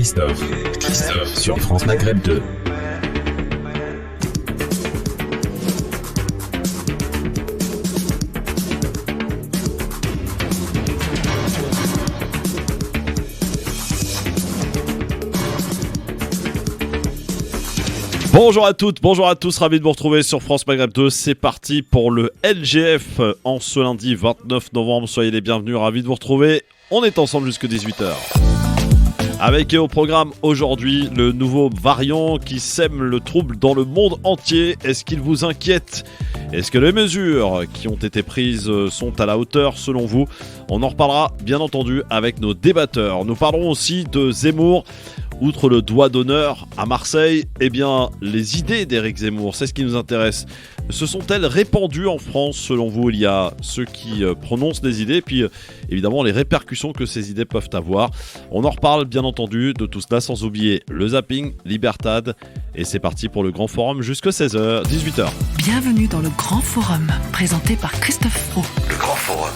Christophe sur France Maghreb 2. Bonjour à toutes, bonjour à tous, ravi de vous retrouver sur France Maghreb 2. C'est parti pour le LGF en ce lundi 29 novembre. Soyez les bienvenus, ravi de vous retrouver. On est ensemble jusqu'à 18h. Avec au programme aujourd'hui le nouveau variant qui sème le trouble dans le monde entier. Est-ce qu'il vous inquiète ? Est-ce que les mesures qui ont été prises sont à la hauteur selon vous ? On en reparlera bien entendu avec nos débatteurs. Nous parlerons aussi de Zemmour. Outre le doigt d'honneur à Marseille, eh bien, les idées d'Éric Zemmour, c'est ce qui nous intéresse. Se sont-elles répandues en France selon vous ? Il y a ceux qui prononcent des idées, puis évidemment les répercussions que ces idées peuvent avoir. On en reparle bien entendu de tout cela sans oublier le zapping, Libertad. Et c'est parti pour le Grand Forum jusqu'à 16h, 18h. Bienvenue dans le Grand Forum, présenté par Christophe Pro. Le Grand Forum.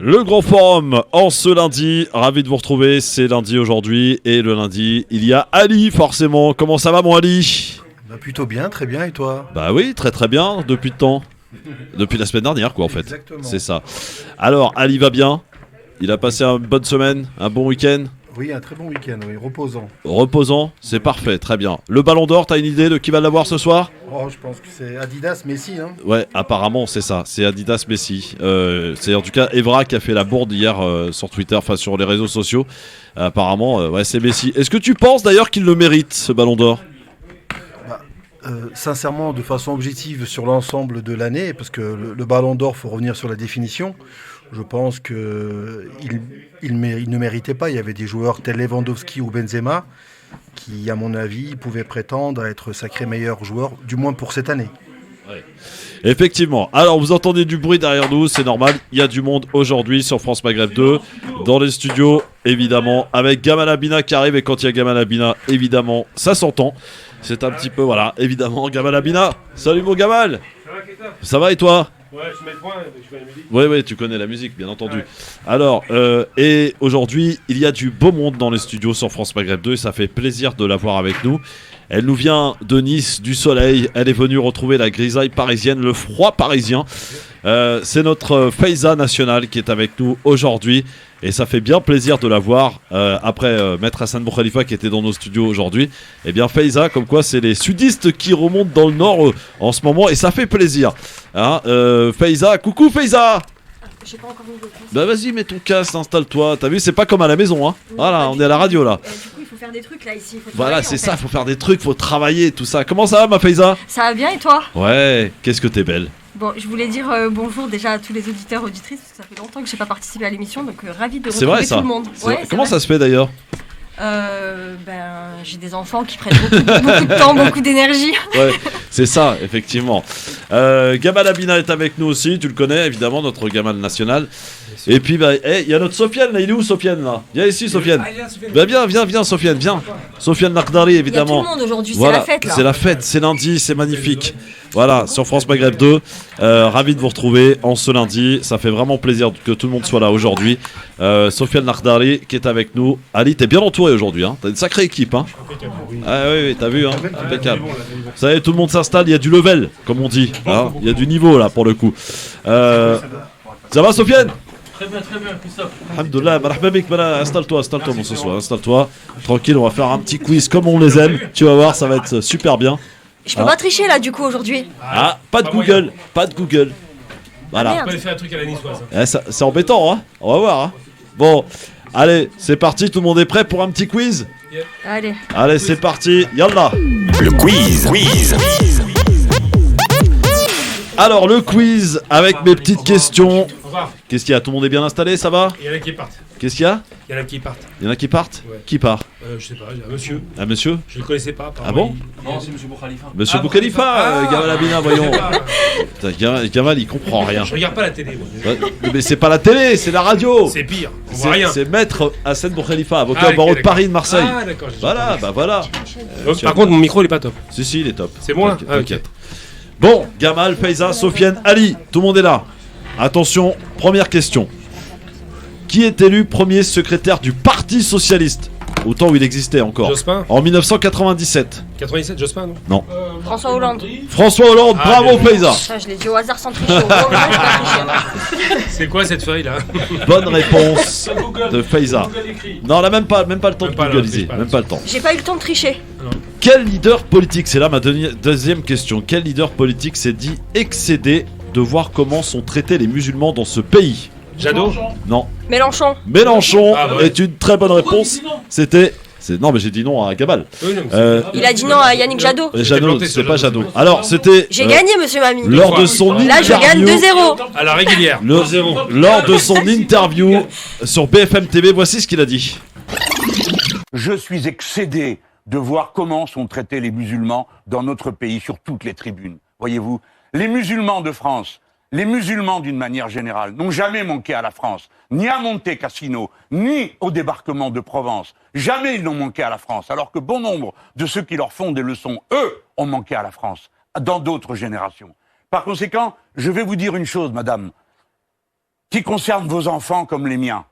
Le Grand Forum en ce lundi, ravi de vous retrouver, c'est lundi aujourd'hui et le lundi il y a Ali forcément. Comment ça va mon Ali ? Bah plutôt bien, très bien, et toi ? Bah oui, très très bien, depuis le temps. Depuis la semaine dernière quoi en fait. Exactement. C'est ça. Alors Ali va bien ? Il a passé une bonne semaine, un bon week-end ? Oui, un très bon week-end, oui, reposant. Reposant, c'est parfait, très bien. Le Ballon d'Or, t'as une idée de qui va l'avoir ce soir ? Oh, je pense que c'est Adidas, Messi, hein. Ouais, apparemment c'est ça, c'est Adidas Messi. C'est en tout cas Evra qui a fait la bourde hier sur Twitter, enfin sur les réseaux sociaux. Apparemment, ouais, c'est Messi. Est-ce que tu penses d'ailleurs qu'il le mérite ce Ballon d'Or ? Sincèrement, de façon objective sur l'ensemble de l'année, parce que le Ballon d'Or, il faut revenir sur la définition. Je pense qu'il ne méritait pas. Il y avait des joueurs tels Lewandowski ou Benzema qui, à mon avis, pouvaient prétendre à être sacrés meilleurs joueurs, du moins pour cette année. Ouais. Effectivement. Alors, vous entendez du bruit derrière nous, c'est normal. Il y a du monde aujourd'hui sur France Maghreb 2, dans les studios, évidemment, avec Gamal Abina qui arrive. Et quand il y a Gamal Abina, évidemment, ça s'entend. C'est un petit peu, voilà, évidemment, Gamal Abina. Salut mon Gamal. Ça va et toi ? Ouais, je mets le point, tu connais la musique. Ouais, tu connais la musique, bien entendu. Ouais. Alors, et aujourd'hui, il y a du beau monde dans les studios sur France Maghreb 2 et ça fait plaisir de la voir avec nous. Elle nous vient de Nice, du soleil. Elle est venue retrouver la grisaille parisienne, le froid parisien. C'est notre Faiza nationale qui est avec nous aujourd'hui. Et ça fait bien plaisir de la voir après Maître Hassan Boukhalifa qui était dans nos studios aujourd'hui. Eh bien Faiza, comme quoi c'est les sudistes qui remontent dans le nord en ce moment et ça fait plaisir. Hein, Faiza, coucou Faiza. J'ai pas encore mis le casque. Bah vas-y, mets ton casque, installe-toi. T'as vu, c'est pas comme à la maison, hein. Oui, voilà, on est à la radio là. Du coup, il faut faire des trucs là ici. Voilà, c'est ça, faut faire des trucs, faut travailler, tout ça. Comment ça va ma Faiza ? Ça va bien et toi ? Ouais, qu'est-ce que t'es belle. Bon, je voulais dire bonjour déjà à tous les auditeurs, auditrices, parce que ça fait longtemps que j'ai pas participé à l'émission, donc ravi de C'est retrouver vrai, ça. tout le monde. Ouais, Comment ça se fait d'ailleurs ? J'ai des enfants qui prennent beaucoup de temps, beaucoup d'énergie. Ouais, c'est ça, effectivement. Gamal Abina est avec nous aussi, tu le connais évidemment, notre Gamal national. Et puis, il y a notre Sofiane là, il est où Sofiane là ? Viens ici Sofiane. Bah viens Sofiane, viens. Sofiane Nardari évidemment. Il y a tout le monde aujourd'hui, Voilà, c'est la fête là. c'est la fête, c'est lundi, c'est magnifique. Voilà, sur France Maghreb 2, ravi de vous retrouver en ce lundi. Ça fait vraiment plaisir que tout le monde soit là aujourd'hui. Sofiane Nardari qui est avec nous. Ali, t'es bien entouré aujourd'hui, hein. T'as une sacrée équipe, hein. Ah oui, t'as vu, hein. Impeccable. Vous savez, tout le monde s'installe, il y a du level, comme on dit. Hein. Il y a du niveau là pour le coup. Ça va Sofiane ? Très bien, Christophe. Alhamdoulilah, installe-toi mon soir, installe-toi. Tranquille, on va faire un petit quiz comme on les aime. Tu vas voir, ça va être super bien. Je peux pas tricher là du coup aujourd'hui. Ah, pas de Google, pas de Google. Voilà. On peut aller faire un truc à la niçoise. C'est embêtant, hein. On va voir. Hein. Bon, allez, c'est parti. Tout le monde est prêt pour un petit quiz ? Allez, c'est parti. Yallah. Le quiz. Alors, le quiz avec mes petites questions. Qu'est-ce qu'il y a ? Tout le monde est bien installé, ça va ? Il y en a qui partent. Qu'est-ce qu'il y a ? Il y en a qui partent. Il y en a qui partent ? Ouais. Qui part ? Je sais pas, j'ai un monsieur. Un monsieur ? Je le connaissais pas. Ah bon ? Non, c'est monsieur Boukhalifa. Monsieur Boukhalifa, Gamal Abina, voyons. Putain, Gamal, il comprend rien. Je regarde pas la télé, moi. Mais c'est pas la télé, c'est la radio. C'est pire, on voit rien. C'est Maître Hassan Boukhalifa, avocat au barreau de Paris et de Marseille. Ah, d'accord. Voilà, bah voilà. Par contre, mon micro, il est pas top. Si, il est top. C'est moi ? T'inquiète. Bon, Gamal, Faiza, Sofiane, Ali, tout le monde est là. Attention, première question. Qui est élu premier secrétaire du Parti Socialiste au temps où il existait encore. Jospin En 1997. 97, Jospin, non? François Hollande. François Hollande, bravo Faiza. Ça, je l'ai dit au hasard sans tricher. Au moment où j'ai pas triché. C'est quoi cette feuille là? Bonne réponse de Faiza. Non, on n'a même pas le temps de Même pas, googliser. non, Même pas le temps. J'ai pas eu le temps de tricher. Quel leader politique, c'est là ma deuxième question, quel leader politique s'est dit excédé de voir comment sont traités les musulmans dans ce pays? Jadot? Non. Mélenchon. Mélenchon Ah, ouais. est une très bonne réponse. Non, mais j'ai dit non à Gabal. Oui, non, mais Il a dit non à Yannick Jadot. Jadot, planté, c'est celui-là, pas c'est Jadot. bon. Alors, c'était J'ai gagné, monsieur Mamie. lors de son Là, je gagne interview. 2-0. à la régulière. Lors de son interview sur BFM TV, voici ce qu'il a dit. Je suis excédé de voir comment sont traités les musulmans dans notre pays, sur toutes les tribunes. Voyez-vous, les musulmans de France, les musulmans d'une manière générale, n'ont jamais manqué à la France, ni à Monte Cassino, ni au débarquement de Provence. Jamais ils n'ont manqué à la France, alors que bon nombre de ceux qui leur font des leçons, eux, ont manqué à la France, dans d'autres générations. Par conséquent, je vais vous dire une chose, madame, qui concerne vos enfants comme les miens.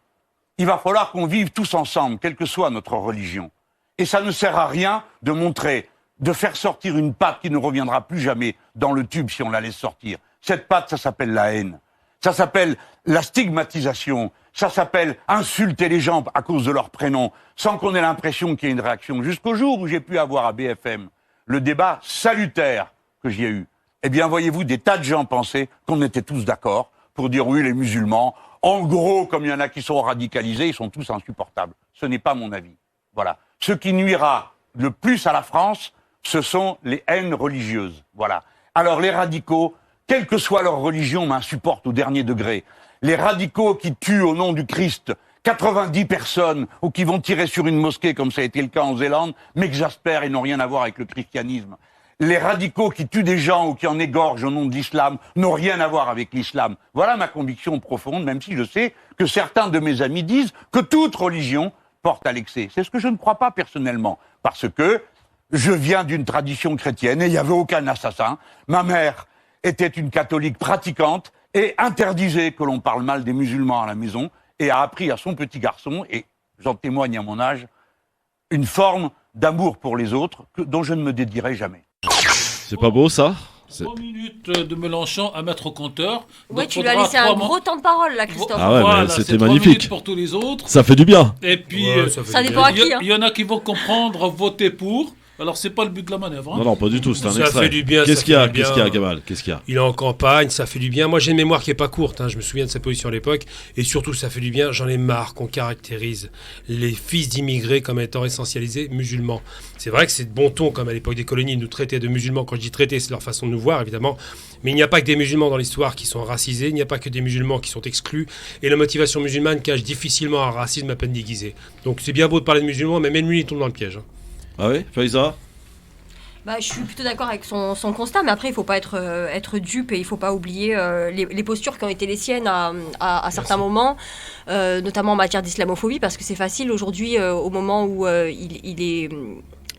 Il va falloir qu'on vive tous ensemble, quelle que soit notre religion. Et ça ne sert à rien de montrer, de faire sortir une patte qui ne reviendra plus jamais dans le tube si on la laisse sortir. Cette patte, ça s'appelle la haine. Ça s'appelle la stigmatisation. Ça s'appelle insulter les gens à cause de leur prénom, sans qu'on ait l'impression qu'il y ait une réaction. Jusqu'au jour où j'ai pu avoir à BFM le débat salutaire que j'y ai eu. Eh bien, voyez-vous, des tas de gens pensaient qu'on était tous d'accord pour dire oui, les musulmans, en gros, comme il y en a qui sont radicalisés, ils sont tous insupportables. Ce n'est pas mon avis. Voilà. Ce qui nuira le plus à la France, ce sont les haines religieuses. Voilà. Alors, les radicaux, quelle que soit leur religion, m'insupportent au dernier degré. Les radicaux qui tuent au nom du Christ 90 personnes ou qui vont tirer sur une mosquée, comme ça a été le cas en Zélande, m'exaspèrent et n'ont rien à voir avec le christianisme. Les radicaux qui tuent des gens ou qui en égorgent au nom de l'islam n'ont rien à voir avec l'islam. Voilà ma conviction profonde, même si je sais que certains de mes amis disent que toute religion porte à l'excès. C'est ce que je ne crois pas personnellement, parce que je viens d'une tradition chrétienne et il n'y avait aucun assassin. Ma mère était une catholique pratiquante et interdisait que l'on parle mal des musulmans à la maison et a appris à son petit garçon, et j'en témoigne à mon âge, une forme d'amour pour les autres dont je ne me dédierai jamais. C'est pas beau ça? 3 minutes de Mélenchon à mettre au compteur. Ouais, Donc, tu lui as faudra laissé un 3 mois. gros temps de parole, là, Christophe. Ah ouais, Voilà, mais c'était c'est 3 magnifique. minutes pour tous les autres. Ça fait du bien. Et puis, Ouais, ça fait Ça du dépend à bien. qui, hein. il y en a qui vont comprendre, voter pour. Alors, c'est pas le but de la manœuvre. Non, non, pas du tout, c'est un Ça extrait. fait du bien, Qu'est-ce ça qu'il y a? fait du bien. Qu'est-ce qu'il y a, Gabal? Qu'est-ce qu'il y a? Il est en campagne, ça fait du bien. Moi, j'ai une mémoire qui est pas courte, hein. Je me souviens de sa position à l'époque. Et surtout, ça fait du bien. J'en ai marre qu'on caractérise les fils d'immigrés comme étant essentialisés musulmans. C'est vrai que c'est de bon ton, comme à l'époque des colonies, de nous traiter de musulmans. Quand je dis traiter, c'est leur façon de nous voir, évidemment. Mais il n'y a pas que des musulmans dans l'histoire qui sont racisés. Il n'y a pas que des musulmans qui sont exclus. Et la motivation musulmane cache difficilement un racisme à peine déguisé. Donc, c'est bien beau de parler de musulmans, mais même lui, il tombe dans le piège, hein. Ah oui, Faiza? Bah, je suis plutôt d'accord avec son constat, mais après, il ne faut pas être dupe et il ne faut pas oublier les postures qui ont été les siennes à certains moments, notamment en matière d'islamophobie, parce que c'est facile aujourd'hui, au moment où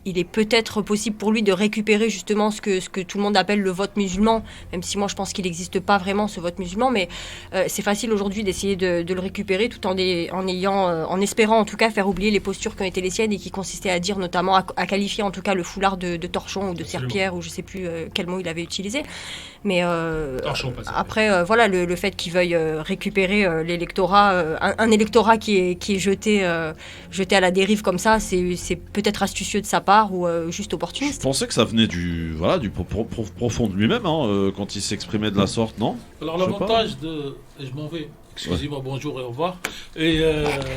il est peut-être possible pour lui de récupérer justement ce que tout le monde appelle le vote musulman, même si moi je pense qu'il n'existe pas vraiment ce vote musulman, mais c'est facile aujourd'hui d'essayer de le récupérer tout en espérant en tout cas faire oublier les postures qui ont été les siennes et qui consistaient à dire notamment, à qualifier en tout cas le foulard de torchon ou de serpillère, ou je ne sais plus quel mot il avait utilisé. Mais Torchon, pas après, voilà, le fait qu'il veuille récupérer l'électorat, un électorat qui est jeté à la dérive comme ça, c'est peut-être astucieux de sa part ou juste Je opportuniste. pensais que ça venait du profond de lui-même, hein, quand il s'exprimait de la sorte, non? Alors, Je sais l'avantage de. Et je m'en vais. Excusez-moi, bonjour et au revoir. Et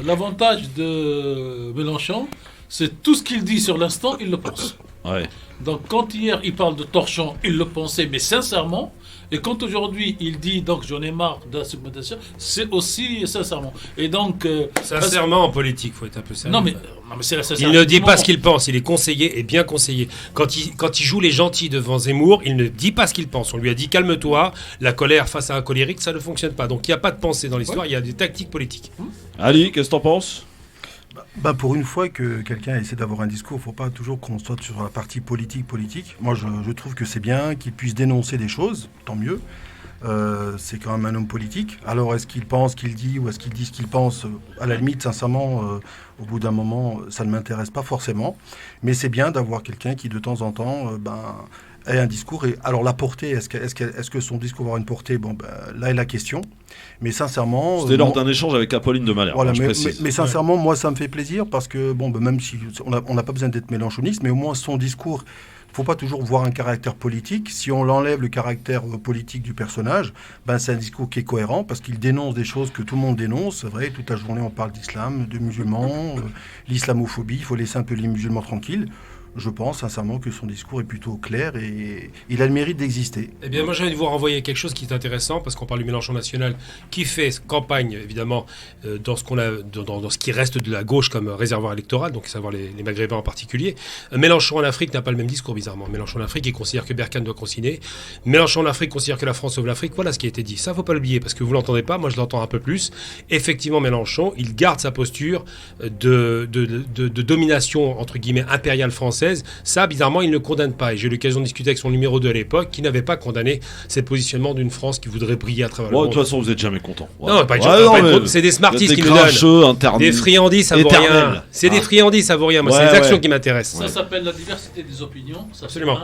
l'avantage de Mélenchon, c'est tout ce qu'il dit sur l'instant, il le pense. Ouais. Donc, quand hier il parle de torchon, il le pensait, mais sincèrement. Et quand aujourd'hui il dit donc j'en ai marre de la segmentation, c'est aussi sincèrement. Et donc. Sincèrement, en politique, il faut être un peu sérieux. Non, mais c'est la Il sincérité. ne dit pas ce qu'il pense, il est conseillé et bien conseillé. Quand il joue les gentils devant Zemmour, il ne dit pas ce qu'il pense. On lui a dit calme-toi, la colère face à un colérique, ça ne fonctionne pas. Donc il n'y a pas de pensée dans l'histoire, il y a des tactiques politiques. Ali, qu'est-ce que t'en penses? Pour une fois que quelqu'un essaie d'avoir un discours, il ne faut pas toujours qu'on soit sur la partie politique. Moi, je trouve que c'est bien qu'il puisse dénoncer des choses, tant mieux. C'est quand même un homme politique. Alors, est-ce qu'il pense ce qu'il dit ou est-ce qu'il dit ce qu'il pense? À la limite, sincèrement, au bout d'un moment, ça ne m'intéresse pas forcément. Mais c'est bien d'avoir quelqu'un qui, de temps en temps, ait un discours. Et alors, la portée, est-ce que son discours va avoir une portée? Là est la question. Mais sincèrement... C'était lors d'un échange avec Apolline de Malherbe, voilà, je précise. Mais sincèrement, moi, ça me fait plaisir parce que, même si on n'a pas besoin d'être mélenchoniste, mais au moins son discours... Il ne faut pas toujours voir un caractère politique. Si on l'enlève le caractère politique du personnage, c'est un discours qui est cohérent parce qu'il dénonce des choses que tout le monde dénonce. C'est vrai, toute la journée on parle d'islam, de musulmans, l'islamophobie, il faut laisser un peu les musulmans tranquilles. Je pense sincèrement que son discours est plutôt clair et il a le mérite d'exister. Eh bien, moi, j'ai envie de vous renvoyer quelque chose qui est intéressant, parce qu'on parle du Mélenchon national, qui fait campagne, évidemment, dans ce qui reste de la gauche comme réservoir électoral, donc à savoir les Maghrébins en particulier. Mélenchon en Afrique n'a pas le même discours, bizarrement. Mélenchon en Afrique, il considère que Berkane doit consigner. Mélenchon en Afrique considère que la France sauve l'Afrique. Voilà ce qui a été dit. Ça, faut pas l'oublier, parce que vous l'entendez pas, moi je l'entends un peu plus. Effectivement, Mélenchon, il garde sa posture de domination, entre guillemets, impériale française. Ça, bizarrement, il ne condamne pas. Et j'ai eu l'occasion de discuter avec son numéro 2 à l'époque, qui n'avait pas condamné ce positionnement d'une France qui voudrait briller à travers le monde. De toute façon, vous n'êtes jamais content. Non, pas jamais. C'est des smarties qui nous donnent. Des friandises, ça vaut rien. C'est des friandises, ça vaut rien. Moi, c'est les actions qui m'intéressent. Ça s'appelle la diversité des opinions. Ça, absolument.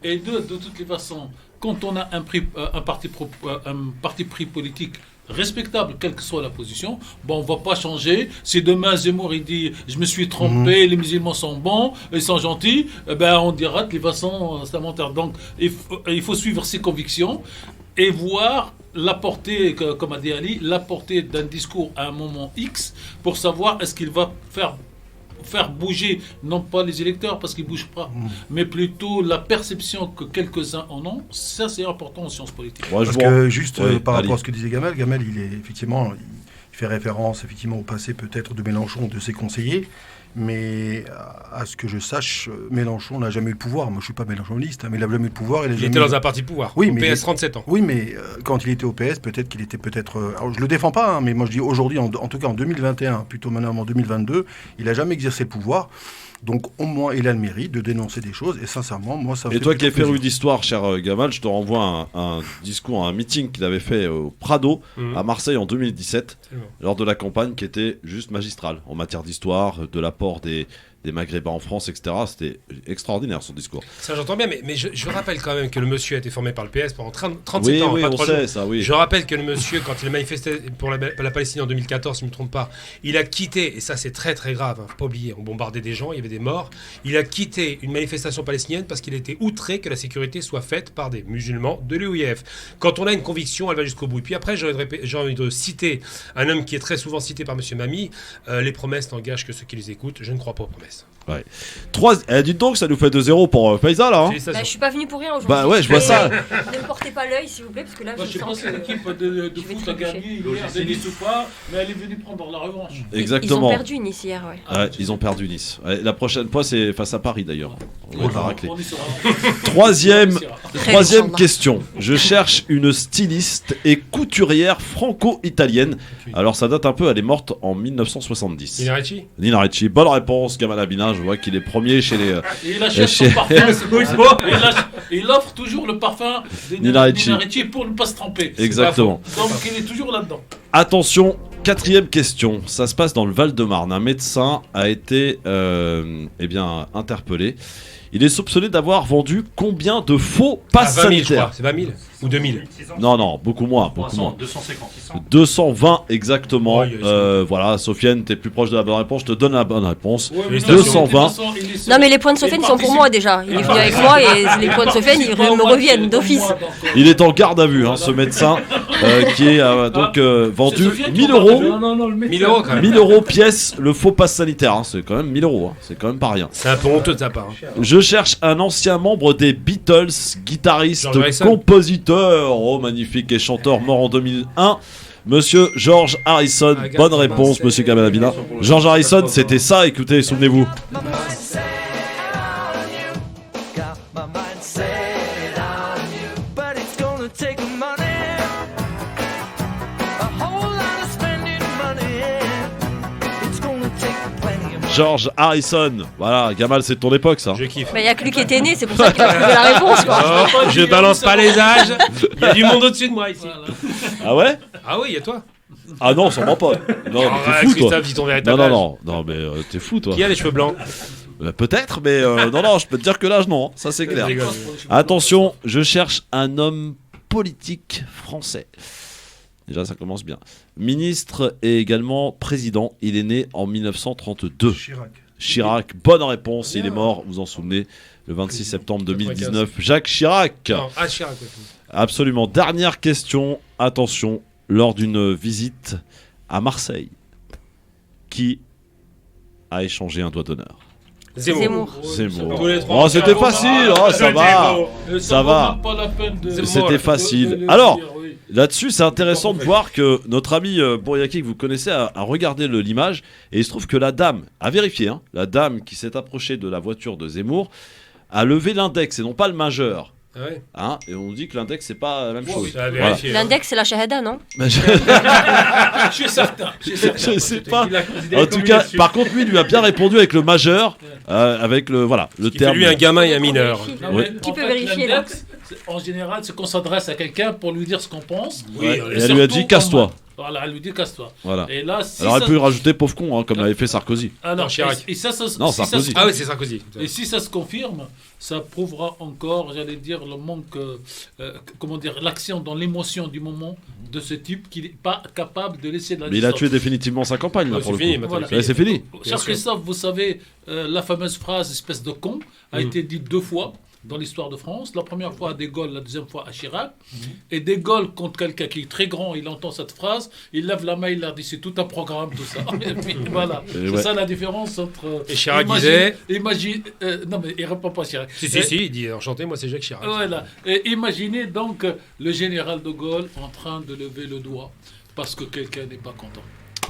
Et de toutes les façons, quand on a un parti pris politique respectable, quelle que soit la position, on ne va pas changer. Si demain Zemmour il dit je me suis trompé, les musulmans sont bons, ils sont gentils, on dira de toute façon c'est un menteur. Donc il faut suivre ses convictions et voir la portée, comme a dit Ali, la portée d'un discours à un moment X pour savoir est-ce qu'il va faire bouger, non pas les électeurs parce qu'ils ne bougent pas, mais plutôt la perception que quelques-uns en ont. Ça, c'est important en sciences politiques. Parce que juste par rapport à ce que disait Gamel, il est effectivement, il fait référence effectivement au passé peut-être de Mélenchon, de ses conseillers, mais à ce que je sache, Mélenchon n'a jamais eu le pouvoir. Moi, je ne suis pas mélenchoniste, mais il n'a jamais eu le pouvoir. Il était dans un parti de pouvoir, oui, au PS 37 ans. Oui, mais quand il était au PS, peut-être qu'il était alors, je ne le défends pas, mais moi je dis aujourd'hui, en tout cas en 2021, plutôt maintenant en 2022, il n'a jamais exercé le pouvoir. Donc au moins, il a le mérite de dénoncer des choses. Et sincèrement, moi, ça me fait Et toi qui es féru plaisir. d'histoire, cher Gamal, je te renvoie un discours, un meeting qu'il avait fait au Prado, à Marseille en 2017, lors de la campagne qui était juste magistrale en matière d'histoire, de l'apport des Maghrébins en France, etc. C'était extraordinaire son discours. Ça j'entends bien, mais je rappelle quand même que le monsieur a été formé par le PS pendant 37 ans. Oui, pas on 3 sait jours. ça, oui. Je rappelle que le monsieur, quand il a manifesté pour la Palestine en 2014, si je ne me trompe pas, il a quitté, et ça c'est très très grave, faut pas oublier, on bombardait des gens, il y avait des morts, il a quitté une manifestation palestinienne parce qu'il était outré que la sécurité soit faite par des musulmans de l'UIF. Quand on a une conviction, elle va jusqu'au bout. Et puis après, j'ai envie de citer un homme qui est très souvent cité par monsieur Mamie, les promesses n'engagent que ceux qui les écoutent. Je ne crois pas aux promesses. Ouais. Dites donc, ça nous fait 2-0 pour Faisal là. Je suis pas venu pour rien aujourd'hui. Ouais, je vois ça. Ne me portez pas l'œil s'il vous plaît, parce que là je sais pas si l'équipe de foot a gagné hier, Nice ou pas, mais elle est venue prendre la revanche. Exactement. Ils ont perdu Nice hier, ouais. Ils ont perdu Nice. La prochaine fois, c'est face à Paris d'ailleurs. On va racler. On y sera. Troisième question. Je cherche une styliste et couturière franco-italienne. Alors ça date un peu, elle est morte en 1970. Nina Ricci. Bonne réponse, Gamal Abina. Je vois qu'il est premier chez les. Il achète son parfum. Il offre toujours le parfum de Nina Ricci pour ne pas se tromper. Exactement. Donc il est toujours là-dedans. Attention, quatrième question. Ça se passe dans le Val-de-Marne. Un médecin a été interpellé. Il est soupçonné d'avoir vendu combien de faux passes sanitaires? C'est 20 000 ou 2000? Non, beaucoup moins. 250. 220 exactement. Voilà, Sofiane, t'es plus proche de la bonne réponse. Je te donne la bonne réponse. 220. Non, mais les points de Sofiane sont pour moi déjà. Il est venu avec moi et les points de Sofiane, ils me reviennent d'office. Il est en garde à vue, ce médecin, qui est vendu 1000 euros. 1000 euros quand même. 1000 euros pièce le faux pass sanitaire. C'est quand même 1000 euros. C'est quand même pas rien. C'est un peu honteux de sa part. Je cherche un ancien membre des Beatles, guitariste, compositeur, magnifique et chanteur mort en 2001. Monsieur George Harrison. Bonne réponse, monsieur Gamal. George Harrison, c'était ça, écoutez, souvenez-vous. George Harrison. Voilà, Gamal, c'est de ton époque, ça. Je kiffe. Bah, il y a que lui qui était né, c'est pour ça qu'il a trouvé la réponse, quoi. Oh, je balance pas les âges. Il y a du monde au-dessus de moi ici. Ah ouais? Ah oui, il y a toi. Ah non, sûrement pas. Non, mais Ah, t'es fou, toi. Christophe, dis ton véritable âge. Non, mais t'es fou, toi. Qui a les cheveux blancs? Peut-être, mais non, je peux te dire que l'âge, non, ça c'est clair. Je rigole. Attention, je cherche un homme politique français. Déjà, ça commence bien. Ministre et également président. Il est né en 1932. Chirac, bonne réponse. Il est mort, vous en souvenez, le 26 septembre 2019. Jacques Chirac. Non, Chirac. Ouais. Absolument. Dernière question. Attention, lors d'une visite à Marseille, qui a échangé un doigt d'honneur? Zemmour. Zemmour. Tous les trois. Oh, c'était facile. Oh, ça va. Ça va. Pas la peine de... C'était facile. Alors, là-dessus, c'est intéressant de voir que notre ami Bouriaki, que vous connaissez, a regardé l'image et il se trouve que la dame, a vérifié, hein, la dame qui s'est approchée de la voiture de Zemmour a levé l'index et non pas le majeur. Ah ouais. Hein, et on dit que l'index, c'est pas la même chose. Ça a vérifié. L'index, c'est la shahada, non? Mais je Je suis certain. je sais pas. En tout cas, par contre, lui a bien répondu avec le majeur, avec le Qui fait terme. lui un gamin et un mineur. Non, Oui. mais Qui en peut fait, vérifier, là? l'index, en général, c'est qu'on s'adresse à quelqu'un pour lui dire ce qu'on pense. Oui, Ouais, on et est elle lui a dit surtout casse-toi. comment- Voilà, elle lui dit casse-toi. Voilà. Et là, si Alors elle ça... peut y rajouter pauvre con, hein, comme l'avait fait Sarkozy. Ah non, Non, Chirac. et ça, Non, si ça Sarkozy. se- Ah oui, c'est Sarkozy. Et si ça se confirme, ça prouvera encore, j'allais dire, le manque, comment dire, l'action dans l'émotion du moment de ce type qui n'est pas capable de laisser de la Mais il a distance. tué définitivement sa campagne, là, Ouais, pour c'est le fini, coup. maintenant. Voilà. Ouais, c'est fini. Bien Cher sûr. Christophe, vous savez, la fameuse phrase espèce de con a été dite 2 fois dans l'histoire de France. La première fois à De Gaulle, la deuxième fois à Chirac. Et De Gaulle, contre quelqu'un qui est très grand, il entend cette phrase, il lève la main, il leur dit c'est tout un programme, tout ça. Et puis, voilà. Et C'est ouais. ça la différence entre. Et Chirac disait- non, mais il répond pas Chirac. Si, il dit enchanté, moi c'est Jacques Chirac. Voilà. Et imaginez donc le général de Gaulle en train de lever le doigt parce que quelqu'un n'est pas content.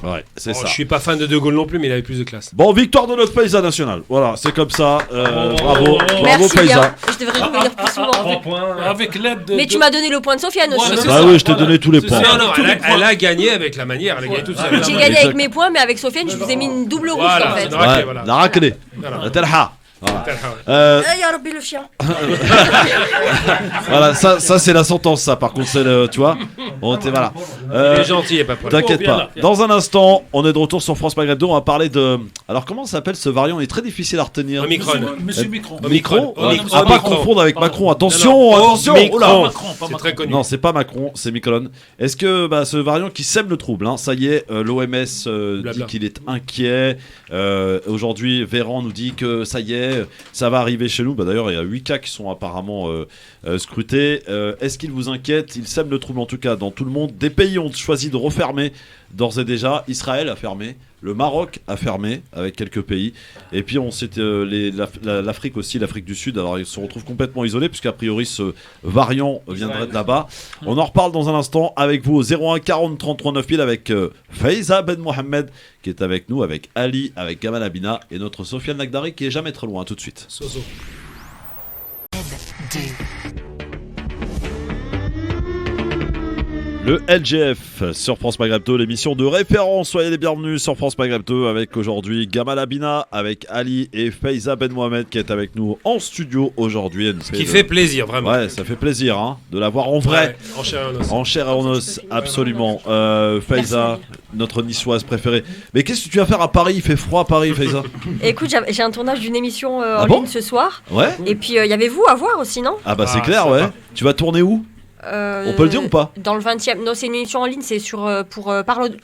Ouais, c'est ça. Je suis pas fan de De Gaulle non plus, mais il avait plus de classe. Bon, victoire de notre paysan national. Voilà, c'est comme ça. Bravo, bravo Merci paysan. bien. Je devrais revenir plus souvent. Avec l'aide de. Mais tu m'as donné le point de Sofiane aussi. Voilà, c'est Bah ça, oui, je t'ai voilà. donné tous les C'est points. ça. Non, non, tous les points. elle a gagné avec la manière, elle a gagné toute seule. J'ai Exact. gagné avec mes points, mais avec Sofiane, je vous ai mis une double rouge Voilà, en fait. c'est vrai. Ouais, voilà. la raclée. Voilà. La telha. Voilà. Eh, ya Rabbi, le chien. Voilà, ça c'est la sentence, ça. Par contre, c'est le, tu vois. Bon, voilà. Il est gentil, il n'y a pas de problème. T'inquiète Viens pas. là, viens. Dans un instant, on est de retour sur France Maghreb 2. On va parler de. Alors, comment s'appelle ce variant? Il est très difficile à retenir. Omicron. Monsieur Micron. Micron. Omicron. À pas Omicron. confondre avec Pardon. Macron. Attention, Non, non. attention. Omicron. Oula. Macron, pas C'est Macron. très connu. Non, c'est pas Macron, c'est Micron. Est-ce que ce variant qui sème le trouble, hein, ça y est, l'OMS dit Blabla. qu'il est inquiet. Aujourd'hui, Véran nous dit que ça y est, ça va arriver chez nous. Bah, d'ailleurs, il y a 8 cas qui sont apparemment scrutés. Est-ce qu'il vous inquiète? Il sème le trouble en tout cas dans tout le monde. Des pays ont choisi de refermer d'ores et déjà. Israël a fermé. Le Maroc a fermé avec quelques pays. Et puis on sait l'Afrique aussi, l'Afrique du Sud. Alors ils se retrouvent complètement isolés puisqu'a priori ce variant viendrait de là-bas. On en reparle dans un instant avec vous au 01 40 33 9000 avec Faiza Ben Mohamed qui est avec nous, avec Ali, avec Gamal Abina et notre Sofiane Nagdari qui est jamais très loin. Tout de suite. Soso. Le LGF sur France Maghreb 2, l'émission de référence. Soyez les bienvenus sur France Maghreb 2 avec aujourd'hui Gamal Abina, avec Ali et Faiza Ben Mohamed qui est avec nous en studio aujourd'hui. Elle nous Ce qui fait plaisir, vraiment. Ouais, ça fait plaisir hein, de la voir en vrai, Ouais, en chair et en os. en chair et en os, absolument. Faiza, Merci. notre niçoise préférée. Mais qu'est-ce que tu vas faire à Paris? Il fait froid à Paris, Faiza. Écoute, j'ai un tournage d'une émission en Ah bon ligne ce soir. Ouais. Et puis, il y avait vous à voir aussi, non? Ah bah c'est Ah, clair, sympa. ouais. Tu vas tourner où? On peut le dire ou pas? Dans le 20e. Non, c'est une émission en ligne, c'est pour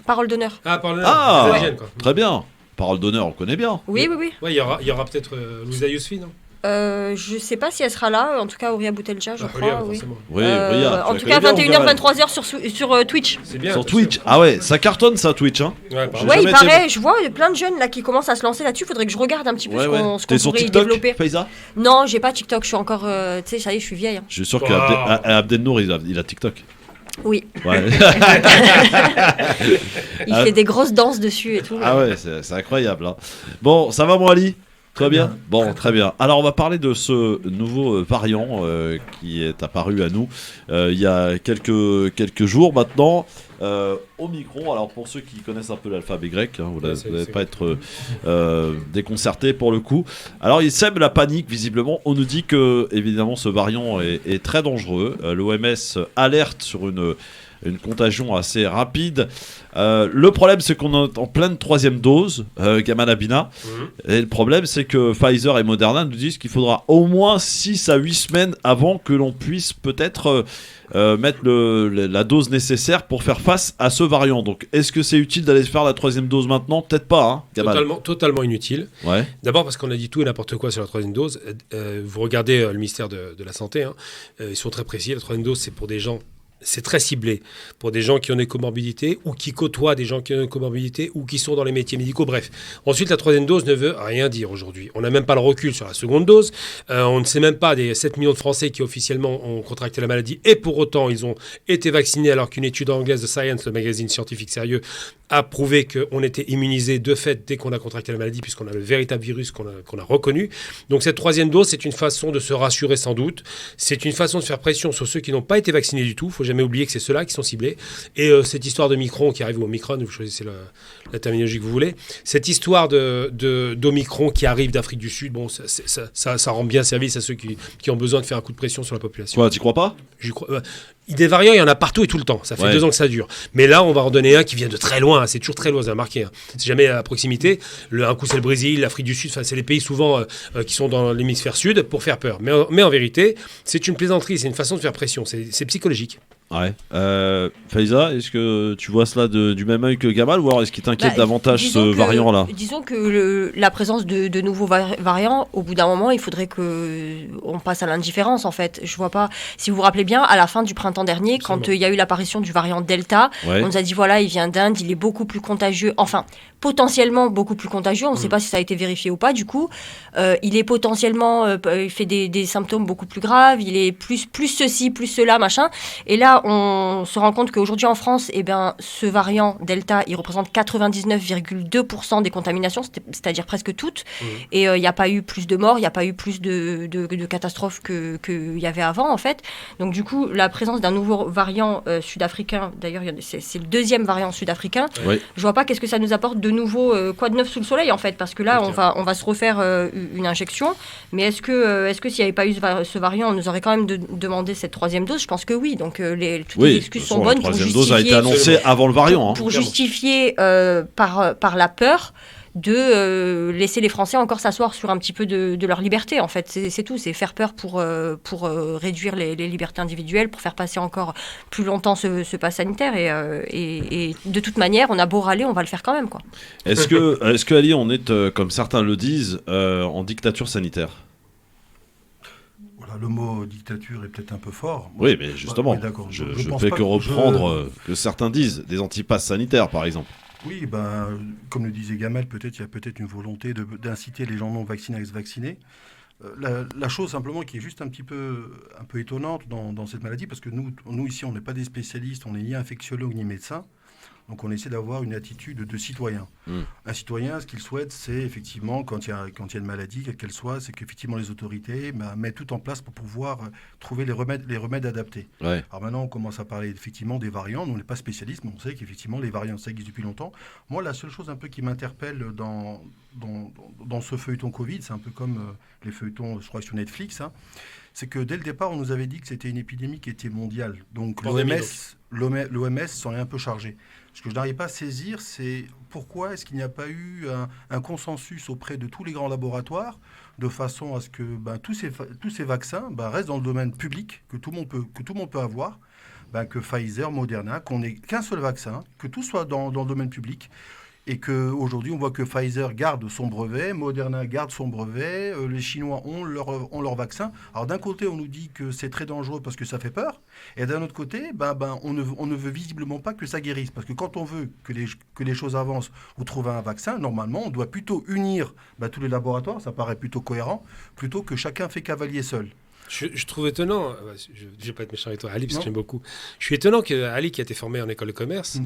Parole d'honneur. Ah, par là. Ah. C'est hygiène, quoi. Très bien. Parole d'honneur, on connaît bien. Oui, oui, oui. Ouais, il y aura peut-être Louisa Yousfi, non? Je sais pas si elle sera là. En tout cas, Auria Boutelja, je Ah, crois. Julia, Oui. forcément. Oui, Ria, En tu tout la cas, connais bien, 21h, Gamal. 23h sur Twitch. C'est bien. Sur bien Twitch. sûr. Ah ouais, ça cartonne ça Twitch hein. Ouais, pardon. J'ai Ouais, il jamais paraît, je vois plein de jeunes là qui commencent à se lancer là-dessus. Faudrait que je regarde un petit peu Ouais, ce ouais. qu'on T'es sur pourrait y TikTok, développer. Faiza? Non, j'ai pas TikTok, je suis encore. Tu sais, ça y est, je suis vieille. Hein. Je suis sûr Wow. qu'Abdel Nour il a TikTok. Oui, Ouais. il Ah. fait des grosses danses dessus et tout. Ah ouais, c'est incroyable. Hein. Bon, ça va mon Ali? Tout va bien ? Bon, très bien. Alors, on va parler de ce nouveau variant qui est apparu à nous il y a quelques jours maintenant. Omicron, alors pour ceux qui connaissent un peu l'alphabet grec, vous n'allez pas être déconcertés pour le coup. Alors il sème la panique visiblement, on nous dit que évidemment ce variant est très dangereux, l'OMS alerte sur une contagion assez rapide. Le problème c'est qu'on est en pleine 3e dose, Gamal Abina, et le problème c'est que Pfizer et Moderna nous disent qu'il faudra au moins 6 à 8 semaines avant que l'on puisse peut-être mettre la dose nécessaire pour faire face à ce variant. Donc est-ce que c'est utile d'aller faire la 3e dose maintenant ? Peut-être pas, hein, Gamal. Totalement inutile. Ouais. D'abord parce qu'on a dit tout et n'importe quoi sur la 3e dose. Vous regardez le ministère de la Santé, hein, ils sont très précis. La 3e dose, c'est pour des gens... C'est très ciblé pour des gens qui ont des comorbidités ou qui côtoient des gens qui ont des comorbidités ou qui sont dans les métiers médicaux. Bref. Ensuite, la 3e dose ne veut rien dire aujourd'hui. On n'a même pas le recul sur la 2e dose. On ne sait même pas des 7 millions de Français qui officiellement ont contracté la maladie et pour autant, ils ont été vaccinés alors qu'une étude anglaise de Science, le magazine scientifique sérieux, a prouvé qu'on était immunisé de fait dès qu'on a contracté la maladie puisqu'on a le véritable virus qu'on a reconnu. Donc cette 3e dose, c'est une façon de se rassurer sans doute. C'est une façon de faire pression sur ceux qui n'ont pas été vaccinés du tout. Il ne faut jamais oublier que c'est ceux-là qui sont ciblés. Et cette histoire de Micron qui arrive, ou Omicron, vous choisissez la terminologie que vous voulez. Cette histoire d'Omicron qui arrive d'Afrique du Sud, bon, ça rend bien service à ceux qui ont besoin de faire un coup de pression sur la population. Quoi, tu crois pas ? J'y crois. Des variants, il y en a partout et tout le temps. Ça fait 2 ans que ça dure. Mais là, on va en donner un qui vient de très loin. C'est toujours très loin, vous avez remarqué. Hein. C'est jamais à proximité. Un coup, c'est le Brésil, l'Afrique du Sud. C'est les pays souvent qui sont dans l'hémisphère sud pour faire peur. Mais en vérité, c'est une plaisanterie. C'est une façon de faire pression. C'est psychologique. Ouais. Faiza, est-ce que tu vois cela du même œil que Gamal ou alors est-ce qu'il t'inquiète davantage ce variant-là ? Disons que la présence de nouveaux variants, au bout d'un moment, il faudrait qu'on passe à l'indifférence en fait. Je vois pas. Si vous vous rappelez bien, à la fin du printemps dernier, quand il y a eu l'apparition du variant Delta, on nous a dit voilà, il vient d'Inde, il est beaucoup plus contagieux. Enfin, potentiellement beaucoup plus contagieux. On ne sait pas si ça a été vérifié ou pas. Du coup, il est potentiellement, il fait des symptômes beaucoup plus graves. Il est plus ceci, plus cela, machin. Et là, on se rend compte qu'aujourd'hui en France, ce variant Delta, il représente 99,2% des contaminations, c'est-à-dire presque toutes. Et il n'y a pas eu plus de morts, il n'y a pas eu plus de catastrophes qu'il y avait avant, en fait. Donc du coup, la présence d'un nouveau variant sud-africain, d'ailleurs, c'est le 2e variant sud-africain, je vois pas qu'est-ce que ça nous apporte de nouveau, quoi de neuf sous le soleil, en fait, parce que là, on va se refaire une injection. Mais est-ce que s'il n'y avait pas eu ce variant, on nous aurait quand même demandé cette 3e dose ? Je pense que oui. Donc toutes les excuses sont bonnes pour justifier. La 3e dose a été annoncée avant le variant. Pour justifier par la peur de laisser les Français encore s'asseoir sur un petit peu de leur liberté. En fait, c'est tout. C'est faire peur pour réduire les libertés individuelles, pour faire passer encore plus longtemps ce pass sanitaire. Et de toute manière, on a beau râler, on va le faire quand même, quoi. Est-ce que Ali, on est, comme certains le disent, en dictature sanitaire ? Le mot dictature est peut-être un peu fort. Oui, mais justement, je fais que reprendre que certains disent, des antipasses sanitaires, par exemple. Oui, comme le disait Gamal, il y a peut-être une volonté d'inciter les gens non vaccinés à se vacciner. La chose simplement qui est juste un peu étonnante dans cette maladie, parce que nous ici, on n'est pas des spécialistes, on n'est ni infectiologues ni médecins. Donc on essaie d'avoir une attitude de citoyen. Un citoyen, ce qu'il souhaite, c'est effectivement, quand il y a une maladie, quelle qu'elle soit, c'est qu'effectivement les autorités mettent tout en place pour pouvoir trouver les remèdes adaptés. Ouais. Alors maintenant, on commence à parler effectivement des variants. Nous, on n'est pas spécialistes, mais on sait qu'effectivement les variants, ça existe depuis longtemps. Moi, la seule chose un peu qui m'interpelle dans ce feuilleton Covid, c'est un peu comme les feuilletons, je crois, sur Netflix, hein, c'est que dès le départ, on nous avait dit que c'était une épidémie qui était mondiale. Donc l'OMS s'en est un peu chargé. Ce que je n'arrive pas à saisir, c'est pourquoi est-ce qu'il n'y a pas eu un consensus auprès de tous les grands laboratoires de façon à ce que tous ces vaccins restent dans le domaine public, que tout le monde peut avoir, que Pfizer, Moderna, qu'on n'ait qu'un seul vaccin, que tout soit dans le domaine public. Et qu'aujourd'hui, on voit que Pfizer garde son brevet, Moderna garde son brevet, les Chinois ont leur vaccin. Alors d'un côté, on nous dit que c'est très dangereux parce que ça fait peur, et d'un autre côté, on ne veut visiblement pas que ça guérisse. Parce que quand on veut que les choses avancent ou trouver un vaccin, normalement, on doit plutôt unir tous les laboratoires, ça paraît plutôt cohérent, plutôt que chacun fait cavalier seul. Je trouve étonnant, je ne vais pas être méchant avec toi, Ali, parce que j'aime beaucoup. Je suis étonnant que Ali, qui a été formé en école de commerce,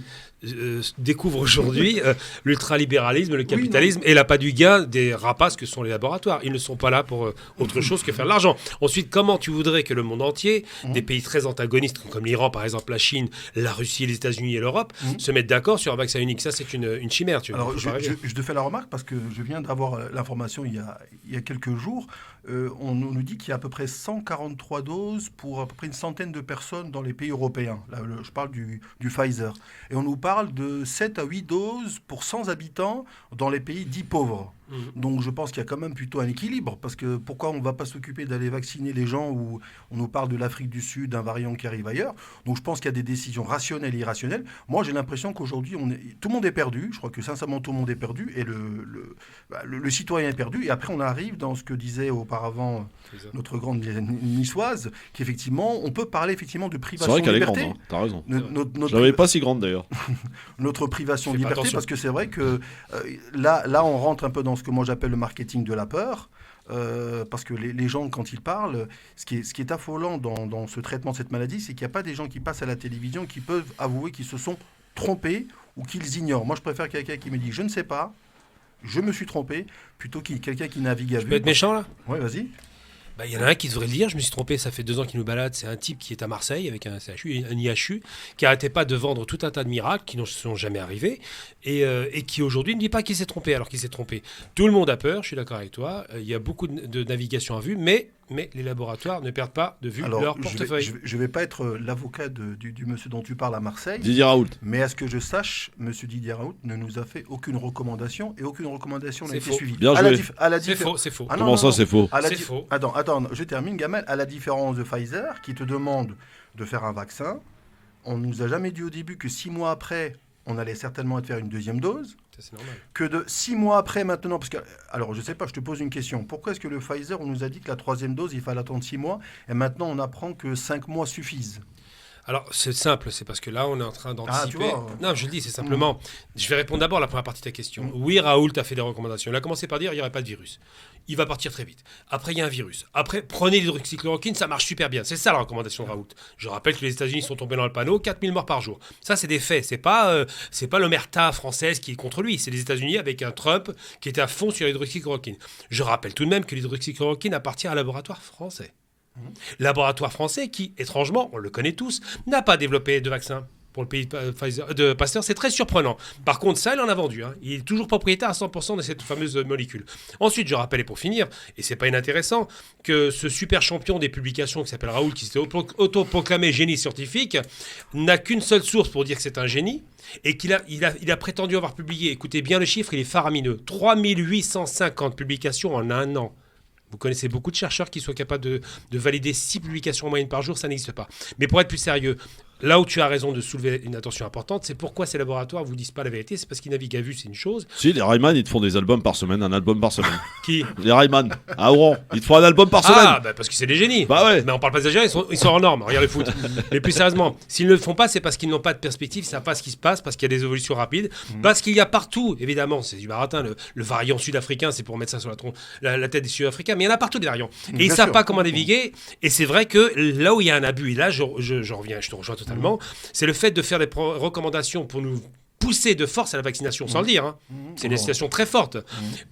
découvre aujourd'hui l'ultralibéralisme, le capitalisme et l'appât du gain des rapaces que sont les laboratoires. Ils ne sont pas là pour autre chose que faire de l'argent. Ensuite, comment tu voudrais que le monde entier, des pays très antagonistes comme l'Iran, par exemple, la Chine, la Russie, les États-Unis et l'Europe, se mettent d'accord sur un vaccin unique? Ça, c'est une chimère. Alors, je te fais la remarque parce que je viens d'avoir l'information il y a quelques jours. On nous dit qu'il y a à peu près 143 doses pour à peu près une centaine de personnes dans les pays européens. Là, je parle du Pfizer. Et on nous parle de 7 à 8 doses pour 100 habitants dans les pays dits pauvres. Donc je pense qu'il y a quand même plutôt un équilibre, parce que pourquoi on ne va pas s'occuper d'aller vacciner les gens où on nous parle de l'Afrique du Sud, d'un variant qui arrive ailleurs. Donc je pense qu'il y a des décisions rationnelles et irrationnelles. Moi j'ai l'impression qu'aujourd'hui tout le monde est perdu, je crois que sincèrement tout le monde est perdu, et le citoyen est perdu, et après on arrive dans ce que disait auparavant notre grande niçoise, qu'effectivement on peut parler effectivement de privation de liberté. C'est vrai qu'elle est grande, hein. T'as raison. Je ne l'avais pas si grande d'ailleurs. Notre privation de liberté, parce que c'est vrai que là on rentre un peu dans ce que moi j'appelle le marketing de la peur, parce que les gens, quand ils parlent, ce qui est affolant dans ce traitement de cette maladie, c'est qu'il n'y a pas des gens qui passent à la télévision qui peuvent avouer qu'ils se sont trompés ou qu'ils ignorent. Moi, je préfère quelqu'un qui me dit « je ne sais pas, je me suis trompé », plutôt que quelqu'un qui navigue à vue. Je peux être méchant, là ? Oui, vas-y. Il y en a un qui devrait le dire, je me suis trompé, ça fait 2 ans qu'il nous balade, c'est un type qui est à Marseille avec un CHU, un IHU, qui n'arrêtait pas de vendre tout un tas de miracles qui ne sont jamais arrivés, et qui aujourd'hui ne dit pas qu'il s'est trompé alors qu'il s'est trompé. Tout le monde a peur, je suis d'accord avec toi, il y a beaucoup de navigation à vue, mais les laboratoires ne perdent pas de vue leur portefeuille. Je ne vais pas être l'avocat du monsieur dont tu parles à Marseille. Didier Raoult. Mais à ce que je sache, monsieur Didier Raoult ne nous a fait aucune recommandation, et aucune recommandation n'a été suivie. Bien joué. C'est faux. Comment ça, c'est faux? C'est faux. Attends, je termine, Gamal. À la différence de Pfizer, qui te demande de faire un vaccin, on ne nous a jamais dit au début que 6 mois après, on allait certainement être faire une deuxième dose. Ça, c'est normal. Que de 6 mois après maintenant, parce que, alors je sais pas, je te pose une question. Pourquoi est-ce que le Pfizer, on nous a dit que la 3e dose, il fallait attendre 6 mois, et maintenant on apprend que 5 mois suffisent? Alors, c'est simple, c'est parce que là, on est en train d'anticiper. Non, je le dis, c'est simplement. Je vais répondre d'abord à la première partie de ta question. Oui, Raoult a fait des recommandations. Il a commencé par dire qu'il n'y aurait pas de virus. Il va partir très vite. Après, il y a un virus. Après, prenez l'hydroxychloroquine, ça marche super bien. C'est ça la recommandation de Raoult. Je rappelle que les États-Unis sont tombés dans le panneau, 4000 morts par jour. Ça, c'est des faits. C'est pas l'omerta française qui est contre lui. C'est les États-Unis avec un Trump qui était à fond sur l'hydroxychloroquine. Je rappelle tout de même que l'hydroxychloroquine appartient à un laboratoire français. Laboratoire français qui, étrangement, on le connaît tous, n'a pas développé de vaccin pour le pays de Pasteur. C'est très surprenant. Par contre, ça, il en a vendu. Il est toujours propriétaire à 100% de cette fameuse molécule. Ensuite, je rappelle, et pour finir, et c'est pas inintéressant, que ce super champion des publications qui s'appelle Raoult, qui s'était autoproclamé génie scientifique, n'a qu'une seule source pour dire que c'est un génie, et qu'il a prétendu avoir publié, écoutez bien le chiffre, il est faramineux, 3850 publications en un an. Vous connaissez beaucoup de chercheurs qui soient capables de valider 6 publications en moyenne par jour, ça n'existe pas. Mais pour être plus sérieux, là où tu as raison de soulever une attention importante, c'est pourquoi ces laboratoires ne vous disent pas la vérité. C'est parce qu'ils naviguent à vue, c'est une chose. Si, les Rayman, ils te font des albums par semaine, un album par semaine. Qui? Les Rayman, à Oran, ils te font un album par semaine. Ah, parce que c'est des génies. Bah ouais. Mais on parle pas des génies, ils sont hors normes. Regarde le foot. Mais plus sérieusement, s'ils ne le font pas, c'est parce qu'ils n'ont pas de perspective, ils ne savent pas ce qui se passe, parce qu'il y a des évolutions rapides, parce qu'il y a partout, évidemment, c'est du baratin, le variant sud-africain, c'est pour mettre ça sur la tête des Sud-Africains, mais il y en a partout des variants. Et ils ne savent pas comment naviguer. Et c'est vrai que là où il y a un abus, et là je reviens, je te rejoins totalement, c'est le fait de faire des recommandations pour nous pousser de force à la vaccination, sans le dire. C'est une situation très forte.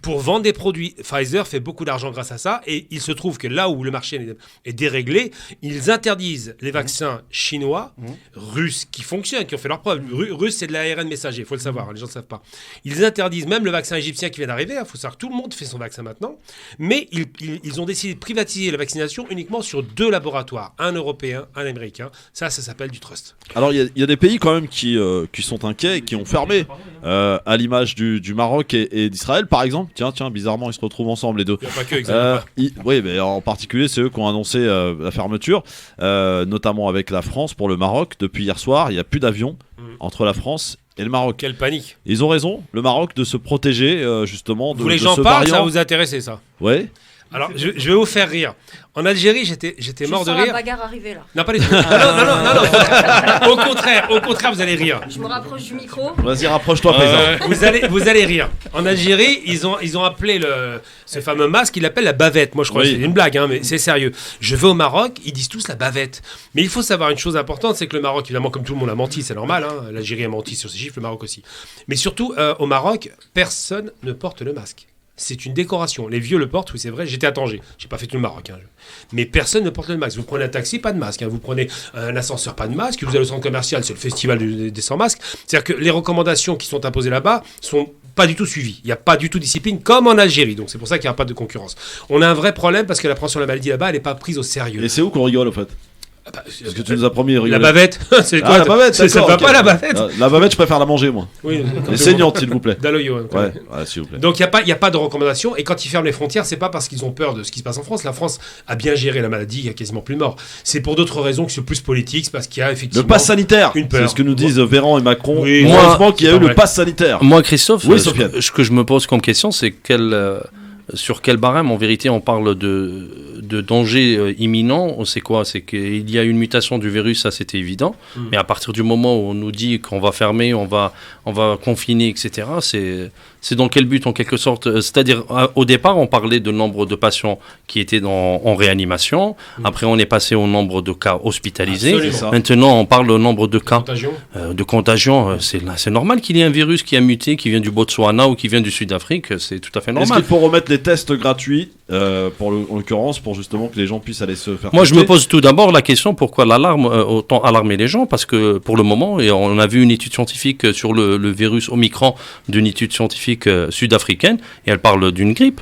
Pour vendre des produits, Pfizer fait beaucoup d'argent grâce à ça, et il se trouve que là où le marché est déréglé, ils interdisent les vaccins chinois, russes, qui fonctionnent, qui ont fait leurs preuves. Russe, c'est de l'ARN messager, il faut le savoir, les gens ne savent pas. Ils interdisent même le vaccin égyptien qui vient d'arriver, il faut savoir que tout le monde fait son vaccin maintenant, mais ils ont décidé de privatiser la vaccination uniquement sur 2 laboratoires, un européen, un américain. Ça s'appelle du trust. Alors, il y a des pays quand même qui sont inquiets, qui ont fermé, à l'image du Maroc et d'Israël, par exemple. Tiens, bizarrement, ils se retrouvent ensemble, les deux. Il n'y a pas que exactement. Oui, mais en particulier, c'est eux qui ont annoncé la fermeture, notamment avec la France pour le Maroc. Depuis hier soir, il n'y a plus d'avion entre la France et le Maroc. Quelle panique. Ils ont raison, le Maroc, de se protéger justement de les ce gens parlent, variant. ça vous a intéressé, ça? Ouais. Alors, je vais vous faire rire. En Algérie, j'étais mort de Je rire. sens la bagarre arriver là. Non, pas du tout. Non. Au contraire, vous allez rire. Je me rapproche du micro. Vas-y, rapproche-toi, paysan. Vous allez rire. En Algérie, ils ont appelé ce fameux masque, ils l'appellent la bavette. Moi, je crois que c'est une blague, hein, mais c'est sérieux. Je vais au Maroc, ils disent tous la bavette. Mais il faut savoir une chose importante, c'est que le Maroc, évidemment, comme tout le monde a menti, c'est normal. Hein, l'Algérie a menti sur ses chiffres, le Maroc aussi. Mais surtout, au Maroc, personne ne porte le masque. C'est une décoration. Les vieux le portent, oui, c'est vrai. J'étais à Tanger. J'ai pas fait tout le Maroc. Hein. Mais personne ne porte le masque. Vous prenez un taxi, pas de masque. Hein. Vous prenez un ascenseur, pas de masque. Vous allez au centre commercial, c'est le festival des sans masques. C'est-à-dire que les recommandations qui sont imposées là-bas sont pas du tout suivies. Il n'y a pas du tout de discipline comme en Algérie. Donc c'est pour ça qu'il n'y a pas de concurrence. On a un vrai problème parce que la prévention de la maladie là-bas, elle n'est pas prise au sérieux. Et c'est où qu'on rigole, en fait? Parce que tu nous as promis de rigoler. La bavette. C'est quoi la bavette, ça va okay. Pas la bavette. La bavette, je préfère la manger, moi. Oui. Les saignantes, s'il vous plaît. D'Aloyo. Ouais, s'il vous plaît. Donc il n'y a pas de recommandation. Et quand ils ferment les frontières, c'est pas parce qu'ils ont peur de ce qui se passe en France. La France a bien géré la maladie, il y a quasiment plus de morts. C'est pour d'autres raisons que c'est plus politique, c'est parce qu'il y a effectivement le pass sanitaire. Une peur. C'est ce que nous disent Véran et Macron. Oui, heureusement qu'il y a eu le pass sanitaire. Moi, Christophe, oui, ce que je me pose comme question, c'est sur quel barème, en vérité, on parle de danger imminent. C'est quoi? C'est qu'il y a une mutation du virus, ça c'était évident. Mais à partir du moment où on nous dit qu'on va fermer, on va confiner, etc., c'est dans quel but, en quelque sorte? C'est-à-dire, au départ, on parlait de nombre de patients qui étaient en réanimation. Après, on est passé au nombre de cas hospitalisés. Absolument. Maintenant, on parle au nombre de cas de contagion. C'est normal qu'il y ait un virus qui a muté, qui vient du Botswana ou qui vient du Sud-Afrique. C'est tout à fait normal. Est-ce qu'il faut remettre les tests gratuits, en l'occurrence, pour justement que les gens puissent aller se faire Moi, tester? je me pose tout d'abord la question pourquoi l'alarme, autant alarmer les gens, parce que pour le moment, et on a vu une étude scientifique sur le virus Omicron d'une étude scientifique sud-africaine, et elle parle d'une grippe.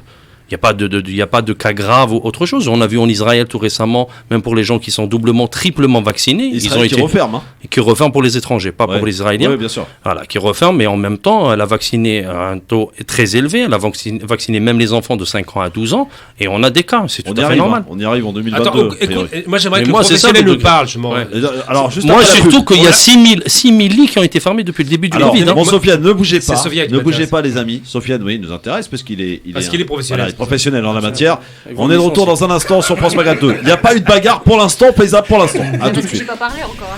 Il n'y a pas de cas grave ou autre chose. On a vu en Israël tout récemment, même pour les gens qui sont doublement, triplement vaccinés. Israël ils ont été referment. Qui referment pour les étrangers, pas pour les Israéliens. Oui, bien sûr. Voilà, qui referment, mais en même temps, elle a vacciné à un taux très élevé. Elle a vacciné même les enfants de 5 ans à 12 ans. Et on a des cas, c'est tout à fait normal. On y arrive en 2022. Attends, écoute, moi j'aimerais que le professionnel nous parle. Alors, juste moi, surtout qu'il y a 6 000 lits qui ont été fermés depuis le début du Covid. Bon, Sofiane, ne bougez pas. Ne bougez pas, les amis. Sofiane, oui, il nous intéresse parce qu'il est professionnel. Professionnel en la matière. On est de retour dans un instant sur France Maghreb 2. Il n'y a pas eu de bagarre pour l'instant, Paysa pour l'instant. À tout de suite. J'ai pas parlé encore.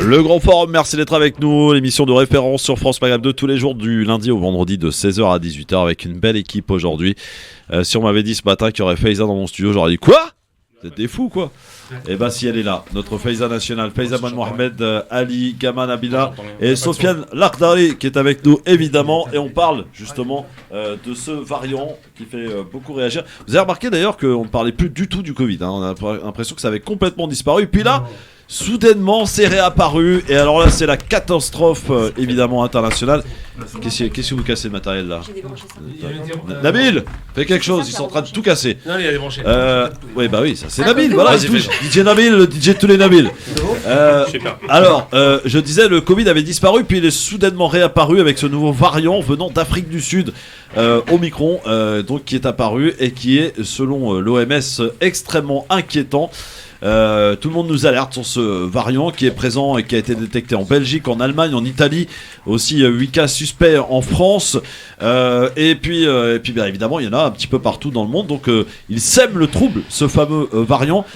Le Grand Forum, merci d'être avec nous. L'émission de référence sur France Maghreb 2 tous les jours du lundi au vendredi de 16h à 18h avec une belle équipe aujourd'hui. Si on m'avait dit ce matin qu'il y aurait Faiza dans mon studio, j'aurais dit quoi? Vous êtes des fous quoi. Et bah si elle est là, notre Faiza nationale, Faiza Ben Mohamed, Ali, Gaman Abila et Sofiane Lakhdari qui est avec nous évidemment. Et on parle justement de ce variant qui fait beaucoup réagir. Vous avez remarqué d'ailleurs qu'on ne parlait plus du tout du Covid, hein. On a l'impression que ça avait complètement disparu. Et puis là, soudainement c'est réapparu. Et alors là c'est la catastrophe évidemment internationale. Qu'est-ce que vous cassez le matériel là? Nabil, fais quelque chose, ils sont en train de tout casser. Non, il y a des branchés. Oui, bah oui, ça c'est Nabil, voilà, DJ Nabil, le DJ de tous les Nabil. Alors, je disais, le Covid avait disparu, puis il est soudainement réapparu avec ce nouveau variant venant d'Afrique du Sud, Omicron, donc qui est apparu et qui est, selon l'OMS, extrêmement inquiétant. Tout le monde nous alerte sur ce variant qui est présent et qui a été détecté en Belgique, en Allemagne, en Italie, aussi 8 cas suspects en France, et puis bien évidemment il y en a un petit peu partout dans le monde, donc il sème le trouble, ce fameux variant.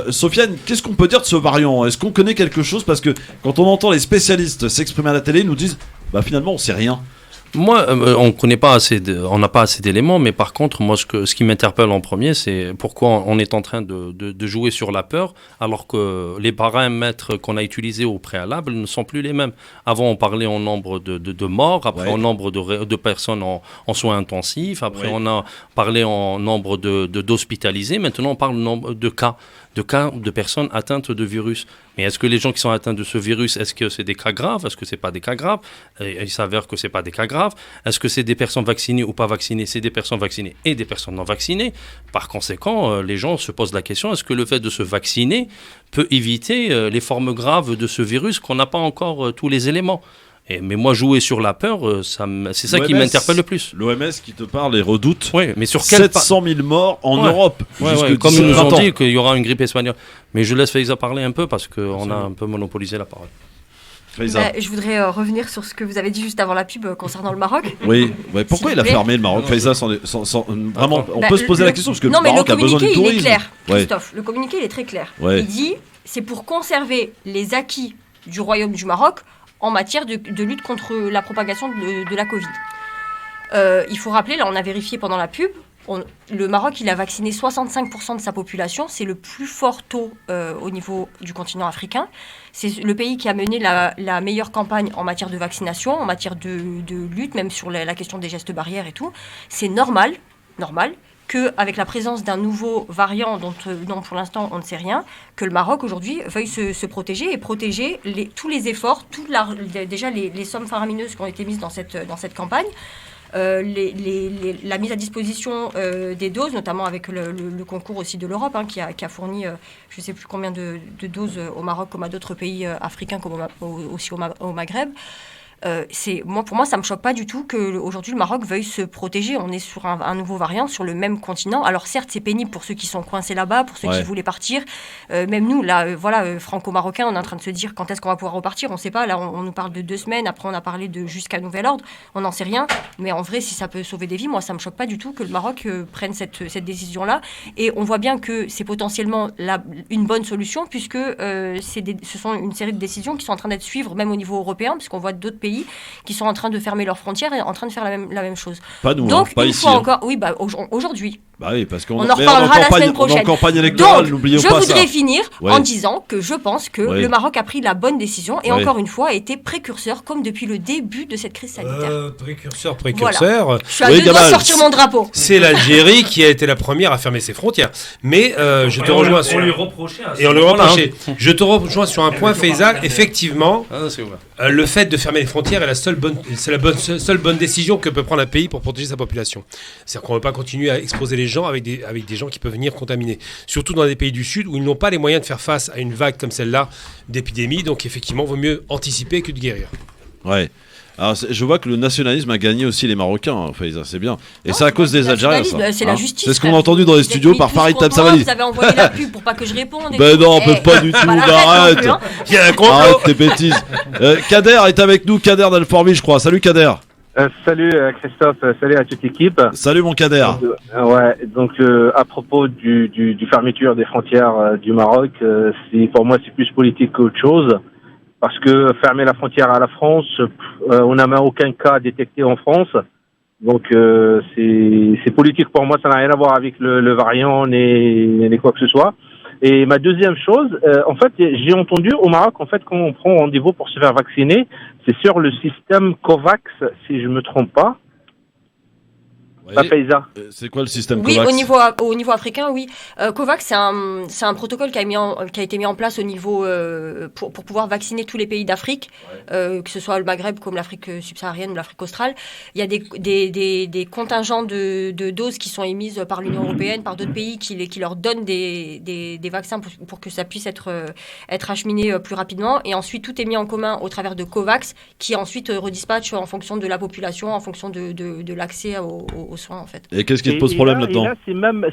Sofiane, qu'est-ce qu'on peut dire de ce variant? Est-ce qu'on connaît quelque chose? Parce que quand on entend les spécialistes s'exprimer à la télé, ils nous disent bah finalement on sait rien. Moi, on n'a pas assez d'éléments, mais par contre, moi, ce qui m'interpelle en premier, c'est pourquoi on est en train de jouer sur la peur, alors que les paramètres qu'on a utilisés au préalable ne sont plus les mêmes. Avant, on parlait en nombre de morts, après en nombre de personnes en soins intensifs, après on a parlé en nombre d'hospitalisés, maintenant on parle nombre de cas de personnes atteintes de virus. Mais est-ce que les gens qui sont atteints de ce virus, est-ce que c'est des cas graves? Est-ce que c'est pas des cas graves? Et il s'avère que c'est pas des cas graves. Est-ce que c'est des personnes vaccinées ou pas vaccinées? C'est des personnes vaccinées et des personnes non vaccinées. Par conséquent, les gens se posent la question, est-ce que le fait de se vacciner peut éviter les formes graves de ce virus qu'on n'a pas encore tous les éléments? Mais moi, jouer sur la peur, c'est ça qui m'interpelle le plus. L'OMS qui te parle et redoute mais sur 700 000 morts en Europe. Comme ils nous ont dit qu'il y aura une grippe espagnole. Mais je laisse Faiza parler un peu parce qu'on a un peu monopolisé la parole. Faiza. Je voudrais revenir sur ce que vous avez dit juste avant la pub concernant le Maroc. Oui, pourquoi S'il il a vous plaît. fermé le Maroc, Faiza, vraiment, on peut se poser la question parce que le Non, mais Maroc a besoin du communiqué, il est tourisme. clair, Ouais. Christophe. Le communiqué, il est très clair. Ouais. Il dit c'est pour conserver les acquis du Royaume du Maroc en matière de lutte contre la propagation de la Covid. Il faut rappeler, là, on a vérifié pendant la pub, le Maroc, il a vacciné 65% de sa population. C'est le plus fort taux au niveau du continent africain. C'est le pays qui a mené la meilleure campagne en matière de vaccination, en matière de lutte, même sur la question des gestes barrières et tout. C'est normal qu'avec la présence d'un nouveau variant dont pour l'instant on ne sait rien, que le Maroc aujourd'hui veuille se protéger et protéger tous les efforts, déjà les sommes faramineuses qui ont été mises dans cette campagne. La mise à disposition des doses, notamment avec le concours aussi de l'Europe, qui a fourni je ne sais plus combien de doses au Maroc comme à d'autres pays africains, comme aussi au Maghreb. Pour moi, ça me choque pas du tout qu'aujourd'hui le Maroc veuille se protéger. On est sur un nouveau variant sur le même continent. Alors certes, c'est pénible pour ceux qui sont coincés là-bas, pour ceux qui voulaient partir. Même nous, là, franco-marocains, on est en train de se dire quand est-ce qu'on va pouvoir repartir. On ne sait pas. Là, on nous parle de 2 semaines. Après, on a parlé de jusqu'à nouvel ordre. On n'en sait rien. Mais en vrai, si ça peut sauver des vies, moi, ça me choque pas du tout que le Maroc prenne cette décision-là. Et on voit bien que c'est potentiellement une bonne solution puisque ce sont une série de décisions qui sont en train d'être suivies même au niveau européen, puisqu'on voit d'autres pays qui sont en train de fermer leurs frontières et en train de faire la même chose. Pas nous, donc, pas une ici. fois encore, oui, aujourd'hui. Bah oui, parce qu'on en reparlera la semaine prochaine. On est en campagne électorale, n'oublions pas ça. Je voudrais finir en disant que je pense que le Maroc a pris la bonne décision et encore une fois a été précurseur comme depuis le début de cette crise sanitaire. Précurseur. Voilà. Je suis à deux doigts de sortir mon drapeau. C'est l'Algérie qui a été la première à fermer ses frontières. Mais je te rejoins sur... On lui reprochait. Et on lui reprochait. Je te rejoins sur un point, Faiza. Effectivement, le fait de fermer les frontières est la seule bonne décision que peut prendre un pays pour protéger sa population. C'est-à-dire qu'on ne veut pas continuer à exposer les gens avec des gens qui peuvent venir contaminer. Surtout dans des pays du Sud où ils n'ont pas les moyens de faire face à une vague comme celle-là d'épidémie. Donc effectivement, il vaut mieux anticiper que de guérir. Ouais. Alors, je vois que le nationalisme a gagné aussi les Marocains, Faiza, c'est bien. Et c'est à cause des Algériens, ça. C'est la justice. C'est ce qu'on a entendu dans les studios par Farid Tabsavali. Vous avez envoyé la pub pour pas que je réponde. Ben non, on peut pas du tout. Arrête. Il y a un complot. Arrête tes bêtises. Kader est avec nous, Kader d'Alfortville, je crois. Salut Kader. Salut Christophe, salut à toute l'équipe. Salut mon Kader. Donc à propos du fermeture des frontières du Maroc, pour moi c'est plus politique qu'autre chose. Parce que fermer la frontière à la France, on n'a même aucun cas détecté en France. Donc c'est politique pour moi, ça n'a rien à voir avec le variant ni quoi que ce soit. Et ma deuxième chose, en fait, j'ai entendu au Maroc, en fait, quand on prend rendez-vous pour se faire vacciner, c'est sur le système COVAX, si je me trompe pas. C'est quoi le système COVAX ? Oui, au niveau africain, oui. COVAX, c'est un protocole qui a été mis en place au niveau pour pouvoir vacciner tous les pays d'Afrique, que ce soit le Maghreb comme l'Afrique subsaharienne ou l'Afrique australe. Il y a des contingents de doses qui sont émises par l'Union européenne, par d'autres pays qui leur donnent des vaccins pour que ça puisse être acheminé plus rapidement. Et ensuite, tout est mis en commun au travers de COVAX, qui ensuite redispatche en fonction de la population, en fonction de l'accès aux soins, en fait. Et qu'est-ce qui te pose problème là-dedans ? Et là,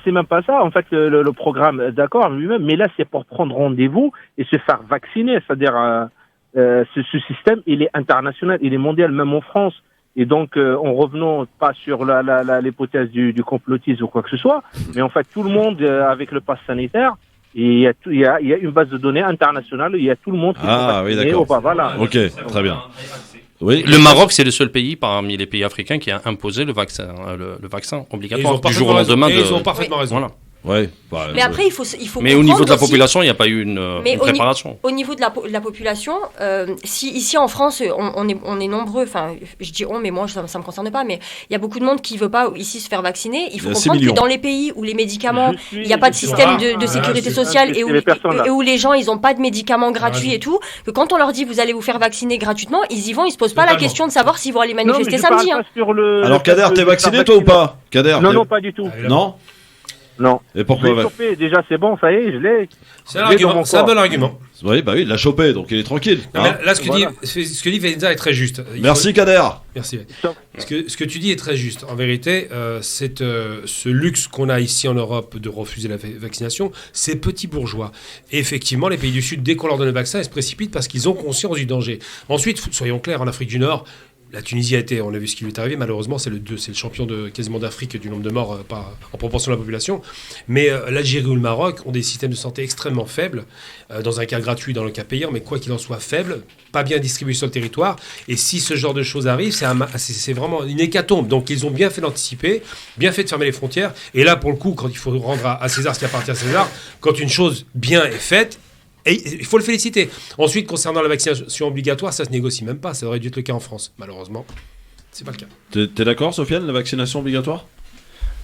c'est même pas ça, en fait, le programme, d'accord, lui-même, mais là, c'est pour prendre rendez-vous et se faire vacciner. C'est-à-dire, ce système, il est international, il est mondial, même en France. Et donc, en revenant pas sur l'hypothèse du complotisme ou quoi que ce soit, mais en fait, tout le monde, avec le pass sanitaire, il y a une base de données internationale, il y a tout le monde qui oui, d'accord. Voilà. Ok, très bien. Oui. Le Maroc, c'est le seul pays parmi les pays africains qui a imposé le vaccin obligatoire du jour au lendemain. Ils ont parfaitement raison. Voilà. Ouais, mais après, il faut mais au niveau de la population, il n'y a pas eu une préparation. Au niveau de la population, si ici en France, on est nombreux, enfin, je dis on, mais moi, ça ne me concerne pas, mais il y a beaucoup de monde qui ne veut pas ici se faire vacciner. Il faut comprendre que dans les pays où les médicaments, il n'y a pas de système de sécurité sociale et où les gens, ils n'ont pas de médicaments gratuits et tout, que quand on leur dit vous allez vous faire vacciner gratuitement, ils y vont, ils ne se posent pas la question de savoir s'ils vont aller manifester samedi. Alors Kader, t'es vacciné toi ou pas ? Kader, non, pas du tout. Non ? Non. Et Je pourquoi l'ai chopé, déjà c'est bon, ça y est, je l'ai. C'est un argument, c'est un bon argument. Oui, bah oui, il l'a chopé, donc il est tranquille. Non, hein. mais là, ce que Voilà. dit Fenza est très juste. Merci Kader. Merci. Ce que tu dis est très juste. En vérité, ce luxe qu'on a ici en Europe de refuser la vaccination, c'est petits bourgeois. Et effectivement, les pays du Sud, dès qu'on leur donne le vaccin, ils se précipitent parce qu'ils ont conscience du danger. Ensuite, soyons clairs, en Afrique du Nord, la Tunisie on a vu ce qui lui est arrivé, malheureusement c'est le champion quasiment d'Afrique du nombre de morts en proportion de la population, mais l'Algérie ou le Maroc ont des systèmes de santé extrêmement faibles, dans un cas gratuit, dans le cas payant, mais quoi qu'il en soit faible, pas bien distribué sur le territoire, et si ce genre de choses arrive, c'est vraiment une hécatombe, donc ils ont bien fait d'anticiper, bien fait de fermer les frontières, et là pour le coup, quand il faut rendre à César ce qui appartient à César, quand une chose bien est faite, et il faut le féliciter. Ensuite, concernant la vaccination obligatoire, ça se négocie même pas. Ça aurait dû être le cas en France. Malheureusement, c'est pas le cas. T'es d'accord, Sofiane, la vaccination obligatoire ?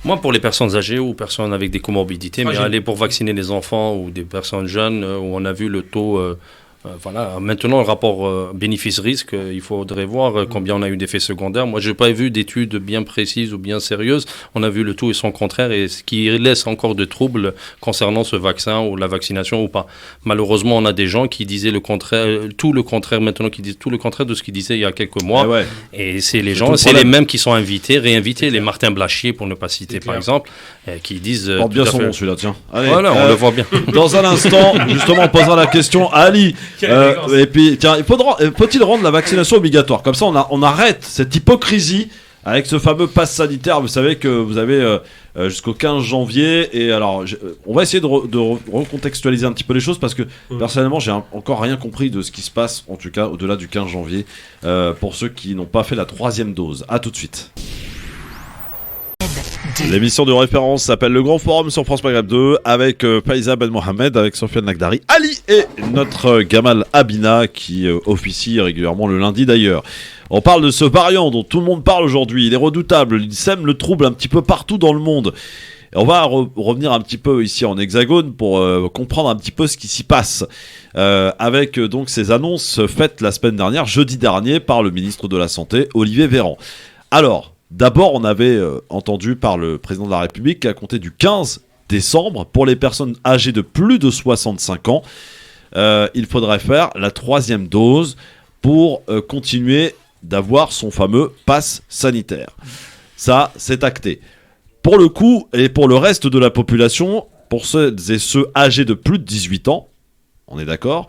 Moi, pour les personnes âgées ou personnes avec des comorbidités, mais aller pour vacciner les enfants ou des personnes jeunes, où on a vu le taux... voilà. Maintenant, le rapport bénéfice-risque, il faudrait voir combien on a eu d'effets secondaires. Moi, je n'ai pas vu d'études bien précises ou bien sérieuses. On a vu le tout et son contraire, et ce qui laisse encore de troubles concernant ce vaccin ou la vaccination ou pas. Malheureusement, on a des gens qui disaient le contraire, tout le contraire maintenant, qui disent tout le contraire de ce qu'ils disaient il y a quelques mois. Ouais. Et c'est les gens, c'est les mêmes qui sont invités, réinvités, les Martin Blachier, pour ne pas citer par exemple, qui disent... Porte bien son nom celui-là, tiens. Allez, voilà, on le voit bien. Dans un instant, justement, on posera la question à Ali. Et puis, tiens, faut-il rendre la vaccination obligatoire ? Comme ça, on arrête cette hypocrisie avec ce fameux pass sanitaire. Vous savez que vous avez jusqu'au 15 janvier. Et alors, on va essayer de recontextualiser un petit peu les choses parce que personnellement, j'ai encore rien compris de ce qui se passe, en tout cas au-delà du 15 janvier, pour ceux qui n'ont pas fait la 3e dose. À tout de suite. L'émission de référence s'appelle Le Grand Forum sur France Maghreb 2 avec Faiza Ben Mohamed, avec Sofiane Nagdari, Ali et notre Gamal Abina qui officie régulièrement le lundi d'ailleurs. On parle de ce variant dont tout le monde parle aujourd'hui. Il est redoutable, il sème le trouble un petit peu partout dans le monde. Et on va revenir un petit peu ici en Hexagone pour comprendre un petit peu ce qui s'y passe avec donc ces annonces faites la semaine dernière, jeudi dernier, par le ministre de la Santé, Olivier Véran. Alors, d'abord, on avait entendu par le président de la République qu'à compter du 15 décembre, pour les personnes âgées de plus de 65 ans, il faudrait faire la 3e dose pour continuer d'avoir son fameux pass sanitaire. Ça, c'est acté. Pour le coup, et pour le reste de la population, pour ceux et ceux âgés de plus de 18 ans, on est d'accord,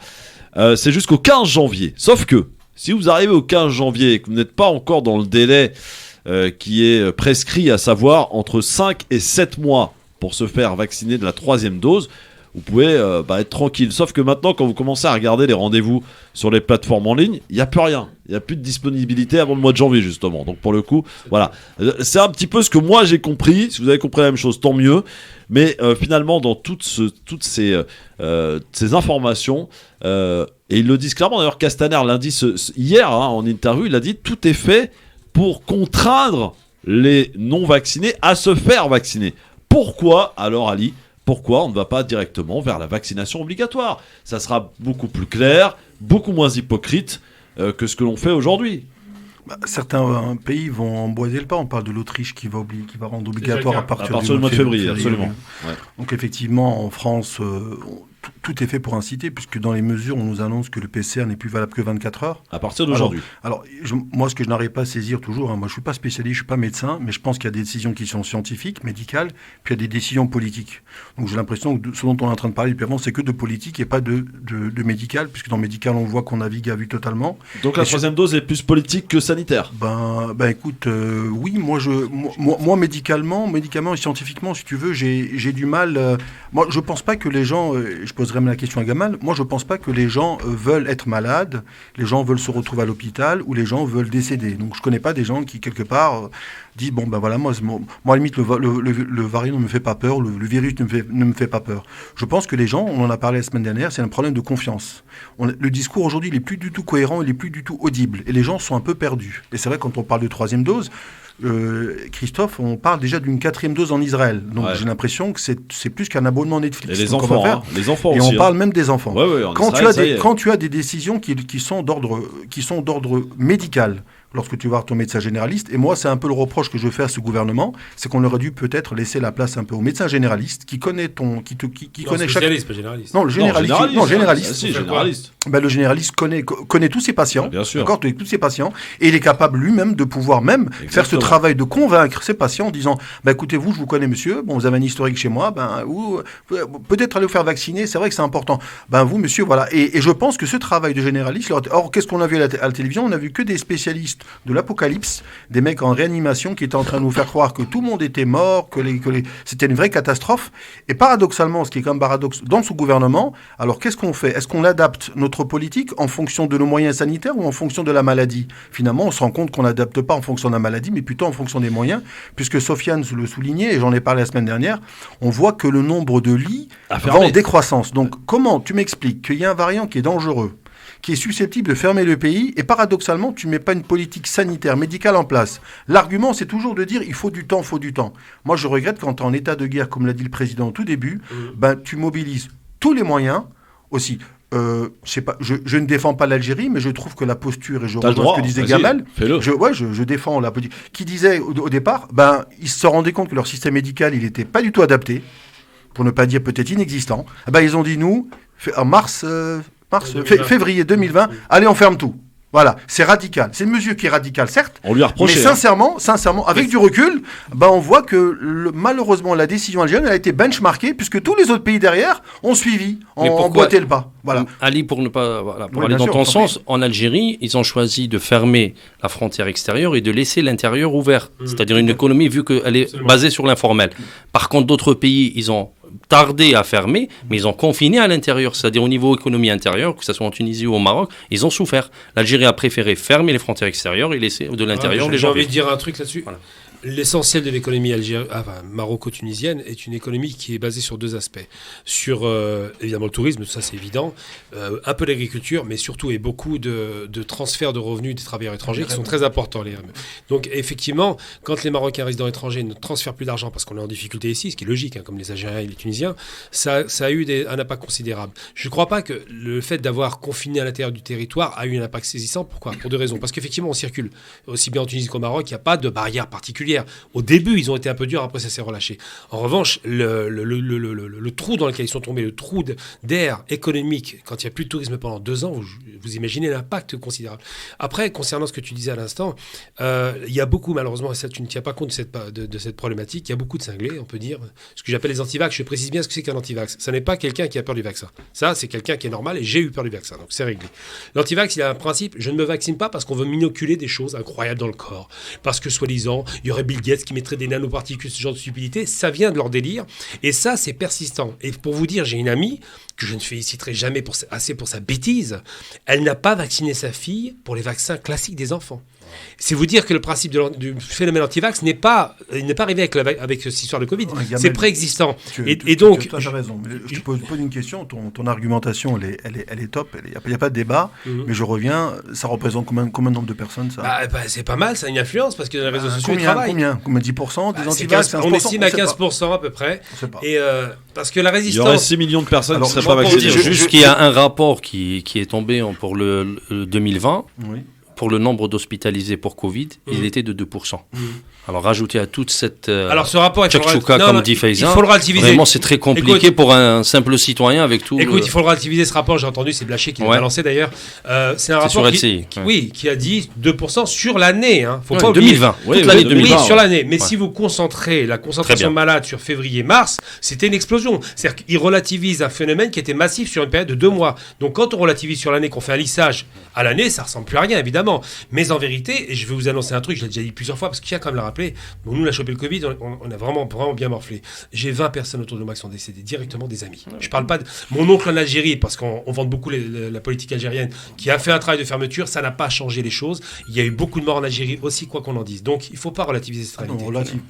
c'est jusqu'au 15 janvier. Sauf que, si vous arrivez au 15 janvier et que vous n'êtes pas encore dans le délai qui est prescrit, à savoir entre 5 et 7 mois pour se faire vacciner de la 3e dose, vous pouvez être tranquille. Sauf que maintenant, quand vous commencez à regarder les rendez-vous sur les plateformes en ligne, il n'y a plus rien. Il n'y a plus de disponibilité avant le mois de janvier, justement. Donc pour le coup, voilà. C'est un petit peu ce que moi j'ai compris. Si vous avez compris la même chose, tant mieux. Mais finalement, dans toutes ces informations, et ils le disent clairement, d'ailleurs Castaner lundi, hier, en interview, il a dit tout est fait pour contraindre les non-vaccinés à se faire vacciner. Pourquoi, alors Ali, pourquoi on ne va pas directement vers la vaccination obligatoire ? Ça sera beaucoup plus clair, beaucoup moins hypocrite que ce que l'on fait aujourd'hui. Certains pays vont emboîter le pas. On parle de l'Autriche qui va rendre obligatoire à partir du mois de février. Absolument. Ouais. Donc effectivement, en France, tout est fait pour inciter, puisque dans les mesures, on nous annonce que le PCR n'est plus valable que 24 heures. À partir d'aujourd'hui. Moi, ce que je n'arrive pas à saisir toujours, moi je ne suis pas spécialiste, je ne suis pas médecin, mais je pense qu'il y a des décisions qui sont scientifiques, médicales, puis il y a des décisions politiques. Donc j'ai l'impression que ce dont on est en train de parler depuis avant, c'est que de politique et pas de médical, puisque dans le médical, on voit qu'on navigue à vue totalement. Donc la 3e dose est plus politique que sanitaire ? Écoute, oui, moi médicalement et scientifiquement, si tu veux, j'ai du mal. Moi, je pense pas que les gens, je poserai même la question à Gamal, moi je pense pas que les gens veulent être malades, les gens veulent se retrouver à l'hôpital ou les gens veulent décéder. Donc je connais pas des gens qui quelque part disent moi à la limite le variant ne me fait pas peur, le virus ne me fait pas peur. Je pense que les gens, on en a parlé la semaine dernière, c'est un problème de confiance. Le discours aujourd'hui il est plus du tout cohérent, il est plus du tout audible et les gens sont un peu perdus. Et c'est vrai quand on parle de 3e dose, Christophe, on parle déjà d'une 4e dose en Israël. Donc j'ai l'impression que c'est plus qu'un abonnement Netflix. Et les enfants, les enfants et aussi. On parle même des enfants. Quand tu as des décisions qui sont d'ordre médical, lorsque tu vas voir ton médecin généraliste. Et moi, c'est un peu le reproche que je fais à ce gouvernement, c'est qu'on aurait dû peut-être laisser la place un peu au médecin généraliste qui connaît connaît chaque... Spécialiste, pas généraliste. Non, le généraliste. Non, généraliste. Ah, si, généraliste. Ben, le généraliste connaît tous ses patients, Bien sûr. d'accord, tous ses patients, et il est capable lui-même de pouvoir même faire ce travail de convaincre ses patients en disant, ben, écoutez, je vous connais monsieur, bon, vous avez un historique chez moi, ben, peut-être aller vous faire vacciner, c'est vrai que c'est important. Ben, vous monsieur, voilà. Et je pense que ce travail de généraliste, or, qu'est-ce qu'on a vu à la télévision? On a vu que des spécialistes de l'apocalypse, des mecs en réanimation qui étaient en train de nous faire croire que tout le monde était mort, c'était une vraie catastrophe. Et paradoxalement, ce qui est quand même paradoxe dans ce gouvernement, alors qu'est-ce qu'on fait? Est-ce qu'on adapte notre politique en fonction de nos moyens sanitaires ou en fonction de la maladie? Finalement, on se rend compte qu'on n'adapte pas en fonction de la maladie, mais plutôt en fonction des moyens, puisque Sofiane le soulignait, et j'en ai parlé la semaine dernière, on voit que le nombre de lits va en décroissance. Donc, comment tu m'expliques qu'il y a un variant qui est dangereux, qui est susceptible de fermer le pays, et paradoxalement, tu ne mets pas une politique sanitaire, médicale en place. L'argument, c'est toujours de dire, il faut du temps, Moi, je regrette quand tu es en état de guerre, comme l'a dit le président au tout début, ben, tu mobilises tous les moyens aussi. Je ne défends pas l'Algérie, mais je trouve que la posture, et je rejoins ce que disait Gamal, je défends la politique, qui disait au départ, ben, ils se rendaient compte que leur système médical, il n'était pas du tout adapté, pour ne pas dire peut-être inexistant. Ben, ils ont dit, nous, en février 2020, allez, on ferme tout. Voilà, c'est radical. C'est une mesure qui est radicale, certes. On lui a reproché. Mais sincèrement, avec du recul, ben on voit que malheureusement, la décision algérienne a été benchmarkée puisque tous les autres pays derrière ont suivi, ont emboîté le pas. Voilà. Ali, pour aller dans ton sens, en Algérie, ils ont choisi de fermer la frontière extérieure et de laisser l'intérieur ouvert. C'est-à-dire une économie, vu qu'elle est basée sur l'informel. Par contre, d'autres pays, ils ont tardé à fermer, mais ils ont confiné à l'intérieur, c'est-à-dire au niveau économie intérieure, que ce soit en Tunisie ou au Maroc, ils ont souffert. L'Algérie a préféré fermer les frontières extérieures et laisser de l'intérieur les gens. J'ai envie de dire un truc là-dessus. Voilà. L'essentiel de l'économie maroco-tunisienne est une économie qui est basée sur deux aspects. Sur, évidemment, le tourisme, ça c'est évident, un peu l'agriculture, mais surtout et beaucoup de transferts de revenus des travailleurs étrangers qui sont très importants. Donc, effectivement, quand les Marocains résidents étrangers ne transfèrent plus d'argent parce qu'on est en difficulté ici, ce qui est logique, hein, comme les Algériens et les Tunisiens, ça a eu un impact considérable. Je ne crois pas que le fait d'avoir confiné à l'intérieur du territoire a eu un impact saisissant. Pourquoi? Pour deux raisons. Parce qu'effectivement, on circule aussi bien en Tunisie qu'au Maroc, il n'y a pas de barrière particulière. Au début, ils ont été un peu durs, après ça s'est relâché. En revanche, le trou dans lequel ils sont tombés, le trou d'air économique, quand il n'y a plus de tourisme pendant 2 ans, vous imaginez l'impact considérable. Après, concernant ce que tu disais à l'instant, il y a beaucoup, malheureusement, et ça, tu ne tiens pas compte de cette problématique, il y a beaucoup de cinglés, on peut dire, ce que j'appelle les antivax. Je précise bien ce que c'est qu'un antivax. Ça n'est pas quelqu'un qui a peur du vaccin. Ça, c'est quelqu'un qui est normal, et j'ai eu peur du vaccin, donc c'est réglé. L'antivax, il a un principe, je ne me vaccine pas parce qu'on veut m'inoculer des choses incroyables dans le corps, parce que, soi-disant, il y aurait Bill Gates qui mettrait des nanoparticules, ce genre de stupidité, ça vient de leur délire. Et ça, c'est persistant. Et pour vous dire, j'ai une amie, que je ne féliciterai jamais assez pour sa bêtise, elle n'a pas vacciné sa fille pour les vaccins classiques des enfants. C'est vous dire que le principe du phénomène anti-vax n'est pas arrivé avec cette histoire de Covid. C'est préexistant. Et donc... Tu as raison. Je te pose une question. Ton argumentation, elle est top. Il n'y a pas de débat. Mais je reviens. Ça représente combien de nombre de personnes, ça c'est pas mal. Ça a une influence parce que dans les réseaux sociaux, ils travaillent. Combien 10% des anti-vax? On estime à 15% à peu près. Et parce que la résistance... Il y aurait 6 millions de personnes qui ne seraient pas vaccinées. Juste qu'il y a un rapport qui est tombé pour le 2020. Oui. Pour le nombre d'hospitalisés pour Covid, il était de 2%. Alors, rajouter à toute cette alors, ce rapport, comme dit Faiza, il faut le relativiser. Vraiment, c'est très compliqué pour un simple citoyen avec tout. Écoute, il faut le relativiser, ce rapport. J'ai entendu, c'est Blaché qui l'a lancé d'ailleurs. C'est un rapport qui a dit 2% sur l'année. Hein. Faut pas oublier. 2020. Toute l'année 2020. Oui, sur l'année. Mais si vous concentrez la concentration malade sur février-mars, c'était une explosion. C'est-à-dire qu'il relativise un phénomène qui était massif sur une période de 2 mois. Donc, quand on relativise sur l'année, qu'on fait un lissage à l'année, ça ressemble plus à rien, évidemment. Mais en vérité, et je vais vous annoncer un truc, je l'ai déjà dit plusieurs fois, parce qu'il y a quand même le rappeler, bon, nous, on a chopé le Covid, on a vraiment bien morflé. J'ai 20 personnes autour de moi qui sont décédées, directement des amis. Je parle pas de mon oncle en Algérie, parce qu'on vante beaucoup la politique algérienne, qui a fait un travail de fermeture, ça n'a pas changé les choses. Il y a eu beaucoup de morts en Algérie aussi, quoi qu'on en dise. Donc, il ne faut pas relativiser cette réalité.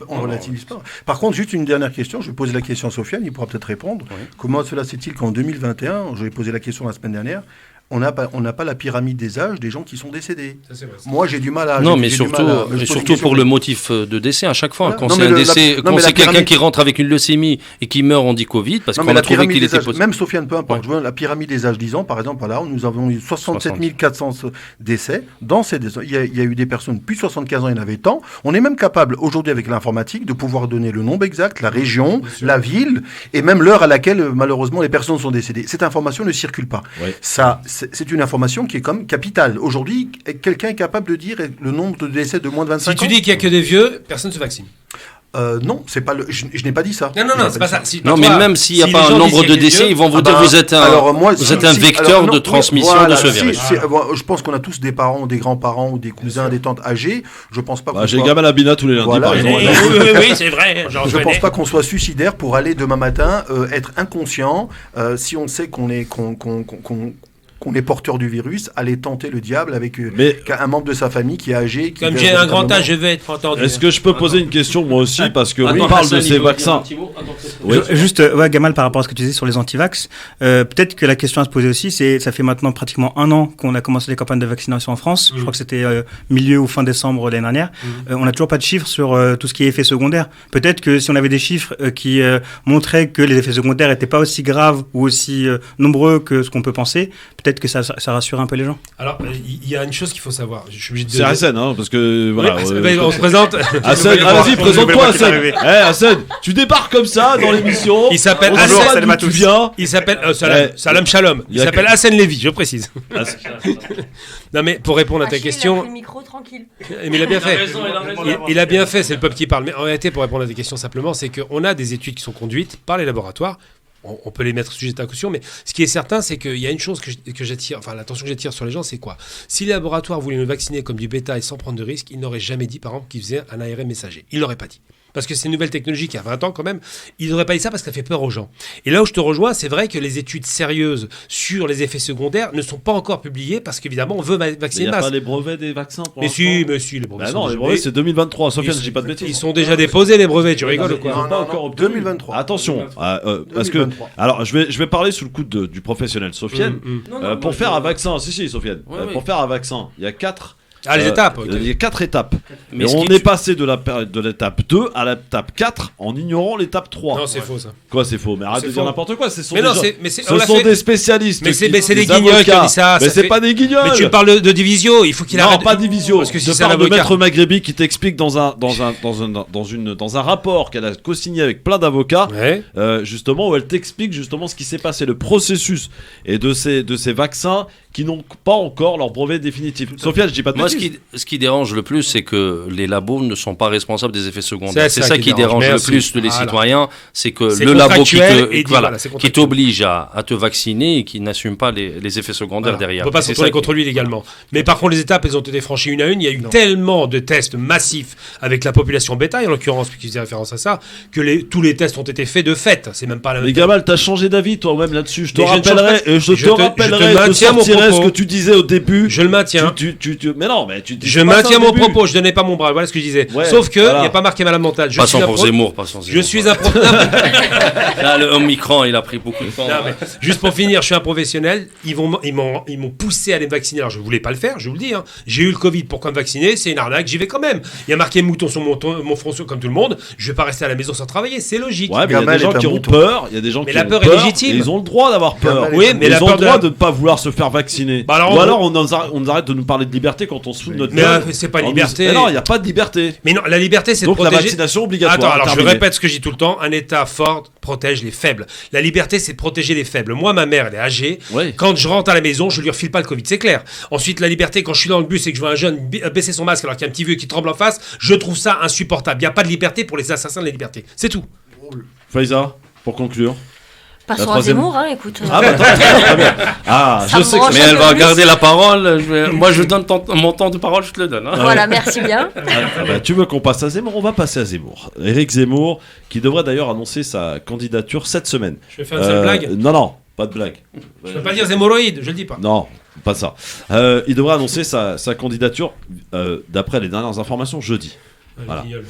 On relativise pas. Par contre, juste une dernière question, je vais poser la question à Sofiane, il pourra peut-être répondre. Oui. Comment cela se fait-il qu'en 2021, je lui ai posé la question la semaine dernière, on n'a pas la pyramide des âges des gens qui sont décédés. Ça, c'est vrai. Moi, j'ai du mal à... Non, j'ai mais du surtout, mal à- je pose une surtout question, pour mais- le motif de décès à chaque fois. Voilà. Quand Non, c'est mais un le- décès, non, quand mais c'est la quelqu'un pyramide- qui rentre avec une leucémie et qui meurt, on dit Covid, parce Non, qu'on mais a trouvé pyramide qu'il des était âges, possible. même Sofiane, peu importe, je vois la pyramide des âges 10 ans, par exemple, voilà, nous avons eu 67 400 décès. Dans ces décès, il y a eu des personnes, plus de 75 ans, il y en avait tant. On est même capable, aujourd'hui, avec l'informatique, de pouvoir donner le nombre exact, la région, la ville, et même l'heure à laquelle, malheureusement, les personnes sont décédées. Cette information ne circule pas. Ouais. Ça, c'est une information qui est comme capitale. Aujourd'hui, quelqu'un est capable de dire le nombre de décès de moins de 25 ans. Si tu dis qu'il n'y a que des vieux, personne ne se vaccine. Non, c'est pas le. Je n'ai pas dit ça. Non, c'est pas ça. Si, Non, mais toi, même s'il n'y a si pas les un gens nombre disent de qu'il y a des décès, vieux, ils vont vous dire bah, vous êtes un vecteur de transmission voilà, de ce virus. je pense qu'on a tous des parents, des grands-parents ou des cousins, des tantes âgées. Je pense pas. J'ai Gamal Abina tous les lundis, Voilà, par exemple. Oui, c'est vrai. Je pense pas qu'on soit suicidaire pour aller demain matin être inconscient si on sait qu'on est porteur du virus, aller tenter le diable avec un membre de sa famille qui est âgé. Qui Comme j'ai un grand âge, je vais être entendu. Est-ce que je peux poser une question moi aussi parce qu'on Attends, parle Hassan, de il ces veut vaccins. dire un petit mot. Oui. Juste, Gamal, par rapport à ce que tu disais sur les antivax, peut-être que la question à se poser aussi, c'est ça fait maintenant pratiquement 1 an qu'on a commencé les campagnes de vaccination en France. Je crois que c'était milieu ou fin décembre l'année dernière. On n'a toujours pas de chiffres sur tout ce qui est effets secondaires. Peut-être que si on avait des chiffres qui montraient que les effets secondaires n'étaient pas aussi graves ou aussi nombreux que ce qu'on peut penser, peut-être que ça rassure un peu les gens. Alors, il y a une chose qu'il faut savoir. Je suis obligé de C'est Hassan, hein, parce que voilà. Oui, on se présente. Hassan, vas-y, présente-toi, Hassan. Hassan, tu débarques comme ça dans l'émission. Il s'appelle Hassan. Salam à Tu tous. viens. Il s'appelle Salam Shalom. Il s'appelle Hassan Lévy, je précise. Non, mais pour répondre à ta Achille, il a question, pris le micro tranquille. mais il a bien fait. Il a bien fait, c'est le peuple qui parle. Mais en réalité, pour répondre à ta question simplement, c'est qu'on a des études qui sont conduites par les laboratoires. On peut les mettre sujet à caution, mais ce qui est certain, c'est qu'il y a une chose que j'attire, enfin l'attention que j'attire sur les gens, c'est quoi? Si les laboratoires voulaient nous vacciner comme du bétail sans prendre de risques, ils n'auraient jamais dit, par exemple, qu'ils faisaient un ARN messager. Ils l'auraient pas dit. Parce que c'est une nouvelle technologie qui a 20 ans quand même, ils n'auraient pas dit ça parce que ça fait peur aux gens. Et là où je te rejoins, c'est vrai que les études sérieuses sur les effets secondaires ne sont pas encore publiées parce qu'évidemment on veut vacciner Il n'y de a masse. pas les brevets des vaccins pour Mais l'instant. si, les brevets Bah sont non, les déjà- brevets c'est 2023. Sofiane, je dis pas de Ils bêtises. sont déjà déposés les brevets, tu rigoles ou quoi? Ils ont pas encore obtenu. 2023. Attention, parce que 2023. alors je vais parler sous le coup du professionnel Sofiane. Pour faire un vaccin, si Sofiane, pour faire un vaccin, il y a 4 les étapes. ok. Il y a 4 étapes. Mais Et ce on qui est passé de l'étape 2 à l'étape 4 en ignorant l'étape 3. Non, c'est faux ça. Quoi, c'est faux? Mais arrête C'est de dire faux. n'importe quoi. Ce sont Mais des non, gens- on ce l'a sont fait- des spécialistes. Mais c'est des des guignols qui ont avocats. dit ça. Mais ça c'est fait- pas des guignols. Mais tu parles de Divisio, il faut qu'il Non, arrête. pas Divisio. Parce que si je c'est un parle de avocat. Maître Maghrebi qui t'explique dans un rapport qu'elle a co-signé avec plein d'avocats, Ouais. justement, où elle t'explique justement ce qui s'est passé, le processus et de ces vaccins qui n'ont pas encore leur brevet définitif. Sophia, je dis pas de Moi, bêtises. ce qui dérange le plus, c'est que les labos ne sont pas responsables des effets secondaires. C'est C'est ça ça qui qui dérange le dérange. plus de les Voilà. citoyens, c'est que C'est le labo qui contractuel et dit, te, voilà, c'est qui contractuel. t'oblige à te vacciner et qui n'assume pas les effets secondaires Voilà. derrière. On peut pas C'est s'en tourner ça contre lui légalement. Mais par contre, les étapes, elles ont été franchies une à une. Il y a eu tellement de tests massifs avec la population bétail, en l'occurrence, puisqu'il faisait référence à ça, que tous les tests ont été faits de fait. C'est même pas la même. Mais Gamal, t'as changé d'avis toi-même là-dessus. Je te Mais je ne change rappellerai pas- et je te rappellerai, je maintiens mon sortirai ce propos. que tu disais au début. Je le maintiens. Mais non, mais tu. Je maintiens mon propos. Je donnais pas mon bras. Voilà ce que je disais. Ouais, Sauf que voilà. il n'y a pas marqué malade mentale. Je Passons suis un pour pro- Zemmour, passons Zemmour. Je suis un pro- Là, le Omicron, il a pris beaucoup de temps. Non, mais juste pour finir, je suis un professionnel. Ils m'ont poussé à aller me vacciner. Alors je voulais pas le faire, je vous le dis. Hein. J'ai eu le Covid, pourquoi me vacciner? C'est une arnaque, j'y vais quand même. Il y a marqué mouton sur mon front comme tout le monde. Je vais pas rester à la maison sans travailler, c'est logique. Ouais, mais il y a Gamal des gens est un qui ont mouton. peur. Il y a des gens Mais qui la ont peur est peur. légitime. Et ils ont le droit d'avoir peur. Gamal est Oui, un mais Ils la ont peur le de droit la- de ne pas vouloir se faire vacciner. Bah alors, Ou en alors on nous arrête de nous parler de liberté quand on se fout de notre Mais, gueule. c'est pas On nous- liberté. Mais non, il n'y a pas de liberté. Mais non, la liberté, c'est de Donc la protéger. vaccination obligatoire. Attends, alors je terminé. répète ce que je dis tout le temps. Un État fort protège les faibles. La liberté, c'est de protéger les faibles. Moi, ma mère, elle est âgée. Ouais. Quand je rentre à la maison, je lui refile pas le Covid, c'est clair. Ensuite, la liberté, quand je suis dans le bus et que je vois un jeune baisser son masque alors qu'il y a un petit vieux qui tremble en face, je trouve ça insupportable. Il n'y a pas de liberté pour les assassins de la liberté. C'est tout. Faiza, pour conclure. Passons à troisième- Zemmour, hein, écoute. Ah bah très bien. Ah, Ça je me sais que branche. Mais elle va Plus. garder la parole. Moi, je donne mon temps de parole, je te le donne. hein. Voilà, merci bien. Ah bah, tu veux qu'on passe à Zemmour? On va passer à Zemmour. Éric Zemmour, qui devrait d'ailleurs annoncer sa candidature cette semaine. Je vais faire une seule blague. Non, pas de blague. Je peux pas dire zémoroïde, je le dis pas. Non, pas ça. Il devrait annoncer sa candidature, d'après les dernières informations, jeudi. Voilà. Guignol.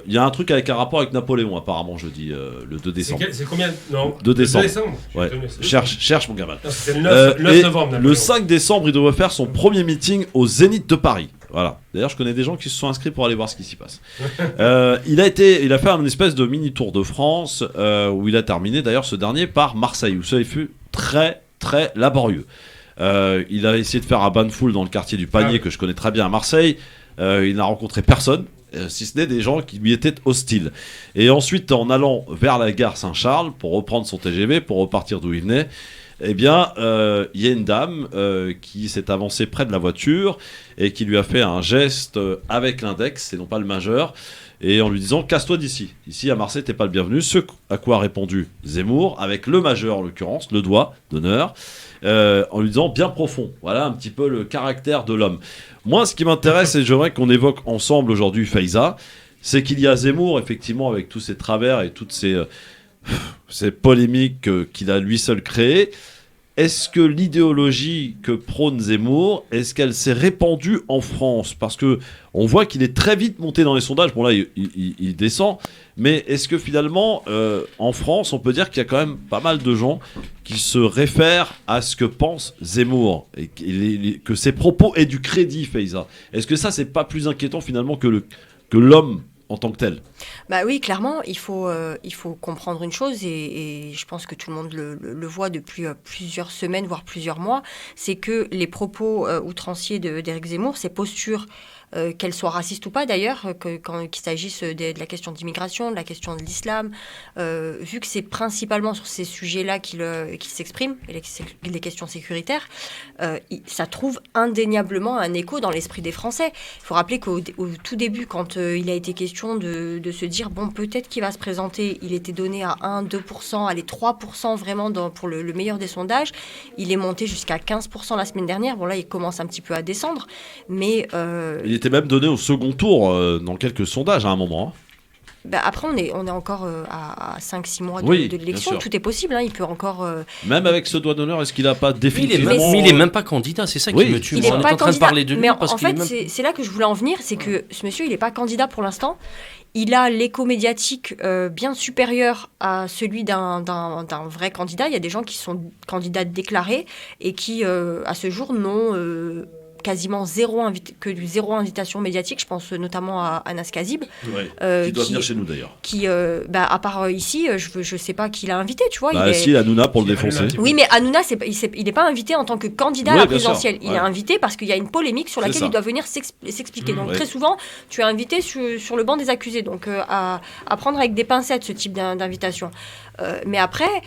Il y a un truc avec un rapport avec Napoléon, apparemment, jeudi, le 2 décembre. C'est combien? Non. 2 décembre. 2 décembre. Ouais. Cherche mon gamin. Non, c'était le 9 novembre. Le 5 décembre, il devrait faire son premier meeting au Zénith de Paris. Voilà. D'ailleurs, je connais des gens qui se sont inscrits pour aller voir ce qui s'y passe. Il a fait un espèce de mini tour de France où il a terminé d'ailleurs ce dernier par Marseille, où ça fut très très laborieux. Il a essayé de faire un bain de foule dans le quartier du Panier que je connais très bien à Marseille. Il n'a rencontré personne, si ce n'est des gens qui lui étaient hostiles. Et ensuite, en allant vers la gare Saint-Charles pour reprendre son TGV, pour repartir d'où il venait, eh bien, il y a une dame qui s'est avancée près de la voiture et qui lui a fait un geste avec l'index et non pas le majeur, et en lui disant « casse-toi d'ici. Ici, à Marseille, t'es pas le bienvenu ». Ce à quoi a répondu Zemmour, avec le majeur en l'occurrence, le doigt d'honneur, en lui disant « bien profond ». Voilà un petit peu le caractère de l'homme. Moi, ce qui m'intéresse, et j'aimerais qu'on évoque ensemble aujourd'hui, Faiza, c'est qu'il y a Zemmour, effectivement, avec tous ses travers et toutes ces polémiques qu'il a lui seul créées. Est-ce que l'idéologie que prône Zemmour, est-ce qu'elle s'est répandue en France? Parce que on voit qu'il est très vite monté dans les sondages. Bon là, il descend. Mais est-ce que finalement, en France, on peut dire qu'il y a quand même pas mal de gens qui se réfèrent à ce que pense Zemmour et que ses propos aient du crédit, Faiza? Est-ce que ça, c'est pas plus inquiétant finalement que l'homme en tant que tel? Bah oui, clairement, il faut comprendre une chose, et je pense que tout le monde le voit depuis plusieurs semaines, voire plusieurs mois, c'est que les propos outranciers d'Éric Zemmour, ses postures, qu'elles soient racistes ou pas d'ailleurs, qu'il s'agisse de la question d'immigration, de la question de l'islam, vu que c'est principalement sur ces sujets-là qu'il s'exprime, et les questions sécuritaires, ça trouve indéniablement un écho dans l'esprit des Français. Il faut rappeler qu'au tout début, quand il a été question de se dire, bon, peut-être qu'il va se présenter, il était donné à 1, 2%, allez, 3% vraiment pour le meilleur des sondages. Il est monté jusqu'à 15% la semaine dernière. Bon, là, il commence un petit peu à descendre, mais... Il était même donné au second tour dans quelques sondages à un moment. Bah après, on est encore à 5-6 mois de l'élection. Tout est possible, hein, il peut encore... Même avec ce doigt d'honneur, est-ce qu'il n'a pas définitivement... Mais il n'est même pas candidat, c'est ça qui me tue. On est en train de parler de lui. Mais en fait, c'est là que je voulais en venir, c'est que ce monsieur, il n'est pas candidat pour l'instant. Il a l'écho médiatique bien supérieur à celui d'un vrai candidat. Il y a des gens qui sont candidats déclarés et qui, à ce jour, n'ont... quasiment zéro invitation médiatique. Je pense notamment à Anas Kazib. Qui doit venir chez nous d'ailleurs. Qui, à part ici, je sais pas qui l'a invité, tu vois. Si, Hanouna pour le défoncer. Oui, mais Hanouna, il n'est pas invité en tant que candidat à la présidentielle. Il est invité parce qu'il y a une polémique sur laquelle il doit venir s'expliquer. Donc très souvent, tu es invité sur le banc des accusés. Donc à prendre avec des pincettes ce type d'invitation. Mais après,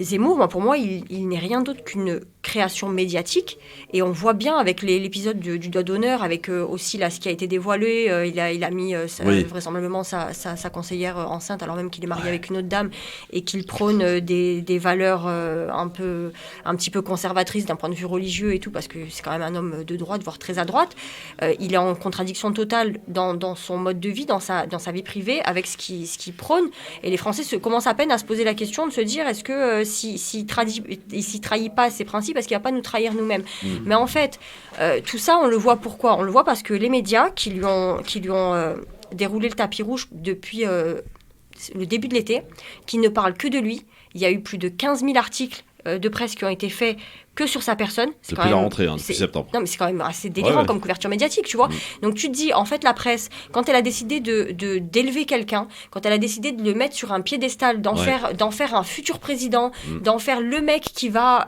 Zemmour, pour moi, il n'est rien d'autre qu'une création médiatique. Et on voit bien avec l'épisode du doigt d'honneur, avec aussi là, ce qui a été dévoilé, il a mis vraisemblablement sa conseillère enceinte, alors même qu'il est marié avec une autre dame, et qu'il prône des valeurs un petit peu conservatrices d'un point de vue religieux et tout, parce que c'est quand même un homme de droite, voire très à droite. Il est en contradiction totale dans son mode de vie, dans sa vie privée, avec ce qu'il prône. Et les Français commencent à peine à se poser la question de se dire, est-ce que s'il trahit pas ses principes, est-ce qu'il va pas nous trahir nous-mêmes? Mais en fait, tout ça, on le voit pourquoi? On le voit parce que les médias qui lui ont déroulé le tapis rouge depuis le début de l'été, qui ne parlent que de lui. Il y a eu plus de 15 000 articles de presse qui ont été faits que sur sa personne. Depuis la rentrée, depuis septembre. Non, mais c'est quand même assez délirant comme couverture médiatique, tu vois. Donc tu te dis, en fait, la presse, quand elle a décidé d'élever quelqu'un, quand elle a décidé de le mettre sur un piédestal, d'en faire un futur président, d'en faire le mec qui va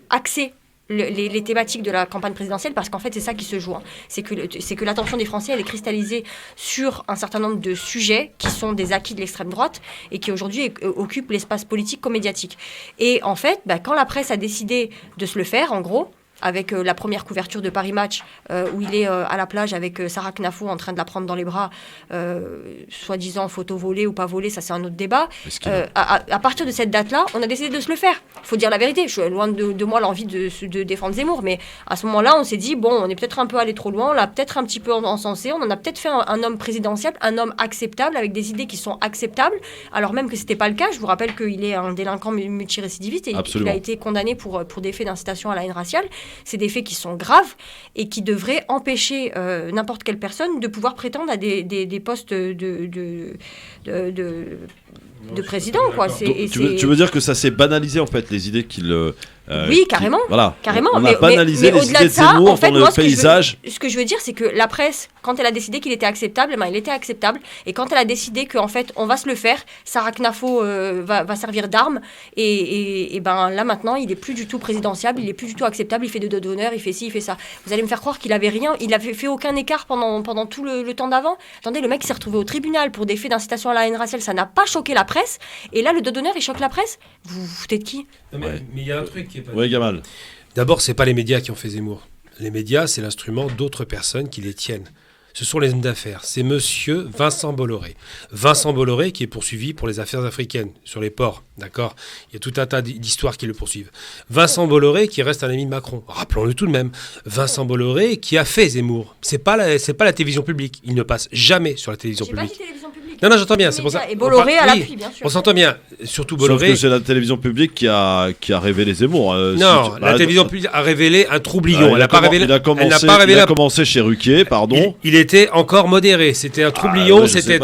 axer les thématiques de la campagne présidentielle, parce qu'en fait c'est ça qui se joue, hein. C'est que l'attention des Français, elle est cristallisée sur un certain nombre de sujets qui sont des acquis de l'extrême droite et qui aujourd'hui occupent l'espace politique comme médiatique. Et en fait, quand la presse a décidé de se le faire, en gros, avec la première couverture de Paris Match, où il est à la plage avec Sarah Knafou en train de la prendre dans les bras, soi-disant photo volée ou pas volée, ça c'est un autre débat. À partir de cette date-là, on a décidé de se le faire. Il faut dire la vérité. Je suis loin de moi l'envie de défendre Zemmour, mais à ce moment-là, on s'est dit, bon, on est peut-être un peu allé trop loin, on l'a peut-être un petit peu encensé, on en a peut-être fait un homme présidentiel, un homme acceptable, avec des idées qui sont acceptables, alors même que c'était pas le cas. Je vous rappelle qu'il est un délinquant multirécidiviste et qu'il a été condamné pour des faits d'incitation à la haine raciale. c'est des faits qui sont graves et qui devraient empêcher n'importe quelle personne de pouvoir prétendre à des postes de président, quoi. Tu veux dire que ça s'est banalisé, en fait, les idées qu'il... oui, carrément. Voilà. Carrément. On a banalisé les idées de Zemmour en fait, dans le paysage. Ce que je veux dire, c'est que la presse, quand elle a décidé qu'il était acceptable, il était acceptable. Et quand elle a décidé qu'en fait, on va se le faire, Sarah Knafo va servir d'arme. Et ben là, maintenant, il est plus du tout présidentiable, il est plus du tout acceptable, il fait de dos d'honneur, il fait ci, il fait ça. Vous allez me faire croire qu'il avait rien, il avait fait aucun écart pendant tout le temps d'avant. Attendez, le mec s'est retrouvé au tribunal pour des faits d'incitation à la haine raciale, ça n'a pas choqué la presse. Et là, le dos d'honneur, il choque la presse. Vous vous foutez de qui ? Mais il y a un truc qui est pas... Oui, Gamal. D'abord, c'est pas les médias qui ont fait Zemmour. Les médias, c'est l'instrument d'autres personnes qui les tiennent. Ce sont les hommes d'affaires. C'est monsieur Vincent Bolloré. Vincent Bolloré qui est poursuivi pour les affaires africaines, sur les ports, d'accord ? Il y a tout un tas d'histoires qui le poursuivent. Vincent Bolloré qui reste un ami de Macron. Rappelons-le tout de même. Vincent Bolloré qui a fait Zemmour. C'est pas la télévision publique. Il ne passe jamais sur la télévision publique. Pas dit télévision publique. Non, j'entends bien, c'est pour ça. Et Bolloré à l'appui, bien sûr. On s'entend bien. Surtout Bolloré. Sauf que c'est la télévision publique qui a révélé Zemmour. Non, la télévision publique a révélé un troublion. Il a commencé chez Ruquier, pardon. Il était encore modéré. C'était un troublion, c'était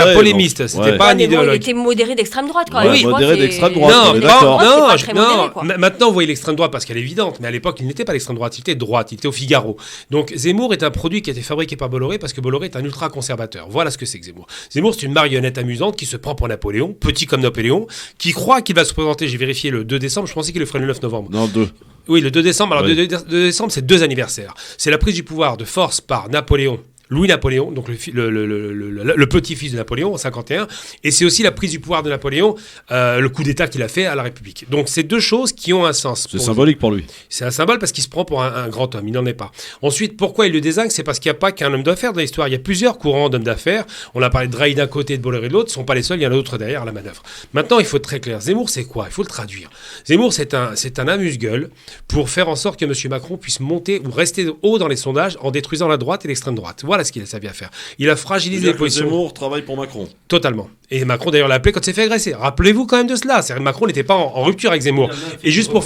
un polémiste. C'était pas un idéologue. Il était modéré d'extrême droite, quand même. Oui, modéré d'extrême droite. Non, maintenant, vous voyez l'extrême droite parce qu'elle est évidente. Mais à l'époque, il n'était pas l'extrême droite. Il était droite. Il était au Figaro. Donc, Zemmour est un produit qui a été fabriqué par Bolloré parce que Bolloré est un ultra-conservateur. Voilà ce que c'est que Zemmour. Zemmour, c'est une marionnette amusante qui se prend pour Napoléon, petit comme Napoléon, qui croit qu'il va se présenter, j'ai vérifié, le 2 décembre, je pensais qu'il le ferait le 9 novembre. Non, 2. Oui, le 2 décembre. Alors, le 2 décembre, c'est 2 anniversaires. C'est la prise du pouvoir de force par Napoléon. Louis-Napoléon, donc le petit-fils de Napoléon en 51, et c'est aussi la prise du pouvoir de Napoléon, le coup d'État qu'il a fait à la République. Donc c'est deux choses qui ont un sens. C'est symbolique pour lui. C'est un symbole parce qu'il se prend pour un grand homme, il n'en est pas. Ensuite, pourquoi il le désigne ? C'est parce qu'il n'y a pas qu'un homme d'affaires dans l'histoire, il y a plusieurs courants d'hommes d'affaires. On a parlé de Drahi d'un côté et de Bolloré de l'autre, ce ne sont pas les seuls, il y en a d'autres derrière à la manœuvre. Maintenant, il faut être très clair. Zemmour, c'est quoi ? Il faut le traduire. Zemmour, c'est un amuse-gueule pour faire en sorte que M. Macron puisse monter ou rester haut dans les sondages en détruisant la droite et l'extrême droite. Voilà ce qu'il a servi à faire. Il a fragilisé les positions. Zemmour travaille pour Macron. Totalement. Et Macron d'ailleurs l'a appelé quand il s'est fait agresser. Rappelez-vous quand même de cela. C'est-à-dire Macron n'était pas en rupture avec Zemmour. Et juste pour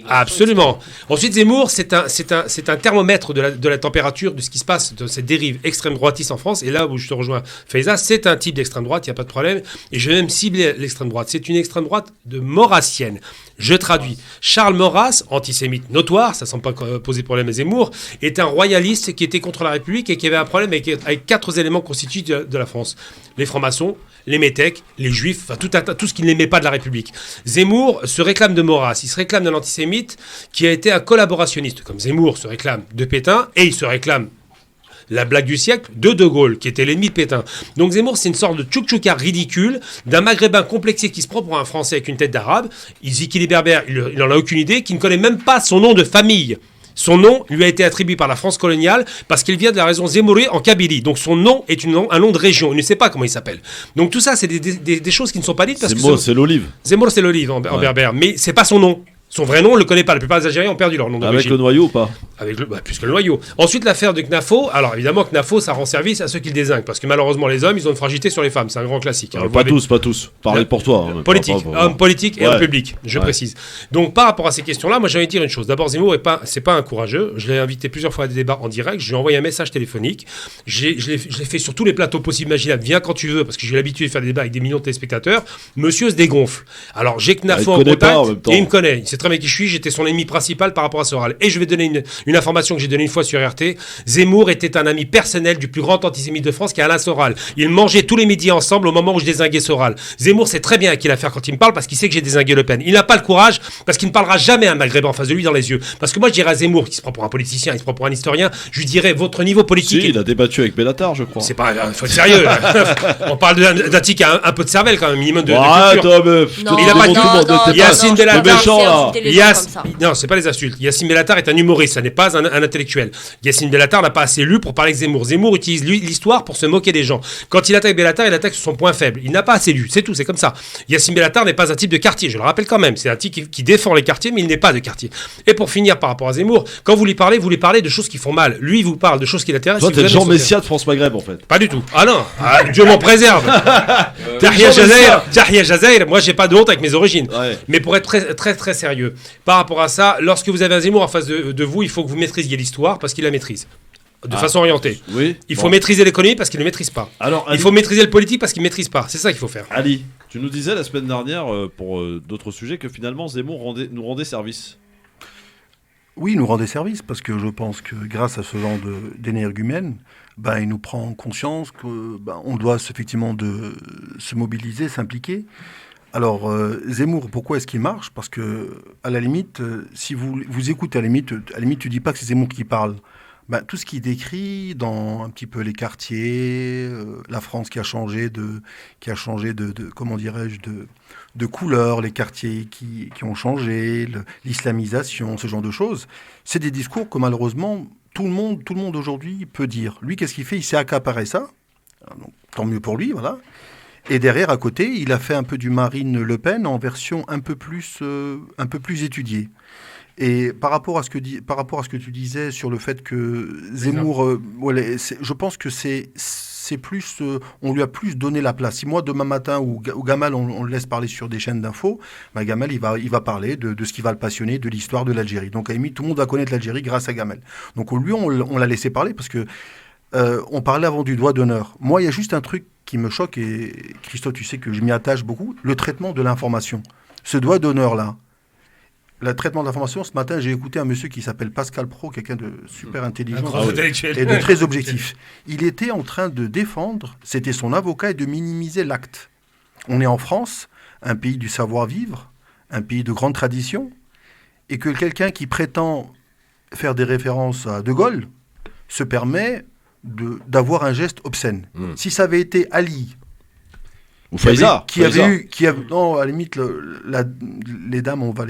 absolument. Ensuite, Zemmour, c'est un thermomètre de la température de ce qui se passe, de cette dérive extrême droitiste en France. Et là où je te rejoins, Faiza, c'est un type d'extrême droite, il n'y a pas de problème. Et je vais même cibler l'extrême droite. C'est une extrême droite de maurassienne. Je traduis. Charles Maurras, antisémite notoire, ça ne semble pas poser problème à Zemmour, est un royaliste qui était contre la République et qui avait un problème avec 4 éléments constitutifs de la France. Les francs-maçons, les métèques, les juifs, enfin tout ce qui n'aimait pas de la République. Zemmour se réclame de Maurras, il se réclame d'un antisémite qui a été un collaborationniste, comme Zemmour se réclame de Pétain, et il se réclame, la blague du siècle, de Gaulle, qui était l'ennemi de Pétain. Donc Zemmour, c'est une sorte de tchouk-tchoukar ridicule, d'un maghrébin complexé qui se prend pour un Français avec une tête d'arabe. Il dit qu'il est berbère, il n'en a aucune idée, qui ne connaît même pas son nom de famille. Son nom lui a été attribué par la France coloniale parce qu'il vient de la région Zemmouri en Kabylie. Donc son nom est un nom de région. Il ne sait pas comment il s'appelle. Donc tout ça, c'est des choses qui ne sont pas dites. Zemmour, c'est l'olive. Zemmour, c'est l'olive en berbère. Mais c'est pas son nom. Son vrai nom, on ne le connaît pas. La plupart des Algériens ont perdu leur nom d'origine. Avec le noyau ou pas ? Plus que le noyau. Ensuite, l'affaire de Knafo. Alors, évidemment, Knafo, ça rend service à ceux qui le désignent. Parce que malheureusement, les hommes, ils ont une fragilité sur les femmes. C'est un grand classique. Pas tous. Parlez pour toi. Politique. Homme politique et homme public, je précise. Donc, par rapport à ces questions-là, moi, j'ai envie de dire une chose. D'abord, Zemmour, c'est pas un courageux. Je l'ai invité plusieurs fois à des débats en direct. Je lui ai envoyé un message téléphonique. Je l'ai fait sur tous les plateaux possibles, imaginables. Viens quand tu veux, parce que j'ai l'habitude de faire des débats avec des millions de téléspectateurs. Monsieur se dégonfle. Alors, j'ai Knafo en contact. Et il me connaît. Il sait très bien qui je suis. J'étais son ennemi principal par rapport à Soral. Et je vais donner une information que j'ai donnée une fois sur RT. Zemmour était un ami personnel du plus grand antisémite de France qui est Alain Soral. Ils mangeaient tous les midis ensemble au moment où je dézinguais Soral. Zemmour sait très bien à qui l'affaire quand il me parle parce qu'il sait que j'ai dézingué Le Pen. Il n'a pas le courage parce qu'il ne parlera jamais à un maghrébin en face de lui dans les yeux. Parce que moi je dirais à Zemmour qui se prend pour un politicien, il se prend pour un historien, je lui dirais votre niveau politique. Si, il a débattu avec Bellatar, je crois. C'est pas, faut être sérieux. On parle d'un type qui a un peu de cervelle quand même, minimum de culture. Il a pas de Yacine Bellatar. Non, c'est pas les astuces. Yacine Bellatar est un humoriste, ça n'est pas un intellectuel. Yacine Bellatar n'a pas assez lu pour parler avec Zemmour. Zemmour utilise l'histoire pour se moquer des gens. Quand il attaque Bellatar, il attaque sur son point faible. Il n'a pas assez lu, c'est tout, c'est comme ça. Yacine Bellatar n'est pas un type de quartier, je le rappelle quand même. C'est un type qui défend les quartiers, mais il n'est pas de quartier. Et pour finir par rapport à Zemmour, quand vous lui parlez de choses qui font mal. Lui, il vous parle de choses qui l'intéressent. Toi, t'es le Jean Messia de France Maghreb, en fait. Pas du tout. Ah non, Dieu m'en préserve. Tahia Jazair, moi j'ai pas de honte avec mes origines. Ouais. Mais pour être très, très, très sérieux. sérieux. Par rapport à ça, lorsque vous avez un Zemmour en face de vous, il faut que vous maîtrisiez l'histoire parce qu'il la maîtrise. De façon orientée. Oui. Il faut maîtriser l'économie parce qu'il ne maîtrise pas. Alors, Ali, il faut maîtriser le politique parce qu'il ne maîtrise pas. C'est ça qu'il faut faire. Ali, tu nous disais la semaine dernière, pour d'autres sujets, que finalement Zemmour nous rendait service. Oui, il nous rend des services parce que je pense que grâce à ce genre d'énergumène, il nous prend conscience qu'on doit effectivement se mobiliser, s'impliquer. Alors, Zemmour, pourquoi est-ce qu'il marche? Parce que, à la limite, si vous écoutez, à la limite, tu dis pas que c'est Zemmour qui parle. Tout ce qu'il décrit dans un petit peu les quartiers, la France qui a changé de comment dirais-je, de couleur, les quartiers qui ont changé, l'islamisation, ce genre de choses, c'est des discours que malheureusement tout le monde aujourd'hui peut dire. Lui, qu'est-ce qu'il fait? Il s'est accaparé ça, donc, tant mieux pour lui, voilà. Et derrière, à côté, il a fait un peu du Marine Le Pen en version un peu plus étudiée. Et par rapport à ce que tu disais sur le fait que Zemmour, je pense que c'est plus, on lui a plus donné la place. Si moi demain matin ou Gamal on le laisse parler sur des chaînes d'infos, Gamal il va parler de ce qui va le passionner, de l'histoire de l'Algérie. Donc à la limite, tout le monde va connaître l'Algérie grâce à Gamal. Donc lui on l'a laissé parler parce que on parlait avant du droit d'honneur. Moi il y a juste un truc qui me choque et Christophe, tu sais que je m'y attache beaucoup, le traitement de l'information. Ce droit d'honneur là. Le traitement de l'information, ce matin, j'ai écouté un monsieur qui s'appelle Pascal Pro, quelqu'un de super intelligent et de très objectif. Il était en train de défendre, c'était son avocat, et de minimiser l'acte. On est en France, un pays du savoir-vivre, un pays de grande tradition, et que quelqu'un qui prétend faire des références à De Gaulle se permet d'avoir un geste obscène. Si ça avait été Ali... Ou Faiza. Non, à la limite, les dames, on va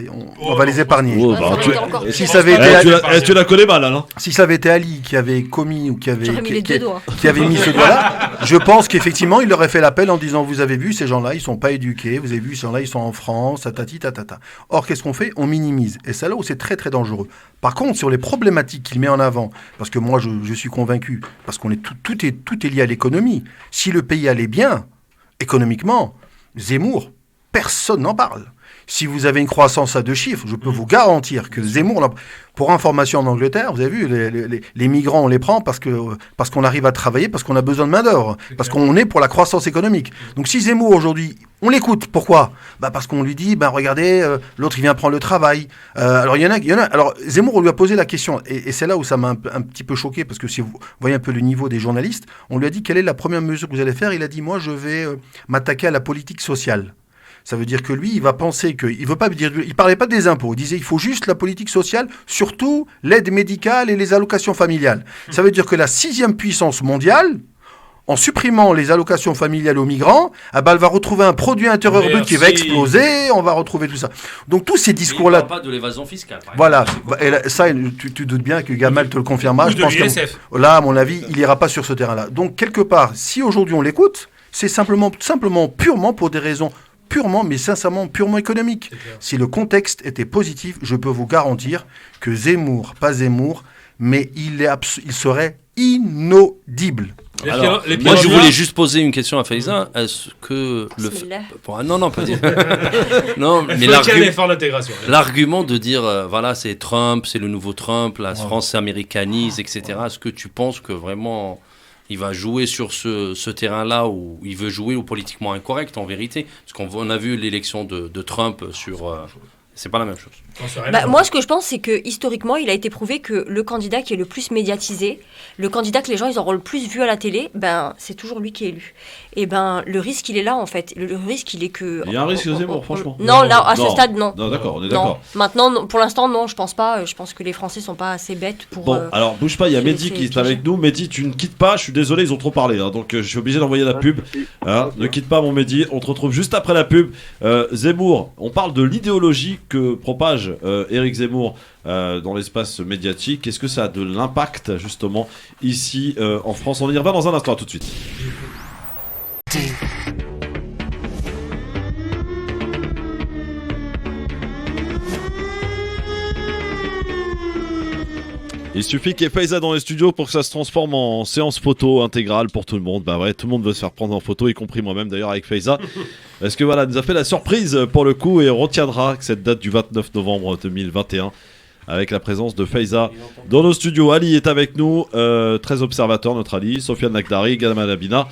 les épargner. Si ça avait été tu la connais mal, hein. Si ça avait été Ali qui avait commis ou qui avait mis ce doigt-là, je pense qu'effectivement, il aurait fait l'appel en disant, vous avez vu, ces gens-là, ils sont pas éduqués, vous avez vu, ces gens-là, ils sont en France, tatati, tatata. Or, qu'est-ce qu'on fait? On minimise. Et c'est là où c'est très, très dangereux. Par contre, sur les problématiques qu'il met en avant, parce que moi, je suis convaincu, parce qu'on tout est lié à l'économie. Si le pays allait bien, économiquement, Zemmour, personne n'en parle. Si vous avez une croissance à 2 chiffres, je peux vous garantir que Zemmour, pour information en Angleterre, vous avez vu, les migrants, on les prend parce qu'on arrive à travailler, parce qu'on a besoin de main-d'œuvre, parce qu'on est pour la croissance économique. Donc si Zemmour, aujourd'hui, on l'écoute, pourquoi? Parce qu'on lui dit, regardez, l'autre, il vient prendre le travail. Alors, il y en a. Alors, Zemmour, on lui a posé la question, et c'est là où ça m'a un petit peu choqué, parce que si vous voyez un peu le niveau des journalistes, on lui a dit, quelle est la première mesure que vous allez faire? Il a dit, moi, je vais m'attaquer à la politique sociale. Ça veut dire que lui, il va penser qu'il veut pas dire, il parlait pas des impôts, il disait il faut juste la politique sociale, surtout l'aide médicale et les allocations familiales. Ça veut dire que la 6e puissance mondiale, en supprimant les allocations familiales aux migrants, elle va retrouver un produit intérieur brut qui va exploser, on va retrouver tout ça. Donc tous ces discours-là. Il ne parle pas de l'évasion fiscale. Voilà, et là, ça, tu doutes bien que Gamal te le confirmera. Je pense que là, à mon avis, il ira pas sur ce terrain-là. Donc quelque part, si aujourd'hui on l'écoute, c'est simplement, purement pour des raisons mais sincèrement, purement économique. Si le contexte était positif, je peux vous garantir que Zemmour, pas Zemmour, mais il serait inaudible. Alors, moi, je voulais juste poser une question à Faiza. Est-ce que non, pas dire. Non, mais l'argument de dire, voilà, c'est Trump, c'est le nouveau Trump, la France s'américanise, etc. Est-ce que tu penses que vraiment il va jouer sur ce terrain-là où il veut jouer au politiquement incorrect, en vérité? Parce qu'on a vu l'élection de Trump sur... c'est pas la même chose. Moi, ce que je pense, c'est que historiquement, il a été prouvé que le candidat qui est le plus médiatisé, le candidat que les gens ils auront le plus vu à la télé, c'est toujours lui qui est élu. Et le risque, il est là, en fait. Le risque, il est que... Il y a un risque, Zemmour, franchement. Non, là, à ce stade, non. Non, d'accord, on est d'accord. Maintenant, pour l'instant, non, je pense pas. Je pense que les Français sont pas assez bêtes pour... Bon, alors, bouge pas, il y a Mehdi qui est avec nous. Mehdi, tu ne quittes pas, je suis désolé, ils ont trop parlé. Donc, je suis obligé d'envoyer la pub. Ne quitte pas, mon Mehdi. On te retrouve juste après la pub. Zemmour, on parle de l'idéologie que propage Éric Zemmour dans l'espace médiatique. Est-ce que ça a de l'impact justement ici en France? On y revient dans un instant, à tout de suite. Il suffit qu'il y ait Faiza dans les studios pour que ça se transforme en séance photo intégrale pour tout le monde. Bah ouais, tout le monde veut se faire prendre en photo, y compris moi-même d'ailleurs avec Faiza. Parce que voilà, elle nous a fait la surprise pour le coup et on retiendra cette date du 29 novembre 2021 avec la présence de Faiza dans nos studios. Ali est avec nous, très observateur notre Ali, Sofiane Nakdari, Gama Labina.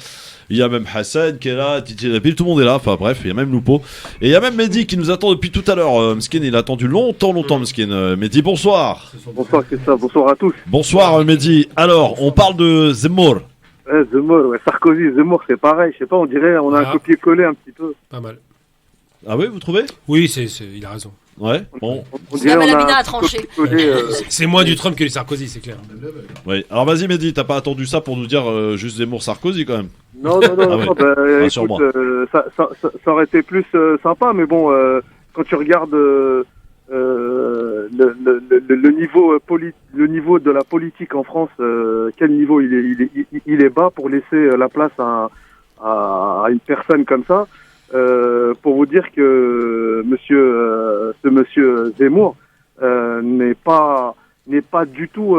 Il y a même Hassan qui est là, Titi Nabil, tout le monde est là, enfin bref, il y a même Lupo. Et il y a même Mehdi qui nous attend depuis tout à l'heure. Mskin, il a attendu longtemps, Mskin. Mehdi, bonsoir. Bonsoir Christophe, bonsoir à tous. Bonsoir Mehdi. Alors, on parle de Zemmour. Zemmour, ouais. Sarkozy, Zemmour, c'est pareil, je sais pas, on dirait, on a un copier-coller un petit peu. Pas mal. Ah oui, vous trouvez? Oui, il a raison. Ouais, bon. On dirait Labina a tranché. C'est moins du Trump que du Sarkozy, c'est clair. Oui, alors vas-y Mehdi, t'as pas attendu ça pour nous dire juste Zemmour Sarkozy quand même? Non, écoute, ça aurait été plus sympa, mais bon, quand tu regardes le niveau de la politique en France, quel niveau il est bas pour laisser la place à une personne comme ça. Pour vous dire que ce monsieur Zemmour n'est pas du tout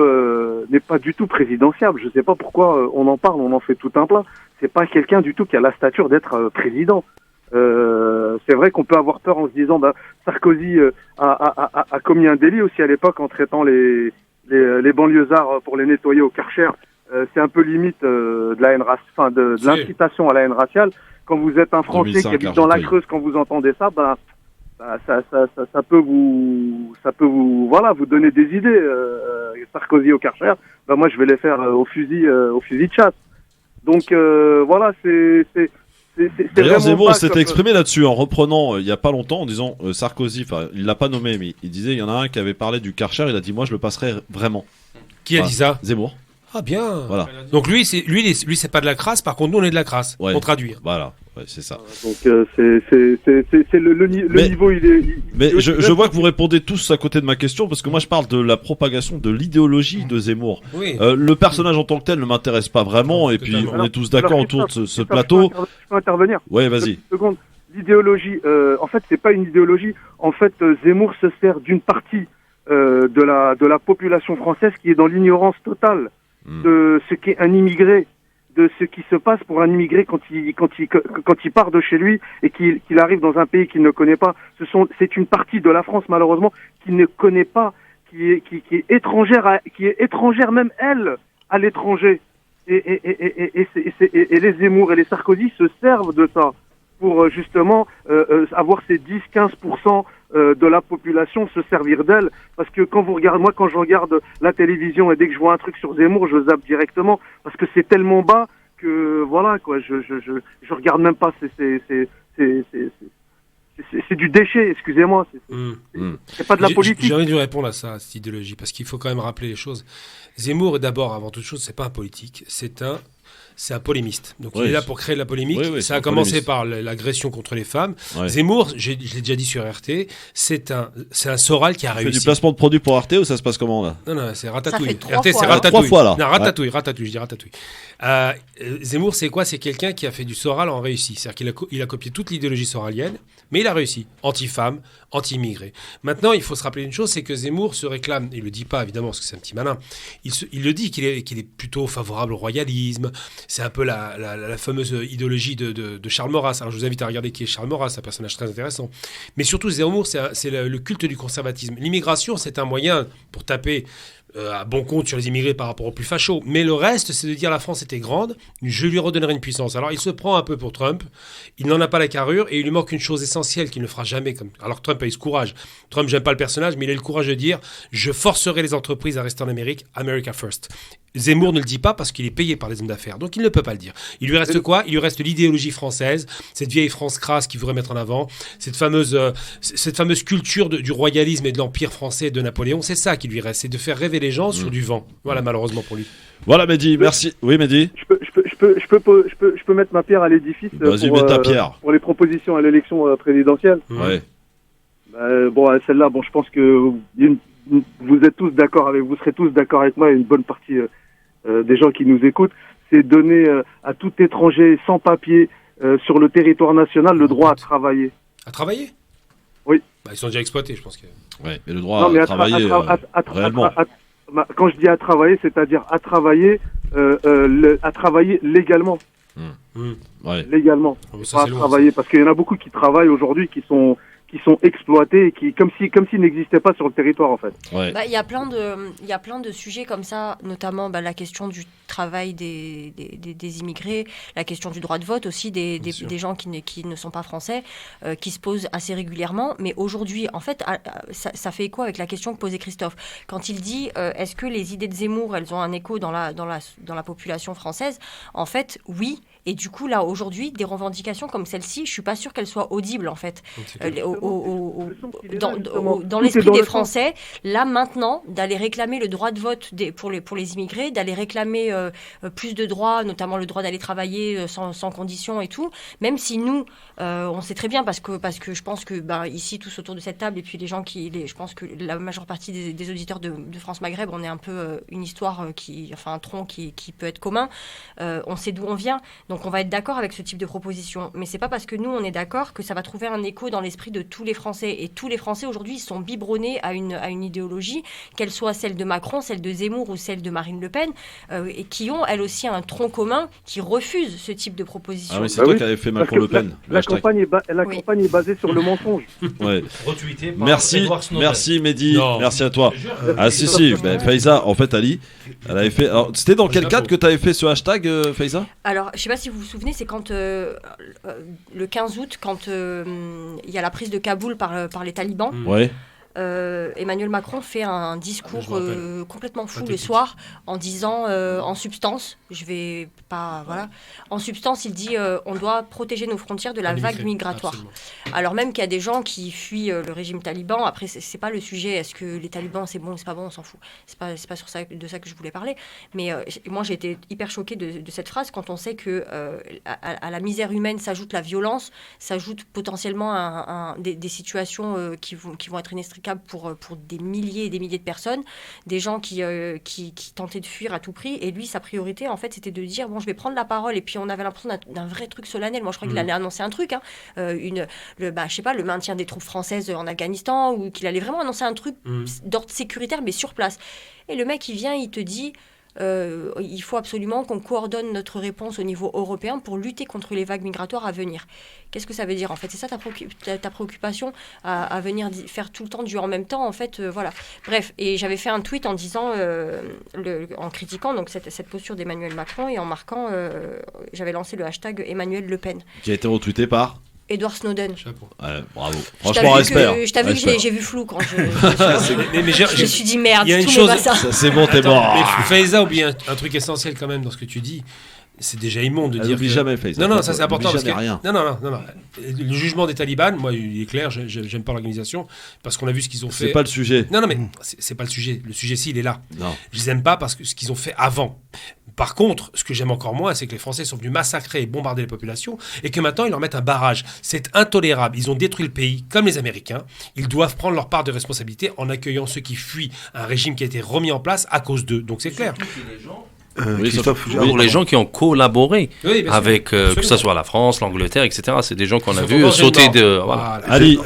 présidentiable. Je sais pas pourquoi on en parle, on en fait tout un plat. C'est pas quelqu'un du tout qui a la stature d'être président. C'est vrai qu'on peut avoir peur en se disant Sarkozy a commis un délit aussi à l'époque en traitant les banlieusards pour les nettoyer au Karcher. C'est un peu limite de la haine raciale, de l'incitation à la haine raciale. Quand vous êtes un Français qui habite dans la Creuse, quand vous entendez ça, ça peut vous donner des idées. Sarkozy au Karcher, moi je vais les faire au fusil de chasse. Donc voilà, c'est D'ailleurs, Zemmour s'était exprimé là-dessus en reprenant il y a pas longtemps en disant Sarkozy, enfin il l'a pas nommé, mais il disait il y en a un qui avait parlé du Karcher, il a dit moi je le passerai vraiment. Qui a dit ça? Zemmour. Ah bien. Voilà. Donc lui c'est pas de la crasse, par contre nous on est de la crasse. Ouais. Pour traduire. Voilà, ouais, c'est ça. Donc c'est le niveau il est. Mais je vois que vous répondez tous à côté de ma question parce que moi je parle de la propagation de l'idéologie de Zemmour. Oui. Le personnage en tant que tel ne m'intéresse pas vraiment et puis on est tous d'accord autour de ce plateau. Je peux intervenir. Ouais, vas-y. Une seconde. L'idéologie, en fait, c'est pas une idéologie. En fait, Zemmour se sert d'une partie de la population française qui est dans l'ignorance totale de ce qu'est un immigré, de ce qui se passe pour un immigré quand il part de chez lui et qu'il arrive dans un pays qu'il ne connaît pas. C'est une partie de la France malheureusement qu'il ne connaît pas, qui est étrangère même elle à l'étranger. Et les Zemmour et les Sarkozy se servent de ça pour justement avoir ces 10-15% de la population se servir d'elle, parce que quand je regarde la télévision et dès que je vois un truc sur Zemmour, je zappe directement parce que c'est tellement bas que voilà quoi, je regarde même pas, c'est du déchet, excusez-moi, c'est pas de la politique. J'ai envie de répondre à ça, à cette idéologie, parce qu'il faut quand même rappeler les choses. Zemmour est d'abord, avant toute chose, c'est pas un politique, c'est un polémiste. Donc il est là pour créer de la polémique. Ça a commencé par l'agression contre les femmes. Ouais. Zemmour, je l'ai déjà dit sur RT, c'est un Soral qui a réussi. Tu fais du placement de produits pour RT ou ça se passe comment là? Non, c'est Ratatouille. RT, c'est Ratatouille. 3 fois là. Non, Ratatouille, je dis Ratatouille. Zemmour, c'est quoi? C'est quelqu'un qui a fait du Soral en réussi. C'est-à-dire qu'il a copié toute l'idéologie soralienne, mais il a réussi. Anti-femme, anti-immigré. Maintenant, il faut se rappeler une chose, c'est que Zemmour se réclame, il le dit pas évidemment parce que c'est un petit malin, il le dit qu'il est plutôt favorable au royalisme. C'est un peu la fameuse idéologie de Charles Maurras. Alors je vous invite à regarder qui est Charles Maurras, un personnage très intéressant. Mais surtout, Zemmour, c'est le culte du conservatisme. L'immigration, c'est un moyen pour taper à bon compte sur les immigrés par rapport aux plus fachos. Mais le reste, c'est de dire la France était grande, je lui redonnerai une puissance. Alors il se prend un peu pour Trump, il n'en a pas la carrure et il lui manque une chose essentielle qu'il ne fera jamais. Alors Trump a eu ce courage. Trump, j'aime pas le personnage, mais il a eu le courage de dire je forcerai les entreprises à rester en Amérique, America First. Zemmour ne le dit pas parce qu'il est payé par les hommes d'affaires, donc il ne peut pas le dire. Il lui reste quoi? Il lui reste l'idéologie française, cette vieille France crasse qu'il voudrait mettre en avant, cette fameuse culture du royalisme et de l'empire français de Napoléon. C'est ça qui lui reste, c'est de faire rêver les gens sur du vent. Voilà, malheureusement pour lui. Voilà, Mehdi, merci. Oui, Mehdi. Je peux mettre ma pierre à l'édifice pour les propositions à l'élection présidentielle. Ouais. Celle-là, je pense que vous serez tous d'accord avec moi, et une bonne partie des gens qui nous écoutent, c'est donner à tout étranger sans papier sur le territoire national le droit à travailler. À travailler? Oui. Ils sont déjà exploités, je pense que. Ouais, mais le droit à travailler réellement. Quand je dis à travailler, c'est-à-dire à travailler légalement. Ouais. Légalement. Ça, Pas c'est loin, travailler, parce qu'il y en a beaucoup qui travaillent aujourd'hui, qui sont exploités, et qui comme s'ils n'existaient pas sur le territoire en fait. Ouais. Il y a plein de sujets comme ça, notamment la question du travail des immigrés, la question du droit de vote aussi des gens qui ne sont pas français, qui se posent assez régulièrement. Mais aujourd'hui, en fait, ça fait écho avec la question que posait Christophe. Quand il dit est-ce que les idées de Zemmour, elles ont un écho dans la population française? En fait, oui. Et du coup, là, aujourd'hui, des revendications comme celle-ci, je suis pas sûre qu'elles soient audibles, en fait. Dans l'esprit des Français, là, maintenant, d'aller réclamer le droit de vote pour les immigrés, d'aller réclamer plus de droits, notamment le droit d'aller travailler sans condition et tout, même si nous, on sait très bien, parce que je pense que ici, tous autour de cette table, et puis les gens je pense que la majeure partie des auditeurs de France Maghreb, on est un peu une histoire un tronc qui peut être commun. On sait d'où on vient. Donc on va être d'accord avec ce type de proposition. Mais c'est pas parce que nous, on est d'accord que ça va trouver un écho dans l'esprit de tous les Français. Et tous les Français, aujourd'hui, ils sont biberonnés à une idéologie, qu'elle soit celle de Macron, celle de Zemmour ou celle de Marine Le Pen, et qui ont, elles aussi, un tronc commun qui refuse ce type de proposition. Ah oui, c'est toi qui avais fait Macron-Le Pen. La campagne est basée sur le mensonge. Ouais. Retweeté par Merci Mehdi, merci à toi. Ah si, Faiza, en fait, Ali, elle avait fait... Alors, c'était dans quel cadre que tu avais fait ce hashtag, Faiza? Alors, je sais pas si vous vous souvenez, c'est quand le 15 août, quand il y a la prise de Kaboul par les talibans. Ouais. Emmanuel Macron fait un discours complètement fou le soir en disant en substance, en substance il dit on doit protéger nos frontières de la vague migratoire. Absolument. Alors même qu'il y a des gens qui fuient le régime taliban. Après c'est pas le sujet, est-ce que les talibans c'est bon, c'est pas bon, on s'en fout, c'est pas de ça que je voulais parler, mais moi j'ai été hyper choquée de cette phrase quand on sait que à la misère humaine s'ajoute la violence, s'ajoute potentiellement des situations qui vont être inextricables pour des milliers et des milliers de personnes, des gens qui tentaient de fuir à tout prix. Et lui, sa priorité, en fait, c'était de dire bon, je vais prendre la parole. Et puis, on avait l'impression d'un vrai truc solennel. Moi, je crois qu'il allait annoncer un truc, le maintien des troupes françaises en Afghanistan, ou qu'il allait vraiment annoncer un truc d'ordre sécuritaire, mais sur place. Et le mec, il vient, il te dit il faut absolument qu'on coordonne notre réponse au niveau européen pour lutter contre les vagues migratoires à venir. Qu'est-ce que ça veut dire en fait? C'est ça ta préoccupation à venir faire tout le temps du en même temps en fait, voilà. Bref, et j'avais fait un tweet en disant, en critiquant donc cette posture d'Emmanuel Macron et en marquant, j'avais lancé le hashtag Emmanuel Le Pen. Qui a été retweeté par Edward Snowden. Ouais, bravo. Franchement, respect. Je t'avoue que j'ai vu flou quand je me suis dit merde, il y a une tout chose, n'est pas ça. C'est bon, t'es mort. Faiza oublie un truc essentiel quand même dans ce que tu dis. C'est déjà immonde de dire. N'oublie jamais Faiza. Non, ça c'est important parce que rien. Non. Le jugement des talibans, moi, il est clair. J'aime pas l'organisation parce qu'on a vu ce qu'ils ont fait. C'est pas le sujet. Non, mais c'est pas le sujet. Le sujet, il est là. Non. Je les aime pas parce que ce qu'ils ont fait avant. Par contre, ce que j'aime encore moins, c'est que les Français sont venus massacrer et bombarder les populations et que maintenant, ils leur mettent un barrage. C'est intolérable. Ils ont détruit le pays, comme les Américains. Ils doivent prendre leur part de responsabilité en accueillant ceux qui fuient un régime qui a été remis en place à cause d'eux. Donc, c'est clair. Pour les gens qui ont collaboré avec, que ce soit la France, l'Angleterre, etc. C'est des gens qu'on a vu sauter de... Voilà. Ali.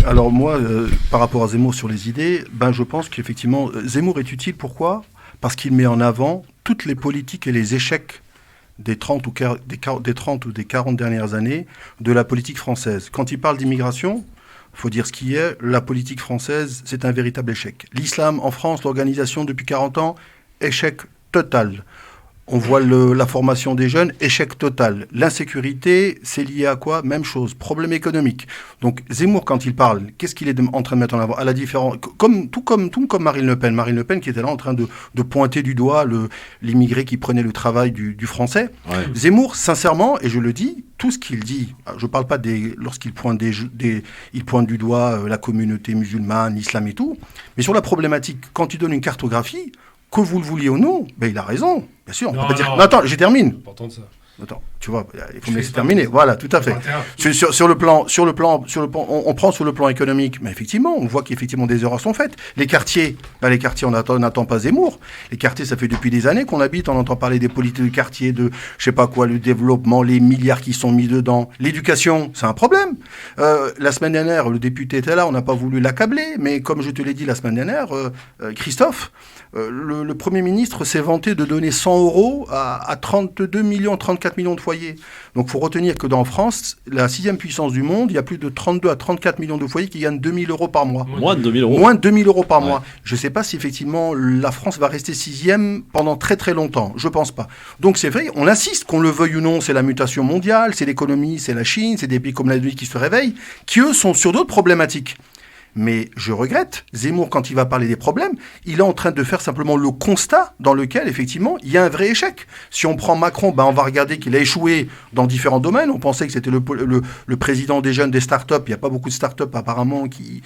Alors moi, par rapport à Zemmour sur les idées, je pense qu'effectivement, Zemmour est utile. Pourquoi ? Parce qu'il met en avant toutes les politiques et les échecs des 30 ou des 40 dernières années de la politique française. Quand il parle d'immigration, il faut dire ce qui est, la politique française, c'est un véritable échec. L'islam en France, l'organisation depuis 40 ans, échec total. On voit la formation des jeunes, échec total. L'insécurité, c'est lié à quoi? Même chose, problème économique. Donc Zemmour, quand il parle, qu'est-ce qu'il est en train de mettre en avant? À la différence, tout comme Marine Le Pen. Marine Le Pen qui était là en train de pointer du doigt l'immigré qui prenait le travail du français. Ouais. Zemmour, sincèrement, et je le dis, tout ce qu'il dit, je ne parle pas lorsqu'il pointe il pointe du doigt la communauté musulmane, l'islam et tout, mais sur la problématique, quand il donne une cartographie, que vous le vouliez ou non, il a raison, bien sûr. On peut pas dire... Non, attends, je termine. Attends, tu vois, il faut me laisser terminer. Voilà, tout à fait. Sur le plan, on prend sur le plan économique, mais effectivement, on voit qu'effectivement des erreurs sont faites. Les quartiers, on n'attend pas Zemmour. Les quartiers, ça fait depuis des années qu'on habite, on entend parler des politiques de quartier, de je sais pas quoi, le développement, les milliards qui sont mis dedans. L'éducation, c'est un problème. La semaine dernière, le député était là, on n'a pas voulu l'accabler, mais comme je te l'ai dit la semaine dernière, Christophe, le Premier ministre s'est vanté de donner 100 euros à 34 millions de foyers. Donc il faut retenir que dans France, la 6e puissance du monde, il y a plus de 32 à 34 millions de foyers qui gagnent 2 000 euros par mois. Moins de 2 000 euros. Moins de 2 000 euros par mois. Je ne sais pas si effectivement la France va rester 6e pendant très très longtemps. Je ne pense pas. Donc c'est vrai, on insiste, qu'on le veuille ou non, c'est la mutation mondiale, c'est l'économie, c'est la Chine, c'est des pays comme l'Amérique qui se réveillent, qui eux sont sur d'autres problématiques. Mais je regrette, Zemmour, quand il va parler des problèmes, il est en train de faire simplement le constat dans lequel, effectivement, il y a un vrai échec. Si on prend Macron, on va regarder qu'il a échoué dans différents domaines. On pensait que c'était le président des jeunes des startups. Il n'y a pas beaucoup de startups, apparemment, qui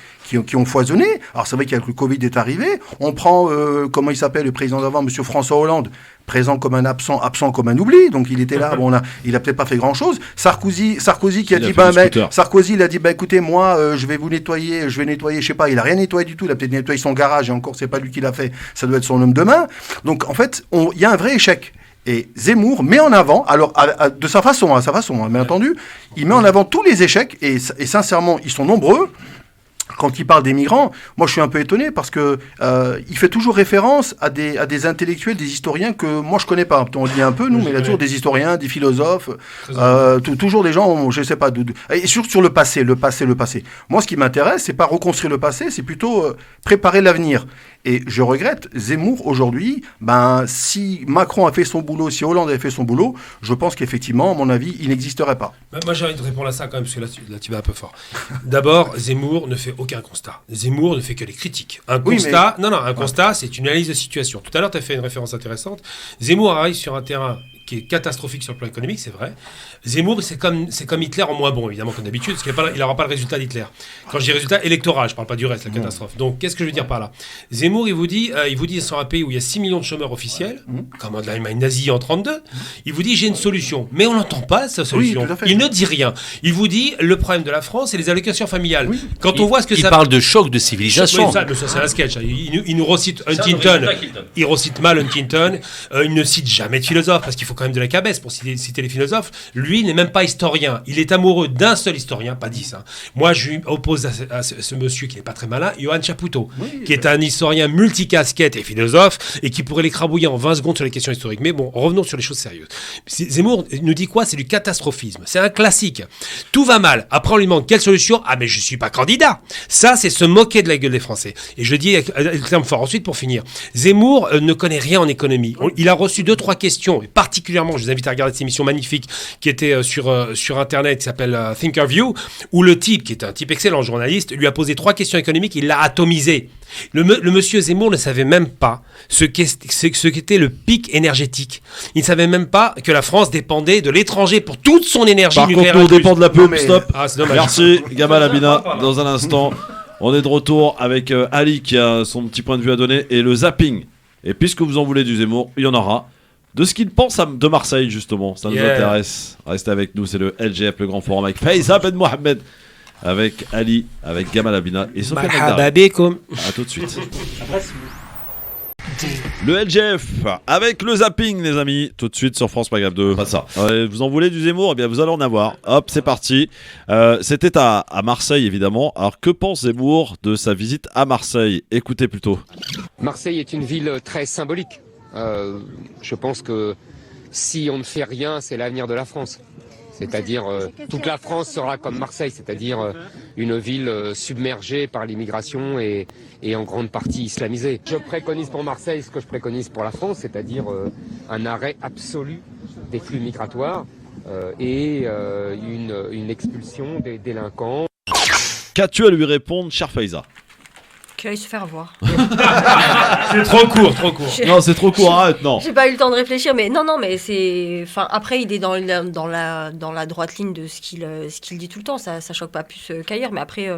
ont foisonné. Alors, c'est vrai qu'avec le Covid est arrivé. On prend, comment il s'appelle, le président d'avant, M. François Hollande, présent comme un absent comme un oubli. Donc, il était là, il a peut-être pas fait grand-chose. Sarkozy qui a dit, Sarkozy, il a dit, écoutez, moi, je vais vous nettoyer, je sais pas, il a rien nettoyé du tout, il a peut-être nettoyé son garage, et encore, c'est pas lui qui l'a fait, ça doit être son homme de main. Donc, en fait, il y a un vrai échec. Et Zemmour met en avant, alors, de sa façon, bien entendu, il met en avant tous les échecs, et sincèrement, ils sont nombreux. Quand il parle des migrants, moi je suis un peu étonné parce que il fait toujours référence à des intellectuels, des historiens que moi je connais pas. On dit un peu, nous, mais il y a toujours des historiens, des philosophes, toujours des gens, je sais pas, et surtout sur le passé. Moi, ce qui m'intéresse, c'est pas reconstruire le passé, c'est plutôt préparer l'avenir. Et je regrette, Zemmour, aujourd'hui, si Macron a fait son boulot, si Hollande avait fait son boulot, je pense qu'effectivement, à mon avis, il n'existerait pas. Moi, j'ai envie de répondre à ça quand même, parce que là tu vas un peu fort. D'abord, Zemmour ne fait aucun constat. Zemmour ne fait que les critiques. Constat, c'est une analyse de situation. Tout à l'heure, tu as fait une référence intéressante. Zemmour arrive sur un terrain qui est catastrophique sur le plan économique, c'est vrai. Zemmour, c'est comme Hitler en moins bon, évidemment, comme d'habitude, parce qu'il n'aura pas le résultat d'Hitler. Quand je dis résultat électoral, je ne parle pas du reste, la catastrophe. Donc, qu'est-ce que je veux dire par là ? Zemmour, il vous dit sur un pays où il y a 6 millions de chômeurs officiels, comme de l'Allemagne nazie en 1932, il vous dit, j'ai une solution. Mais on n'entend pas sa solution. Oui, il ne dit rien. Il vous dit, le problème de la France, c'est les allocations familiales. Oui. Quand on voit ce que ça... Il parle de choc de civilisation. Oui, ça c'est un sketch. Il nous recite Huntington. Il recite mal Huntington. Il ne cite jamais de philosophe, parce qu'il faut quand même de la cabesse pour citer les philosophes. Lui n'est même pas historien. Il est amoureux d'un seul historien, pas 10. Moi, je lui oppose à ce monsieur qui n'est pas très malin, Johan Chapoutot, qui est un historien multicasquette et philosophe, et qui pourrait l'écrabouiller en 20 secondes sur les questions historiques. Mais bon, revenons sur les choses sérieuses. Zemmour nous dit quoi ? C'est du catastrophisme. C'est un classique. Tout va mal. Après, on lui demande quelle solution ? Ah, mais je suis pas candidat. Ça, c'est se moquer de la gueule des Français. Et je dis le terme fort. Ensuite, pour finir, Zemmour ne connaît rien en économie. Il a reçu 2-3 questions, et particulièrement, je vous invite à regarder cette émission magnifique qui était sur Internet, qui s'appelle Thinkerview, où le type, qui est un type excellent journaliste, lui a posé 3 questions économiques, il l'a atomisé. Le monsieur Zemmour ne savait même pas ce qu'était le pic énergétique. Il ne savait même pas que la France dépendait de l'étranger pour toute son énergie nucléaire. Par contre, on dépend de la pub, stop. Merci, Gamal Abina. Dans un instant, on est de retour avec Ali qui a son petit point de vue à donner et le zapping. Et puisque vous en voulez du Zemmour, il y en aura. De ce qu'il pense de Marseille, justement, ça nous intéresse. Restez avec nous, c'est le LGF, le grand forum avec Faiza Ben Mohamed, avec Ali, avec Gamal Abina et Sofiane Magdari. A tout de suite. Le LGF avec le zapping, les amis, tout de suite sur France Maghreb 2. Pas ça. Vous en voulez du Zemmour ? Eh bien, vous allez en avoir. Hop, c'est parti. C'était à Marseille, évidemment. Alors, que pense Zemmour de sa visite à Marseille ? Écoutez plutôt. Marseille est une ville très symbolique. Je pense que si on ne fait rien, c'est l'avenir de la France. C'est-à-dire toute la France sera comme Marseille, c'est-à-dire une ville submergée par l'immigration et en grande partie islamisée. Je préconise pour Marseille ce que je préconise pour la France, c'est-à-dire un arrêt absolu des flux migratoires et une expulsion des délinquants. Qu'as-tu à lui répondre, cher Faiza ? Qu'il aille se faire voir. C'est trop court. Non, c'est trop court, arrête, non. J'ai pas eu le temps de réfléchir, mais non, mais c'est... Enfin, après, il est dans la droite ligne de ce qu'il dit tout le temps. Ça choque pas plus qu'ailleurs. Mais après,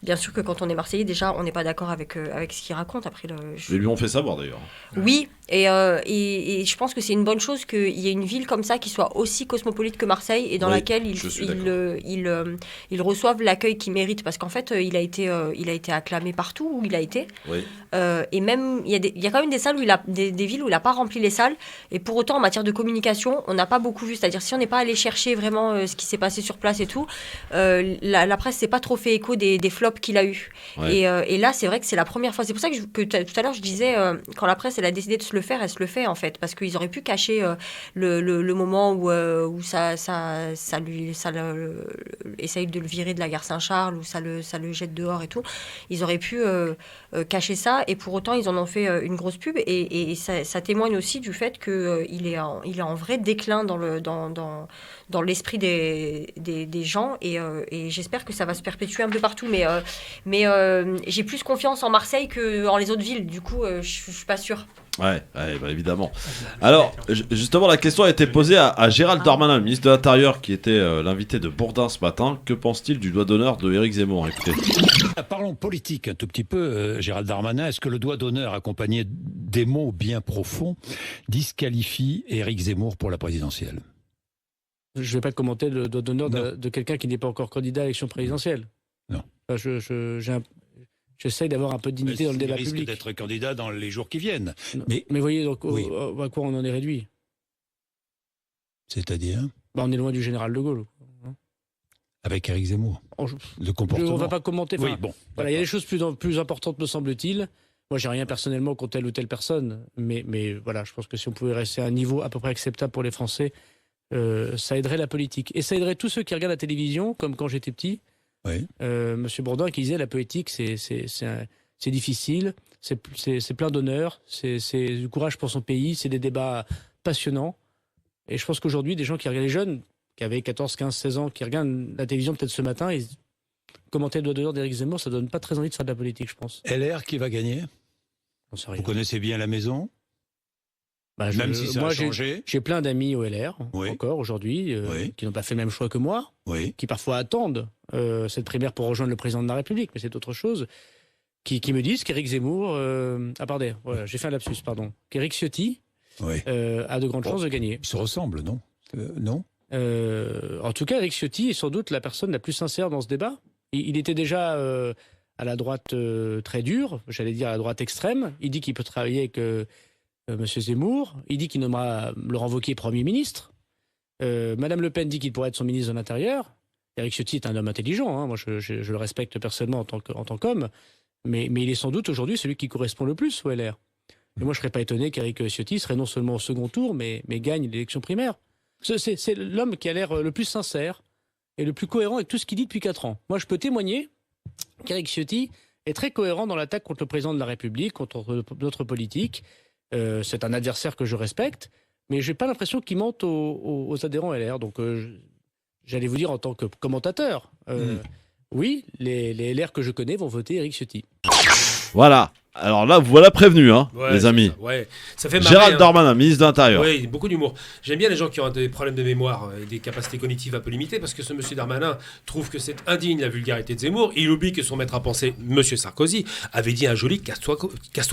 bien sûr que quand on est Marseillais, déjà, on n'est pas d'accord avec ce qu'il raconte. Après, Ils lui ont fait savoir, d'ailleurs. Oui, et je pense que c'est une bonne chose qu'il y ait une ville comme ça qui soit aussi cosmopolite que Marseille et dans laquelle il reçoive l'accueil qu'il mérite. Parce qu'en fait, il a été acclamé partout où il a été. Oui. Et même, il y a quand même des salles des villes où il n'a pas rempli les salles. Et pour autant, en matière de communication, on n'a pas beaucoup vu. C'est-à-dire, si on n'est pas allé chercher vraiment ce qui s'est passé sur place et tout, la presse s'est pas trop fait écho des flops qu'il a eu. Ouais. Et là, c'est vrai que c'est la première fois. C'est pour ça que tout à l'heure, je disais, quand la presse elle a décidé de se le faire, elle se le fait en fait. Parce qu'ils auraient pu cacher le moment où ça essaye de le virer de la gare Saint-Charles, où ça le jette dehors et tout. Ils auraient pu cacher ça, et pour autant, ils en ont fait une grosse pub. Et ça témoigne aussi du fait qu'il est en vrai déclin dans l'esprit des gens. Et j'espère que ça va se perpétuer un peu partout. Mais j'ai plus confiance en Marseille qu'en les autres villes. Du coup, je suis pas sûre. Ouais, bah évidemment. Alors, justement, la question a été posée à Gérald Darmanin, le ministre de l'Intérieur, qui était l'invité de Bourdin ce matin. Que pense-t-il du doigt d'honneur de Éric Zemmour? Écoutez. Parlons politique un tout petit peu, Gérald Darmanin. Est-ce que le doigt d'honneur accompagné des mots bien profonds disqualifie Éric Zemmour pour la présidentielle? Je ne vais pas commenter le doigt d'honneur de quelqu'un qui n'est pas encore candidat à l'élection présidentielle. Non. Enfin, j'essaye d'avoir un peu de dignité dans le débat public. Il risque d'être candidat dans les jours qui viennent. Mais voyez, donc, à quoi on en est réduit? C'est-à-dire on est loin du général de Gaulle. Avec Éric Zemmour. Le comportement. On ne va pas commenter. Oui, bon. Voilà, il y a des choses plus importantes, me semble-t-il. Moi, j'ai rien personnellement contre telle ou telle personne. Mais voilà, je pense que si on pouvait rester à un niveau à peu près acceptable pour les Français, ça aiderait la politique. Et ça aiderait tous ceux qui regardent la télévision, comme quand j'étais petit. Oui. Monsieur Bourdin qui disait la politique c'est difficile, c'est plein d'honneur, c'est du courage pour son pays, c'est des débats passionnants. Et je pense qu'aujourd'hui, des gens qui regardent, les jeunes qui avaient 14, 15, 16 ans, qui regardent la télévision peut-être ce matin, ils commentaient le doigt d'honneur d'Éric Zemmour, ça donne pas très envie de faire de la politique, je pense. LR qui va gagner? Vous connaissez bien la maison? Même si ça a changé. J'ai plein d'amis au LR, encore aujourd'hui, qui n'ont pas fait le même choix que moi, qui parfois attendent cette primaire pour rejoindre le président de la République, mais c'est autre chose, qui me disent qu'Éric Zemmour... voilà, j'ai fait un lapsus, pardon. Qu'Éric Ciotti a de grandes chances de gagner. Ils se ressemblent, non? Non. En tout cas, Éric Ciotti est sans doute la personne la plus sincère dans ce débat. Il était déjà à la droite très dure, j'allais dire à la droite extrême. Il dit qu'il peut travailler avec... Monsieur Zemmour, il dit qu'il nommera Laurent Wauquiez Premier ministre. Madame Le Pen dit qu'il pourrait être son ministre de l'Intérieur. Éric Ciotti est un homme intelligent, hein. Moi je le respecte personnellement en tant qu'homme, mais il est sans doute aujourd'hui celui qui correspond le plus au LR. Et moi je ne serais pas étonné qu'Éric Ciotti serait non seulement au second tour, mais gagne l'élection primaire. C'est l'homme qui a l'air le plus sincère et le plus cohérent avec tout ce qu'il dit depuis 4 ans. Moi je peux témoigner qu'Éric Ciotti est très cohérent dans l'attaque contre le président de la République, contre notre politique. C'est un adversaire que je respecte, mais j'ai pas l'impression qu'il mente aux adhérents LR. Donc, j'allais vous dire en tant que commentateur, oui, les LR que je connais vont voter Éric Ciotti. Voilà. Alors là, vous voilà prévenus, hein, les amis. Ça fait marrer, Gérald Darmanin, ministre de l'Intérieur. Oui, beaucoup d'humour. J'aime bien les gens qui ont des problèmes de mémoire et des capacités cognitives un peu limitées, parce que ce monsieur Darmanin trouve que c'est indigne la vulgarité de Zemmour. Et il oublie que son maître à penser, monsieur Sarkozy, avait dit un joli casse-toi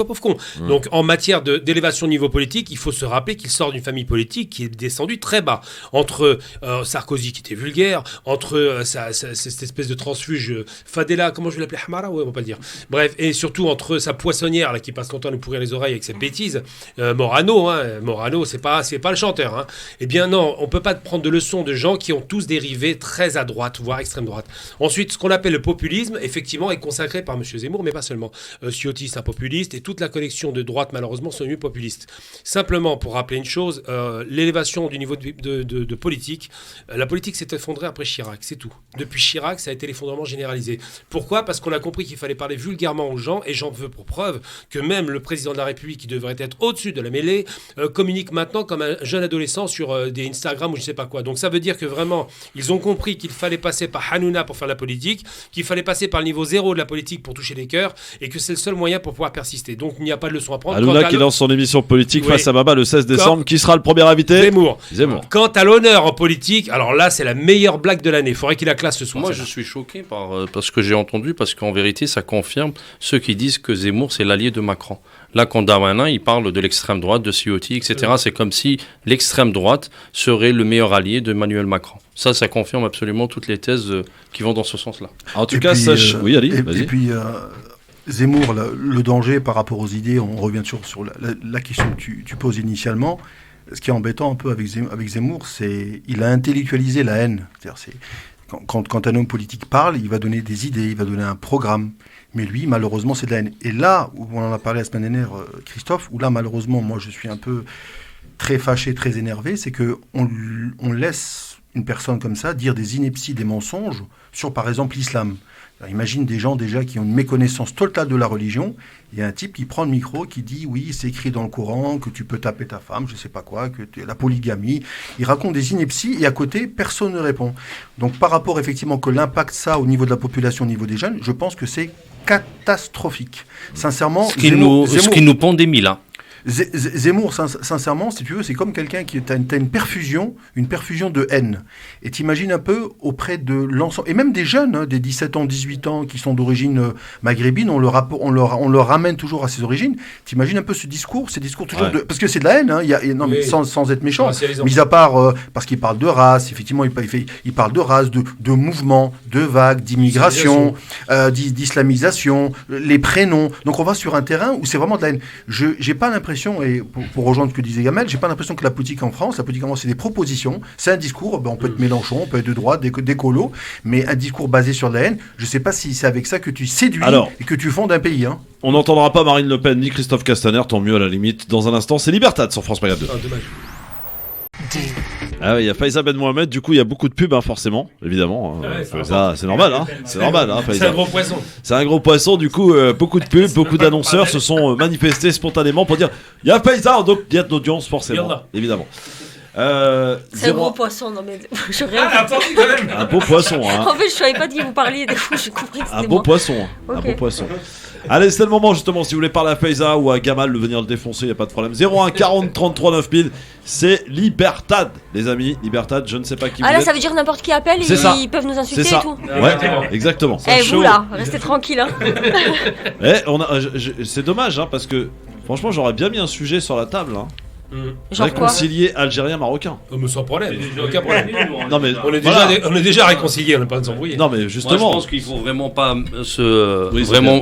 pauvre con. Donc en matière d'élévation de niveau politique, il faut se rappeler qu'il sort d'une famille politique qui est descendue très bas. Entre Sarkozy qui était vulgaire, entre cette espèce de transfuge Fadela, comment je vais l'appeler, Hamara, ouais, on va pas le dire. Bref, et surtout entre sa poissonnière là, qui passe son temps à nous pourrir les oreilles avec ses bêtises, Morano, c'est pas le chanteur. Hein. Eh bien non, on peut pas prendre de leçons de gens qui ont tous dérivé très à droite, voire extrême droite. Ensuite, ce qu'on appelle le populisme, effectivement, est consacré par M. Zemmour, mais pas seulement. Ciotti, c'est un populiste, et toute la collection de droite, malheureusement, sont devenus populistes. Simplement, pour rappeler une chose, l'élévation du niveau de politique, la politique s'est effondrée après Chirac, c'est tout. Depuis Chirac, ça a été l'effondrement généralisé. Pourquoi ? Parce qu'on a compris qu'il fallait parler vulgairement aux gens, et j'en veux pour preuve que même le président de la République, qui devrait être au-dessus de la mêlée, communique maintenant comme un jeune adolescent sur des Instagram ou je sais pas quoi. Donc ça veut dire que vraiment, ils ont compris qu'il fallait passer par Hanouna pour faire la politique, qu'il fallait passer par le niveau zéro de la politique pour toucher les cœurs, et que c'est le seul moyen pour pouvoir persister. Donc il n'y a pas de leçon à prendre. Hanouna qui lance son émission politique face à Baba le 16 décembre. Qui sera le premier invité? Zemmour. Zemmour. Quant à l'honneur en politique, alors là, c'est la meilleure blague de l'année. Il faudrait qu'il la classe ce soir. Moi, je suis choqué par ce que j'ai entendu, parce qu'en vérité, ça confirme ceux qui disent que Zemmour, c'est l'allié de Macron. Là, quand Darmanin, il parle de l'extrême droite, de Ciotti, etc., c'est comme si l'extrême droite serait le meilleur allié d'Emmanuel Macron. Ça confirme absolument toutes les thèses qui vont dans ce sens-là. En tout cas, oui, Ali, vas-y. Et puis, Zemmour, le danger par rapport aux idées, on revient sur la question que tu poses initialement. Ce qui est embêtant un peu avec Zemmour, c'est qu'il a intellectualisé la haine. C'est-à-dire, quand un homme politique parle, il va donner des idées, il va donner un programme. Mais lui, malheureusement, c'est de la haine. Et là, où on en a parlé la semaine dernière, Christophe, où là, malheureusement, moi, je suis un peu très fâché, très énervé, c'est qu'on laisse une personne comme ça dire des inepties, des mensonges sur, par exemple, l'islam. Alors, imagine des gens déjà qui ont une méconnaissance totale de la religion. Il y a un type qui prend le micro, qui dit oui, c'est écrit dans le Coran que tu peux taper ta femme, je sais pas quoi, que la polygamie. Il raconte des inepties et à côté, personne ne répond. Donc par rapport effectivement que l'impact ça au niveau de la population, au niveau des jeunes, je pense que c'est catastrophique. Sincèrement, ce qui nous pend des mille, hein. Zemmour, sincèrement, si tu veux, c'est comme quelqu'un qui a une perfusion de haine. Et t'imagines un peu auprès de l'ensemble, et même des jeunes, des 17 ans, 18 ans, qui sont d'origine maghrébine, on leur ramène toujours à ses origines. T'imagines un peu ces discours toujours parce que c'est de la haine, hein, mais sans être méchant. Mis à part, parce qu'il parle de race, effectivement, il parle de race, de mouvement, de vagues, d'immigration, d'islamisation, les prénoms. Donc on va sur un terrain où c'est vraiment de la haine. J'ai pas l'impression, et pour rejoindre ce que disait Gamel, j'ai pas l'impression que la politique en France, c'est des propositions, c'est un discours, on peut être Mélenchon, on peut être de droite, d'écolo, mais un discours basé sur la haine, je sais pas si c'est avec ça que tu séduis et que tu fondes un pays. Hein. On n'entendra pas Marine Le Pen ni Christophe Castaner, tant mieux à la limite. Dans un instant, c'est Libertad sur France Maghreb 2. Dommage. Ah oui, il y a Faiza Ben Mohamed, du coup il y a beaucoup de pubs, forcément, évidemment. Ça, c'est normal, c'est normal. Faiza. C'est un gros poisson. C'est un gros poisson, du coup, beaucoup de pubs, beaucoup d'annonceurs se sont manifestés spontanément pour dire il y a Faiza, donc il y a de l'audience, forcément, évidemment. C'est un gros poisson, non mais je rêve. Un beau poisson, hein. En fait, je savais pas de qui vous parliez, du coup, j'ai compris que c'était un beau poisson, un beau poisson. Allez, c'est le moment justement, si vous voulez parler à Faiza ou à Gamal de venir le défoncer, il n'y a pas de problème. 01 40 33 9000, c'est Libertad, les amis. Libertad, je ne sais pas qui vous êtes. Ah là, ça veut dire n'importe qui appelle et ils peuvent nous insulter et tout. Ouais, exactement. Eh, vous là, restez tranquille. Hein. C'est dommage, hein, parce que franchement, j'aurais bien mis un sujet sur la table. Hein. Genre réconcilier algérien-marocain. Mais sans problème, aucun problème. Non, mais on est déjà réconciliés, on n'a pas de s'embrouiller. Non mais justement, moi, je pense qu'il faut vraiment pas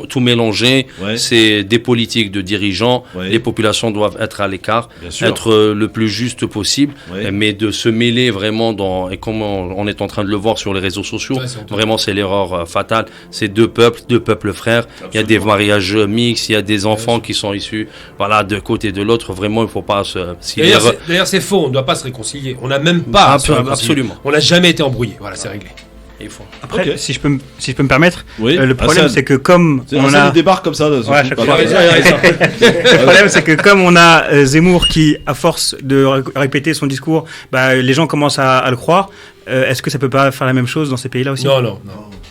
tout mélanger. Ouais. C'est des politiques de dirigeants. Ouais. Les populations doivent être à l'écart, être le plus juste possible, mais de se mêler vraiment et comme on est en train de le voir sur les réseaux sociaux, vraiment c'est l'erreur fatale. C'est deux peuples frères. Absolument. Il y a des mariages mixtes, il y a des enfants qui sont issus, d'un côté et de l'autre. Vraiment, il ne faut pas D'ailleurs, c'est faux, on ne doit pas se réconcilier. On n'a même pas. Absolument. On n'a jamais été embrouillé. Voilà, c'est réglé. Après, si je peux me permettre, le problème c'est que comme on a débarque comme ça. Le problème c'est que comme on a Zemmour qui, à force de répéter son discours, les gens commencent à le croire. Est-ce que ça peut pas faire la même chose dans ces pays-là aussi ? Non,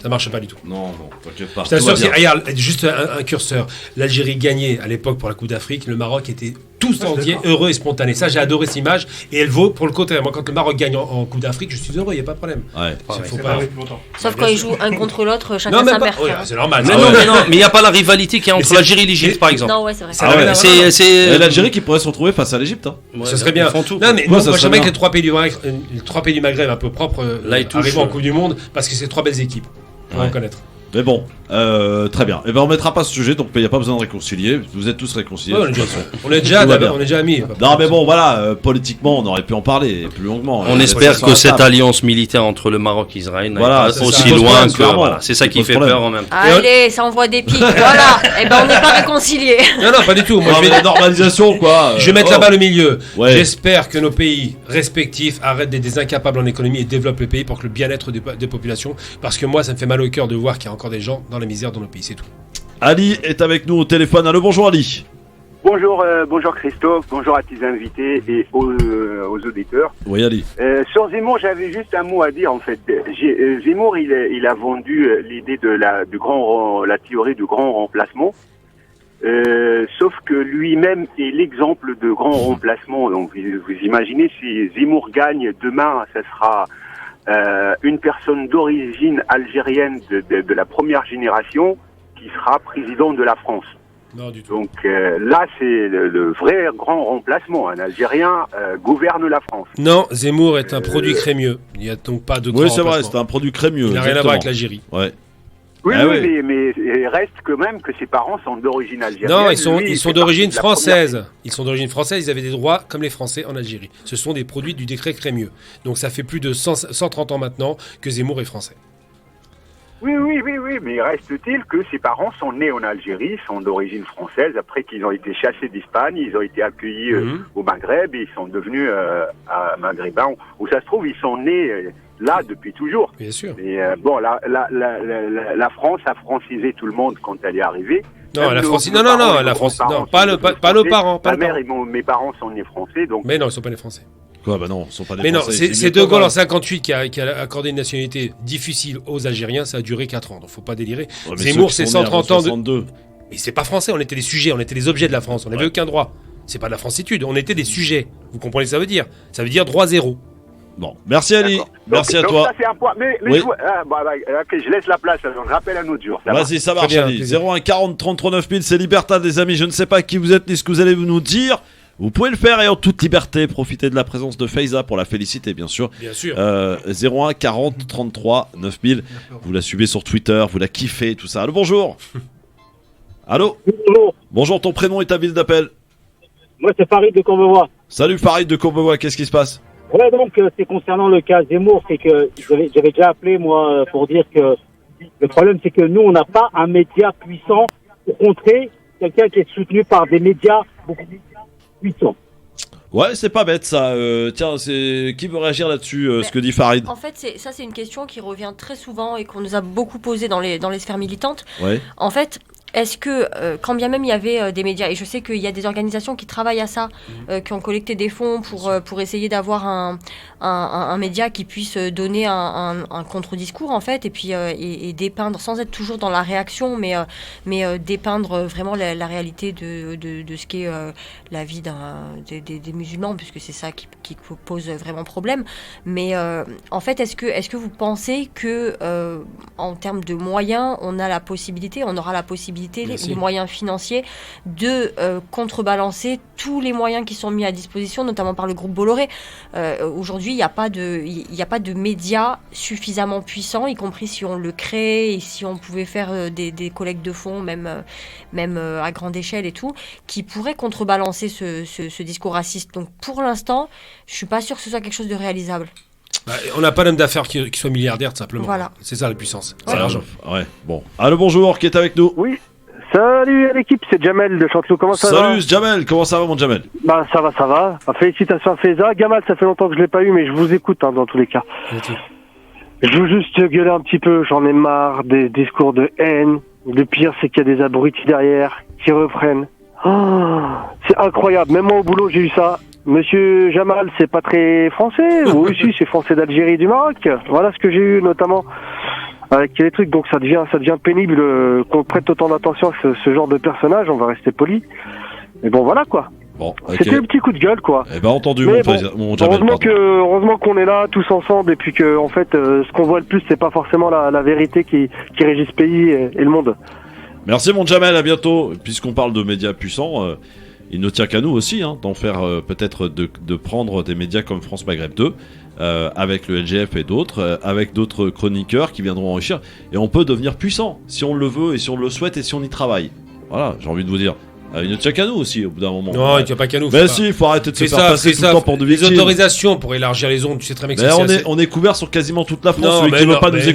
ça marche pas du tout. Non, t'inquiète pas. Je t'assure, regarde, juste un curseur. L'Algérie gagnait à l'époque pour la Coupe d'Afrique, le Maroc était tous entiers heureux et spontanés. Ça, j'ai adoré cette image et elle vaut pour le contraire. Moi, quand le Maroc gagne en Coupe d'Afrique, je suis heureux, il n'y a pas de problème. Faut pas... Sauf quand ils jouent un contre l'autre, chacun sa mère. C'est normal. Mais il n'y a pas la rivalité qu'il y a entre l'Algérie et l'Égypte, par exemple. Non, ouais, c'est vrai. C'est l'Algérie qui pourrait se retrouver face à l'Égypte. Ce serait bien. Non, mais moi, j'aimerais que les trois pays du Maghreb un peu propres arrivent en Coupe du Monde parce que c'est trois belles équipes. On va reconnaître. Mais bon, très bien. On mettra pas ce sujet, donc il n'y a pas besoin de réconcilier. Vous êtes tous réconciliés. Ouais, on est déjà amis. Non, mais bon, voilà, politiquement, on aurait pu en parler plus longuement. On espère que cette alliance militaire entre le Maroc et Israël n'est pas aussi loin que. Voilà, c'est ça qui fait peur en même temps. Allez, ça envoie des pics. Voilà. Et on n'est pas réconciliés. Non, pas du tout. Moi, je vais la normalisation, quoi. Je vais mettre la balle au milieu. J'espère que nos pays respectifs arrêtent d'être des incapables en économie et développent le pays pour que le bien-être des populations. Parce que moi, ça me fait mal au cœur de voir qu'il y a encore des gens dans la misère dans nos pays, c'est tout. Ali est avec nous au téléphone. Allô, bonjour Ali. Bonjour, bonjour Christophe, bonjour à tes invités et aux auditeurs. Oui, Ali. Sur Zemmour, j'avais juste un mot à dire en fait. Zemmour, il a vendu l'idée de la théorie du grand remplacement. Sauf que lui-même est l'exemple de grand remplacement. Donc, vous imaginez si Zemmour gagne demain, ça sera une personne d'origine algérienne de la première génération qui sera président de la France. Non, du tout. Donc là, c'est le vrai grand remplacement. Un Algérien gouverne la France. Non, Zemmour est un produit crémieux. Il n'y a donc pas de grand Oui, c'est vrai, remplacement. c'est un produit crémieux. Il n'a rien à voir avec l'Algérie. Ouais. Oui, Ah oui, oui. mais il reste quand même que ses parents sont d'origine algérienne. Non, ils Lui, sont fait d'origine partie de la française. Ils sont d'origine française, ils avaient des droits comme les Français en Algérie. Ce sont des produits du décret Crémieux. Donc ça fait plus de 130 ans maintenant que Zemmour est français. Oui, mais reste-t-il que ses parents sont nés en Algérie, sont d'origine française, après qu'ils ont été chassés d'Espagne, ils ont été accueillis au Maghreb et ils sont devenus maghrébins. Où ça se trouve, ils sont nés là depuis toujours. Bien sûr. Et bon, la France a francisé tout le monde quand elle est arrivée. Non, Même la nos- France, nos non, parents, la nos France, grands-parents non, pas le parent, pas Ma le mère parent. et mes parents sont nés français, donc. Mais non, ils sont pas les Français. Quoi, bah non, ils sont pas des Mais non, Français. c'est De Gaulle en 58 qui a accordé une nationalité difficile aux Algériens, ça a duré 4 ans, donc faut pas délirer. Ouais, mais Zemmour, ceux c'est qui sont nés 130 avant ans de... 62. Mais c'est pas français, on était des sujets, on était des objets de la France, on n'avait aucun droit. C'est pas de la francitude, on était des sujets. Vous comprenez ce que ça veut dire? Ça veut dire droit zéro. Bon, merci Ali, merci à donc toi. Ça, c'est un point. Mais Oui. ok, je laisse la place, alors je rappelle un autre jour. va. Vas-y, ça marche Très bien, Ali. plaisir. 01 40 33 9000, c'est Libertad, les amis. Je ne sais pas qui vous êtes ni ce que vous allez nous dire. Vous pouvez le faire et en toute liberté, profitez de la présence de Faiza pour la féliciter, bien sûr. Bien sûr. 01 40 33 9000. Vous la suivez sur Twitter, vous la kiffez, tout ça. Allô, bonjour. Allô. Bonjour, ton prénom et ta ville d'appel. Moi, c'est Farid de Courbevoie. Salut Farid de Courbevoie, qu'est-ce qui se passe? Ouais, donc, c'est concernant le cas Zemmour, c'est que j'avais déjà appelé, moi, pour dire que le problème, c'est que nous, on n'a pas un média puissant pour contrer quelqu'un qui est soutenu par des médias beaucoup plus puissants. Ouais, c'est pas bête ça. Tiens, qui veut réagir là-dessus, ce que dit Farid? En fait, c'est une question qui revient très souvent et qu'on nous a beaucoup posée dans les sphères militantes. Ouais. En fait, est-ce que, quand bien même il y avait des médias, et je sais qu'il y a des organisations qui travaillent à ça, qui ont collecté des fonds pour essayer d'avoir un média qui puisse donner un contre-discours, en fait, et puis et dépeindre, sans être toujours dans la réaction, mais dépeindre vraiment la réalité de ce qu'est la vie des musulmans, puisque c'est ça qui pose vraiment problème. Mais en fait, est-ce que vous pensez que, en termes de moyens, on aura la possibilité, les moyens financiers, de contrebalancer tous les moyens qui sont mis à disposition, notamment par le groupe Bolloré. Aujourd'hui, il n'y a pas de médias suffisamment puissants, y compris si on le crée et si on pouvait faire des collectes de fonds, même à grande échelle et tout, qui pourraient contrebalancer ce discours raciste. Donc pour l'instant, je ne suis pas sûre que ce soit quelque chose de réalisable. Bah, on n'a pas d'homme d'affaires qui soit milliardaire, tout simplement. Voilà. C'est ça la puissance. C'est Ouais. l'argent. Ouais, bon. Allô, bonjour, qui est avec nous? Oui. Salut à l'équipe, c'est Jamel de Chanteloup. Comment ça va? Salut Jamel, comment ça va mon Jamel? Bah ça va. Félicitations à Faiza. Gamal, ça fait longtemps que je l'ai pas eu, mais je vous écoute dans tous les cas. Okay. Je veux juste gueuler un petit peu, j'en ai marre des discours de haine. Le pire, c'est qu'il y a des abrutis derrière qui reprennent. Oh, c'est incroyable, même moi au boulot j'ai eu ça. Monsieur Jamal, c'est pas très français. Oui, si, c'est français d'Algérie et du Maroc. Voilà ce que j'ai eu notamment avec les trucs. Donc ça devient pénible qu'on prête autant d'attention à ce genre de personnage. On va rester poli. Mais bon, voilà quoi. Bon, ok. C'était un petit coup de gueule quoi. Eh ben entendu Mais mon Jamel. heureusement qu'on est là tous ensemble et puis que en fait ce qu'on voit le plus c'est pas forcément la vérité qui régit ce pays et le monde. Merci mon Jamel, à bientôt. Puisqu'on parle de médias puissants, il ne tient qu'à nous aussi d'en faire peut-être de prendre des médias comme France Maghreb 2 avec le LGF et d'autres, avec d'autres chroniqueurs qui viendront enrichir. Et on peut devenir puissant si on le veut et si on le souhaite et si on y travaille. Voilà, j'ai envie de vous dire. Il ne tient qu'à nous aussi au bout d'un moment. Non, il ne tient pas qu'à nous. Mais si, il faut arrêter de se faire passer tout le temps pour de Les victimes. autorisations pour élargir les ondes, tu sais très bien que Mais c'est on est couvert sur quasiment toute la France. Non, Celui mais qui ne veut non, pas nous mais écouter